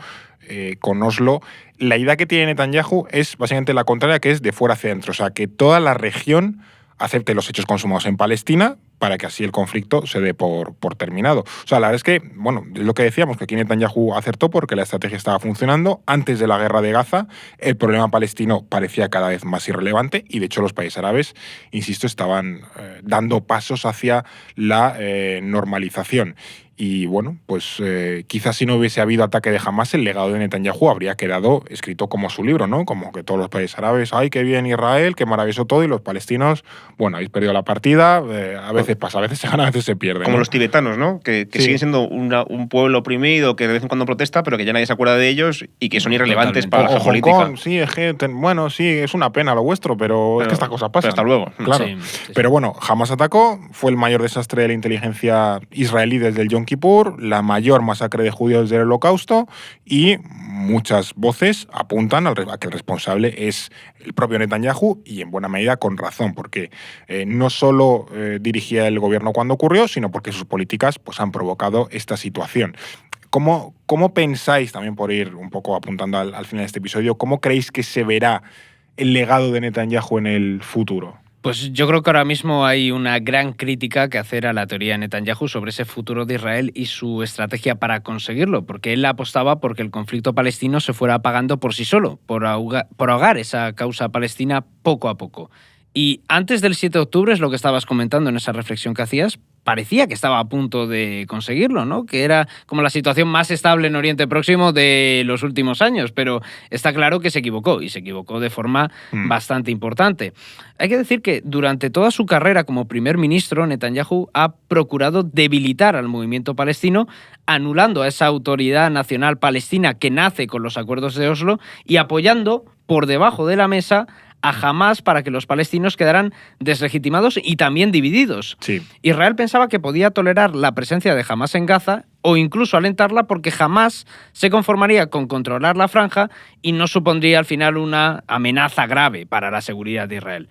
con Oslo, la idea que tiene Netanyahu es básicamente la contraria, que es de fuera hacia adentro. O sea, que toda la región acepte los hechos consumados en Palestina para que así el conflicto se dé por terminado. O sea, la verdad es que, bueno, es lo que decíamos, que aquí Netanyahu acertó porque la estrategia estaba funcionando. Antes de la guerra de Gaza, el problema palestino parecía cada vez más irrelevante y, de hecho, los países árabes, insisto, estaban dando pasos hacia la normalización. Y bueno, pues quizás si no hubiese habido ataque de Hamas, el legado de Netanyahu habría quedado escrito como su libro, ¿no? Como que todos los países árabes, ¡ay, qué bien Israel, qué maravilloso todo! Y los palestinos, bueno, habéis perdido la partida, a veces pasa, a veces se gana, a veces se pierde. Como ¿no? los tibetanos, ¿no? Que Sí. siguen siendo un pueblo oprimido que de vez en cuando protesta, pero que ya nadie se acuerda de ellos y que son irrelevantes para la O Hong geopolítica. Kong, sí, es que, bueno, sí, es una pena lo vuestro, pero es que estas cosas pasan. Pero hasta luego. Claro. Sí. Pero bueno, Hamas atacó, fue el mayor desastre de la inteligencia israelí desde el Yom Kippur, la mayor masacre de judíos desde el Holocausto, y muchas voces apuntan a que el responsable es el propio Netanyahu, y en buena medida con razón, porque no solo dirigía el gobierno cuando ocurrió, sino porque sus políticas pues, han provocado esta situación. ¿Cómo pensáis, también por ir un poco apuntando al final de este episodio, cómo creéis que se verá el legado de Netanyahu en el futuro? Pues yo creo que ahora mismo hay una gran crítica que hacer a la teoría de Netanyahu sobre ese futuro de Israel y su estrategia para conseguirlo, porque él apostaba porque el conflicto palestino se fuera apagando por sí solo, por ahogar esa causa palestina poco a poco. Y antes del 7 de octubre, es lo que estabas comentando en esa reflexión que hacías, parecía que estaba a punto de conseguirlo, ¿no? Que era como la situación más estable en Oriente Próximo de los últimos años, pero está claro que se equivocó, y se equivocó de forma bastante importante. Hay que decir que durante toda su carrera como primer ministro, Netanyahu ha procurado debilitar al movimiento palestino, anulando a esa autoridad nacional palestina que nace con los acuerdos de Oslo y apoyando por debajo de la mesa a Hamas para que los palestinos quedaran deslegitimados y también divididos. Sí. Israel pensaba que podía tolerar la presencia de Hamas en Gaza o incluso alentarla porque jamás se conformaría con controlar la franja y no supondría al final una amenaza grave para la seguridad de Israel.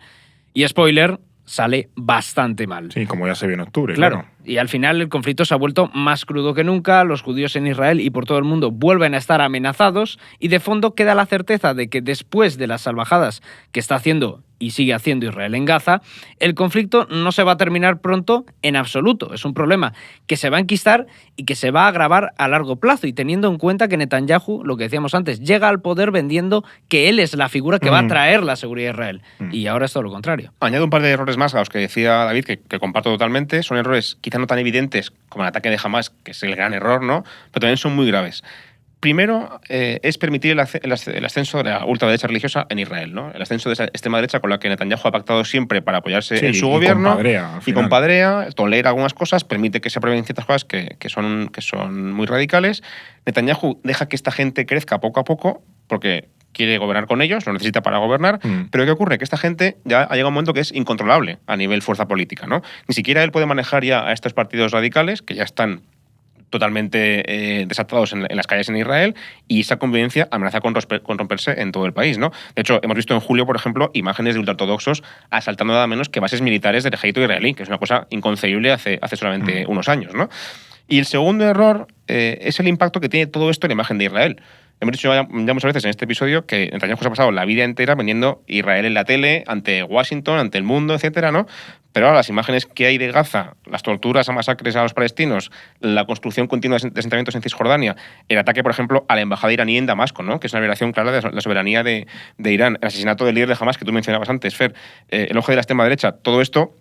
Y spoiler, sale bastante mal. Sí, como ya se vio en octubre. Claro. Y al final el conflicto se ha vuelto más crudo que nunca, los judíos en Israel y por todo el mundo vuelven a estar amenazados y de fondo queda la certeza de que después de las salvajadas que está haciendo y sigue haciendo Israel en Gaza, el conflicto no se va a terminar pronto en absoluto. Es un problema que se va a enquistar y que se va a agravar a largo plazo, y teniendo en cuenta que Netanyahu, lo que decíamos antes, llega al poder vendiendo que él es la figura que va a traer la seguridad a Israel. Y ahora es todo lo contrario. Añado un par de errores más a los que decía David, que comparto totalmente. Son errores quizá no tan evidentes como el ataque de Hamas, que es el gran error, ¿no? Pero también son muy graves. Primero, es permitir el ascenso de la ultraderecha religiosa en Israel, ¿no? El ascenso de esa extrema derecha con la que Netanyahu ha pactado siempre para apoyarse en su gobierno. Y compadrea, tolera algunas cosas, permite que se aprueben ciertas cosas que son muy radicales. Netanyahu deja que esta gente crezca poco a poco, porque quiere gobernar con ellos, lo necesita para gobernar, pero ¿qué ocurre? Que esta gente ya ha llegado a un momento que es incontrolable a nivel fuerza política, ¿no? Ni siquiera él puede manejar ya a estos partidos radicales, que ya están totalmente desatados en las calles en Israel, y esa convivencia amenaza con romperse en todo el país, ¿no? De hecho, hemos visto en julio, por ejemplo, imágenes de ultraortodoxos asaltando nada menos que bases militares del ejército israelí, que es una cosa inconcebible hace solamente unos años, ¿no? Y el segundo error es el impacto que tiene todo esto en la imagen de Israel. Hemos dicho ya muchas veces en este episodio que Netanyahu se ha pasado la vida entera vendiendo Israel en la tele, ante Washington, ante el mundo, etcétera, ¿no? Pero ahora las imágenes que hay de Gaza, las torturas a masacres a los palestinos, la construcción continua de asentamientos en Cisjordania, el ataque, por ejemplo, a la embajada iraní en Damasco, ¿no? Que es una violación clara de la soberanía de Irán, el asesinato del líder de Hamas que tú mencionabas antes, Fer, el ojo de la extrema derecha, todo esto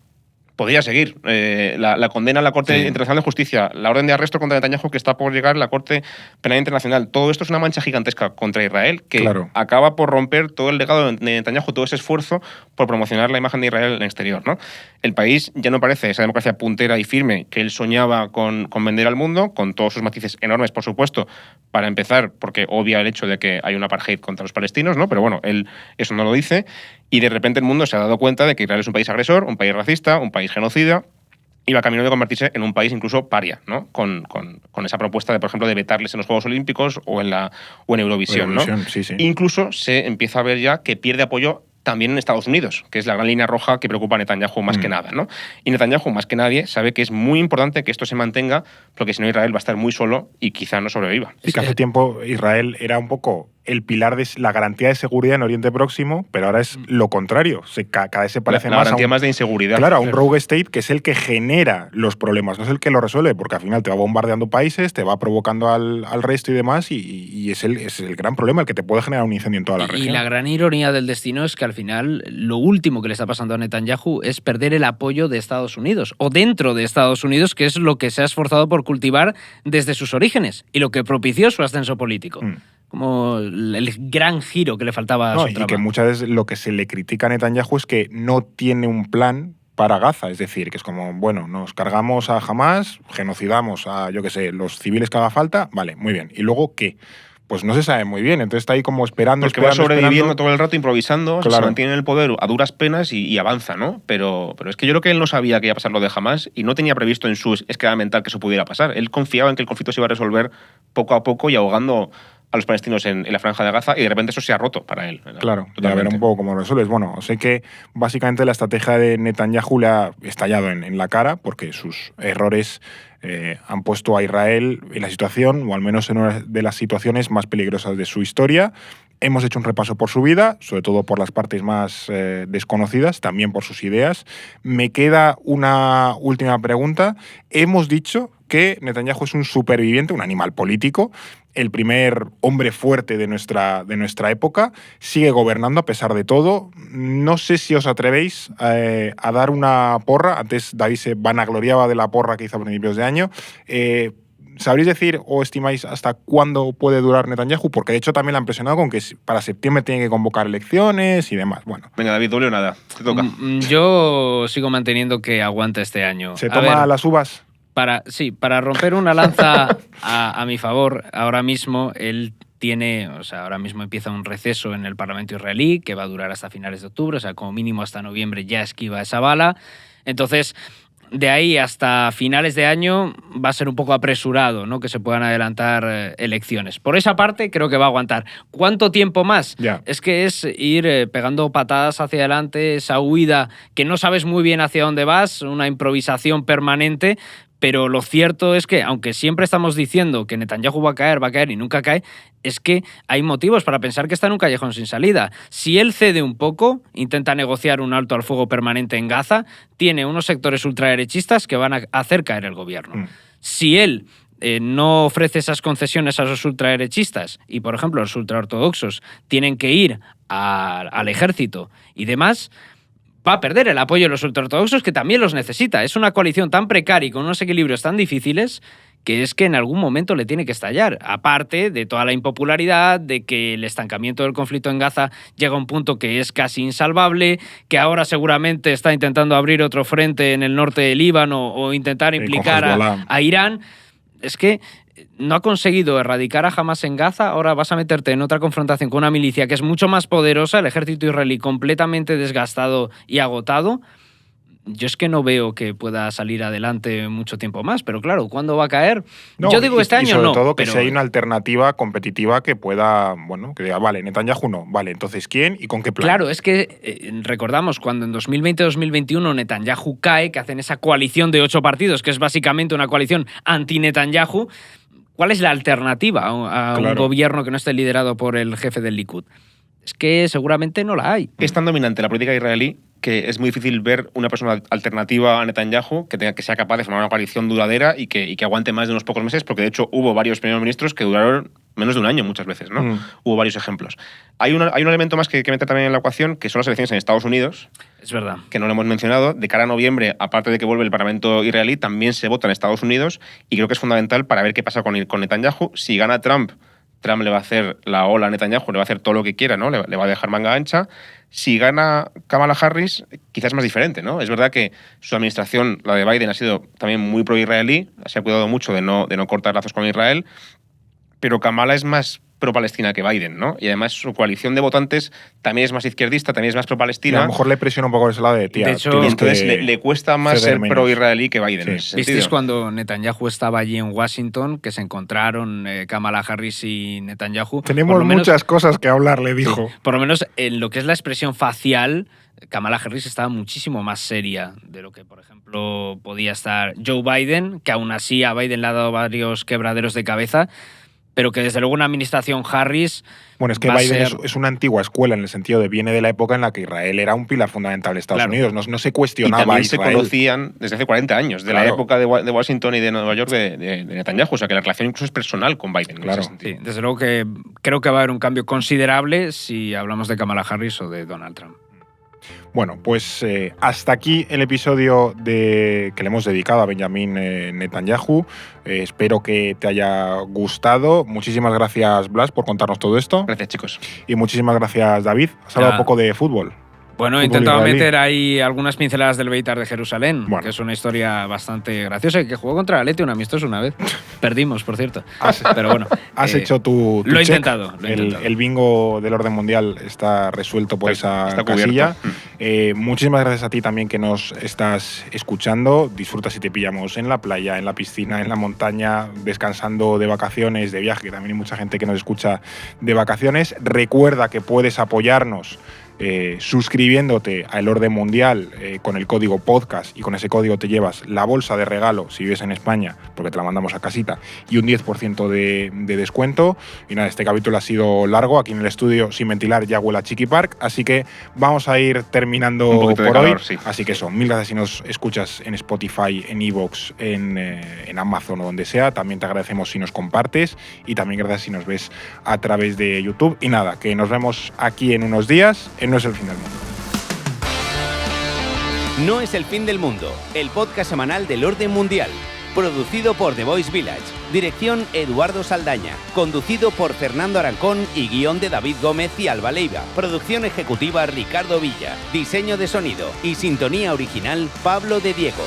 podría seguir. La condena a la Corte Internacional de Justicia, la orden de arresto contra Netanyahu que está por llegar a la Corte Penal Internacional, todo esto es una mancha gigantesca contra Israel que acaba por romper todo el legado de Netanyahu, todo ese esfuerzo por promocionar la imagen de Israel en el exterior, ¿no? El país ya no parece esa democracia puntera y firme que él soñaba con vender al mundo, con todos sus matices enormes, por supuesto, para empezar, porque obvia el hecho de que hay un apartheid contra los palestinos, ¿no? Pero bueno, él eso no lo dice, y de repente el mundo se ha dado cuenta de que Israel es un país agresor, un país racista, un país genocida, y va camino de convertirse en un país incluso paria, ¿no? Con esa propuesta de, por ejemplo, de vetarles en los Juegos Olímpicos o en Eurovisión, ¿no? Sí, sí. Incluso se empieza a ver ya que pierde apoyo también en Estados Unidos, que es la gran línea roja que preocupa a Netanyahu más que nada, ¿no? Y Netanyahu, más que nadie, sabe que es muy importante que esto se mantenga, porque si no Israel va a estar muy solo y quizá no sobreviva. Sí, que hace tiempo Israel era un poco el pilar de la garantía de seguridad en Oriente Próximo, pero ahora es lo contrario. Cada vez se parece la más garantía más de inseguridad. Claro, a un rogue state que es el que genera los problemas, no es el que lo resuelve, porque al final te va bombardeando países, te va provocando al resto y demás, y es el gran problema, el que te puede generar un incendio en toda la región. Y la gran ironía del destino es que al final lo último que le está pasando a Netanyahu es perder el apoyo de Estados Unidos, o dentro de Estados Unidos, que es lo que se ha esforzado por cultivar desde sus orígenes y lo que propició su ascenso político. Como el gran giro que le faltaba a su trama. Y que muchas veces lo que se le critica a Netanyahu es que no tiene un plan para Gaza, es decir, que es como, bueno, nos cargamos a Hamas, genocidamos a, yo qué sé, los civiles que haga falta, vale, muy bien. ¿Y luego qué? Pues no se sabe muy bien, entonces está ahí como esperando. Porque va sobreviviendo todo el rato, improvisando, se mantiene en el poder a duras penas y avanza, ¿no? Pero es que yo creo que él no sabía que iba a pasar lo de Hamas y no tenía previsto en su esquema mental que eso pudiera pasar. Él confiaba en que el conflicto se iba a resolver poco a poco y ahogando a los palestinos en la franja de Gaza, y de repente eso se ha roto para él. Claro, ya ver un poco cómo lo resuelves. Bueno, sé que básicamente la estrategia de Netanyahu le ha estallado en la cara, porque sus errores han puesto a Israel en la situación, o al menos en una de las situaciones más peligrosas de su historia. Hemos hecho un repaso por su vida, sobre todo por las partes más desconocidas, también por sus ideas. Me queda una última pregunta. Hemos dicho que Netanyahu es un superviviente, un animal político, el primer hombre fuerte de nuestra época, sigue gobernando a pesar de todo. No sé si os atrevéis a dar una porra. Antes David se vanagloriaba de la porra que hizo a principios de año. ¿Sabréis decir o estimáis hasta cuándo puede durar Netanyahu? Porque de hecho también le han presionado con que para septiembre tiene que convocar elecciones y demás. Bueno. Venga, David, doble o nada. Te toca. Yo sigo manteniendo que aguanta este año. ¿Se toma las uvas? Para romper una lanza a mi favor, ahora mismo él ahora mismo empieza un receso en el Parlamento israelí que va a durar hasta finales de octubre, o sea, como mínimo hasta noviembre ya esquiva esa bala. Entonces, de ahí hasta finales de año va a ser un poco apresurado, ¿no? Que se puedan adelantar elecciones. Por esa parte creo que va a aguantar. ¿Cuánto tiempo más? Es que es ir pegando patadas hacia adelante, esa huida que no sabes muy bien hacia dónde vas, una improvisación permanente, Pero lo cierto es que, aunque siempre estamos diciendo que Netanyahu va a caer y nunca cae, es que hay motivos para pensar que está en un callejón sin salida. Si él cede un poco, intenta negociar un alto al fuego permanente en Gaza, tiene unos sectores ultraderechistas que van a hacer caer el gobierno. Si él no ofrece esas concesiones a los ultraderechistas y, por ejemplo, los ultraortodoxos tienen que ir al ejército y demás, va a perder el apoyo de los ultraortodoxos, que también los necesita. Es una coalición tan precaria y con unos equilibrios tan difíciles que es que en algún momento le tiene que estallar. Aparte de toda la impopularidad, de que el estancamiento del conflicto en Gaza llega a un punto que es casi insalvable, que ahora seguramente está intentando abrir otro frente en el norte del Líbano o intentar implicar a Irán. Es que no ha conseguido erradicar a Hamas en Gaza, ahora vas a meterte en otra confrontación con una milicia que es mucho más poderosa, el ejército israelí completamente desgastado y agotado. Yo es que no veo que pueda salir adelante mucho tiempo más, pero claro, ¿cuándo va a caer? No, yo digo este año no. Sobre todo que pero... si hay una alternativa competitiva que pueda, bueno, que diga, vale, Netanyahu no, vale, entonces ¿quién y con qué plan? Claro, es que recordamos cuando en 2020-2021 Netanyahu cae, que hacen esa coalición de 8 partidos, que es básicamente una coalición anti-Netanyahu. ¿Cuál es la alternativa a un gobierno que no esté liderado por el jefe del Likud? Es que seguramente no la hay. Es tan dominante la política israelí que es muy difícil ver una persona alternativa a Netanyahu que sea capaz de formar una coalición duradera y que aguante más de unos pocos meses, porque de hecho hubo varios primeros ministros que duraron menos de un año muchas veces, ¿no? Hubo varios ejemplos. Hay un elemento más que meter también en la ecuación, que son las elecciones en Estados Unidos. Es verdad. Que no lo hemos mencionado. De cara a noviembre, aparte de que vuelve el Parlamento israelí, también se vota en Estados Unidos y creo que es fundamental para ver qué pasa con Netanyahu. Si gana Trump le va a hacer la ola a Netanyahu, le va a hacer todo lo que quiera, ¿no? Le va a dejar manga ancha. Si gana Kamala Harris, quizás es más diferente, ¿no? Es verdad que su administración, la de Biden, ha sido también muy pro-israelí, se ha cuidado mucho de no cortar lazos con Israel, pero Kamala es más pro-Palestina que Biden, ¿no? Y además su coalición de votantes también es más izquierdista, también es más pro-Palestina. A lo mejor le presiona un poco ese lado de tía. De hecho, y entonces le cuesta más ser pro-israelí que Biden. Sí. ¿Visteis cuando Netanyahu estaba allí en Washington, que se encontraron Kamala Harris y Netanyahu? Tenemos muchas cosas que hablar, le dijo. Sí, por lo menos en lo que es la expresión facial, Kamala Harris estaba muchísimo más seria de lo que, por ejemplo, podía estar Joe Biden, que aún así a Biden le ha dado varios quebraderos de cabeza, pero que desde luego una administración Harris... Bueno, es que Biden es una antigua escuela en el sentido de viene de la época en la que Israel era un pilar fundamental de Estados Unidos. No se cuestionaba y también Israel. Se conocían desde hace 40 años, de la época de Washington y de Nueva York de Netanyahu. O sea, que la relación incluso es personal con Biden. Claro. Sí, desde luego que creo que va a haber un cambio considerable si hablamos de Kamala Harris o de Donald Trump. Bueno, pues hasta aquí el episodio que le hemos dedicado a Benjamin Netanyahu. Espero que te haya gustado. Muchísimas gracias, Blas, por contarnos todo esto. Gracias, chicos. Y muchísimas gracias, David. Has hablado un poco de fútbol. Bueno, he intentado meter ahí algunas pinceladas del Beitar de Jerusalén, que es una historia bastante graciosa y que jugó contra el Atleti un amistoso una vez. Perdimos, por cierto. Pero bueno. Has hecho tu lo he check. intentado. El bingo del orden mundial está resuelto por esa casilla. Muchísimas gracias a ti también que nos estás escuchando. Disfruta si te pillamos en la playa, en la piscina, en la montaña, descansando de vacaciones, de viaje, que también hay mucha gente que nos escucha de vacaciones. Recuerda que puedes apoyarnos suscribiéndote a El Orden Mundial con el código podcast, y con ese código te llevas la bolsa de regalo si vives en España, porque te la mandamos a casita, y un 10% de descuento. Y nada, este capítulo ha sido largo, aquí en el estudio sin ventilar ya huele a Chiqui Park, así que vamos a ir terminando por calor, hoy. Sí. Así que eso, mil gracias si nos escuchas en Spotify, en iVoox, en Amazon o donde sea. También te agradecemos si nos compartes, y también gracias si nos ves a través de YouTube. Y nada, que nos vemos aquí en unos días. No es el fin del mundo. No es el fin del mundo, el podcast semanal del Orden Mundial. Producido por The Voice Village. Dirección Eduardo Saldaña. Conducido por Fernando Arancón y guión de David Gómez y Alba Leiva. Producción ejecutiva Ricardo Villa. Diseño de sonido y sintonía original Pablo de Diego.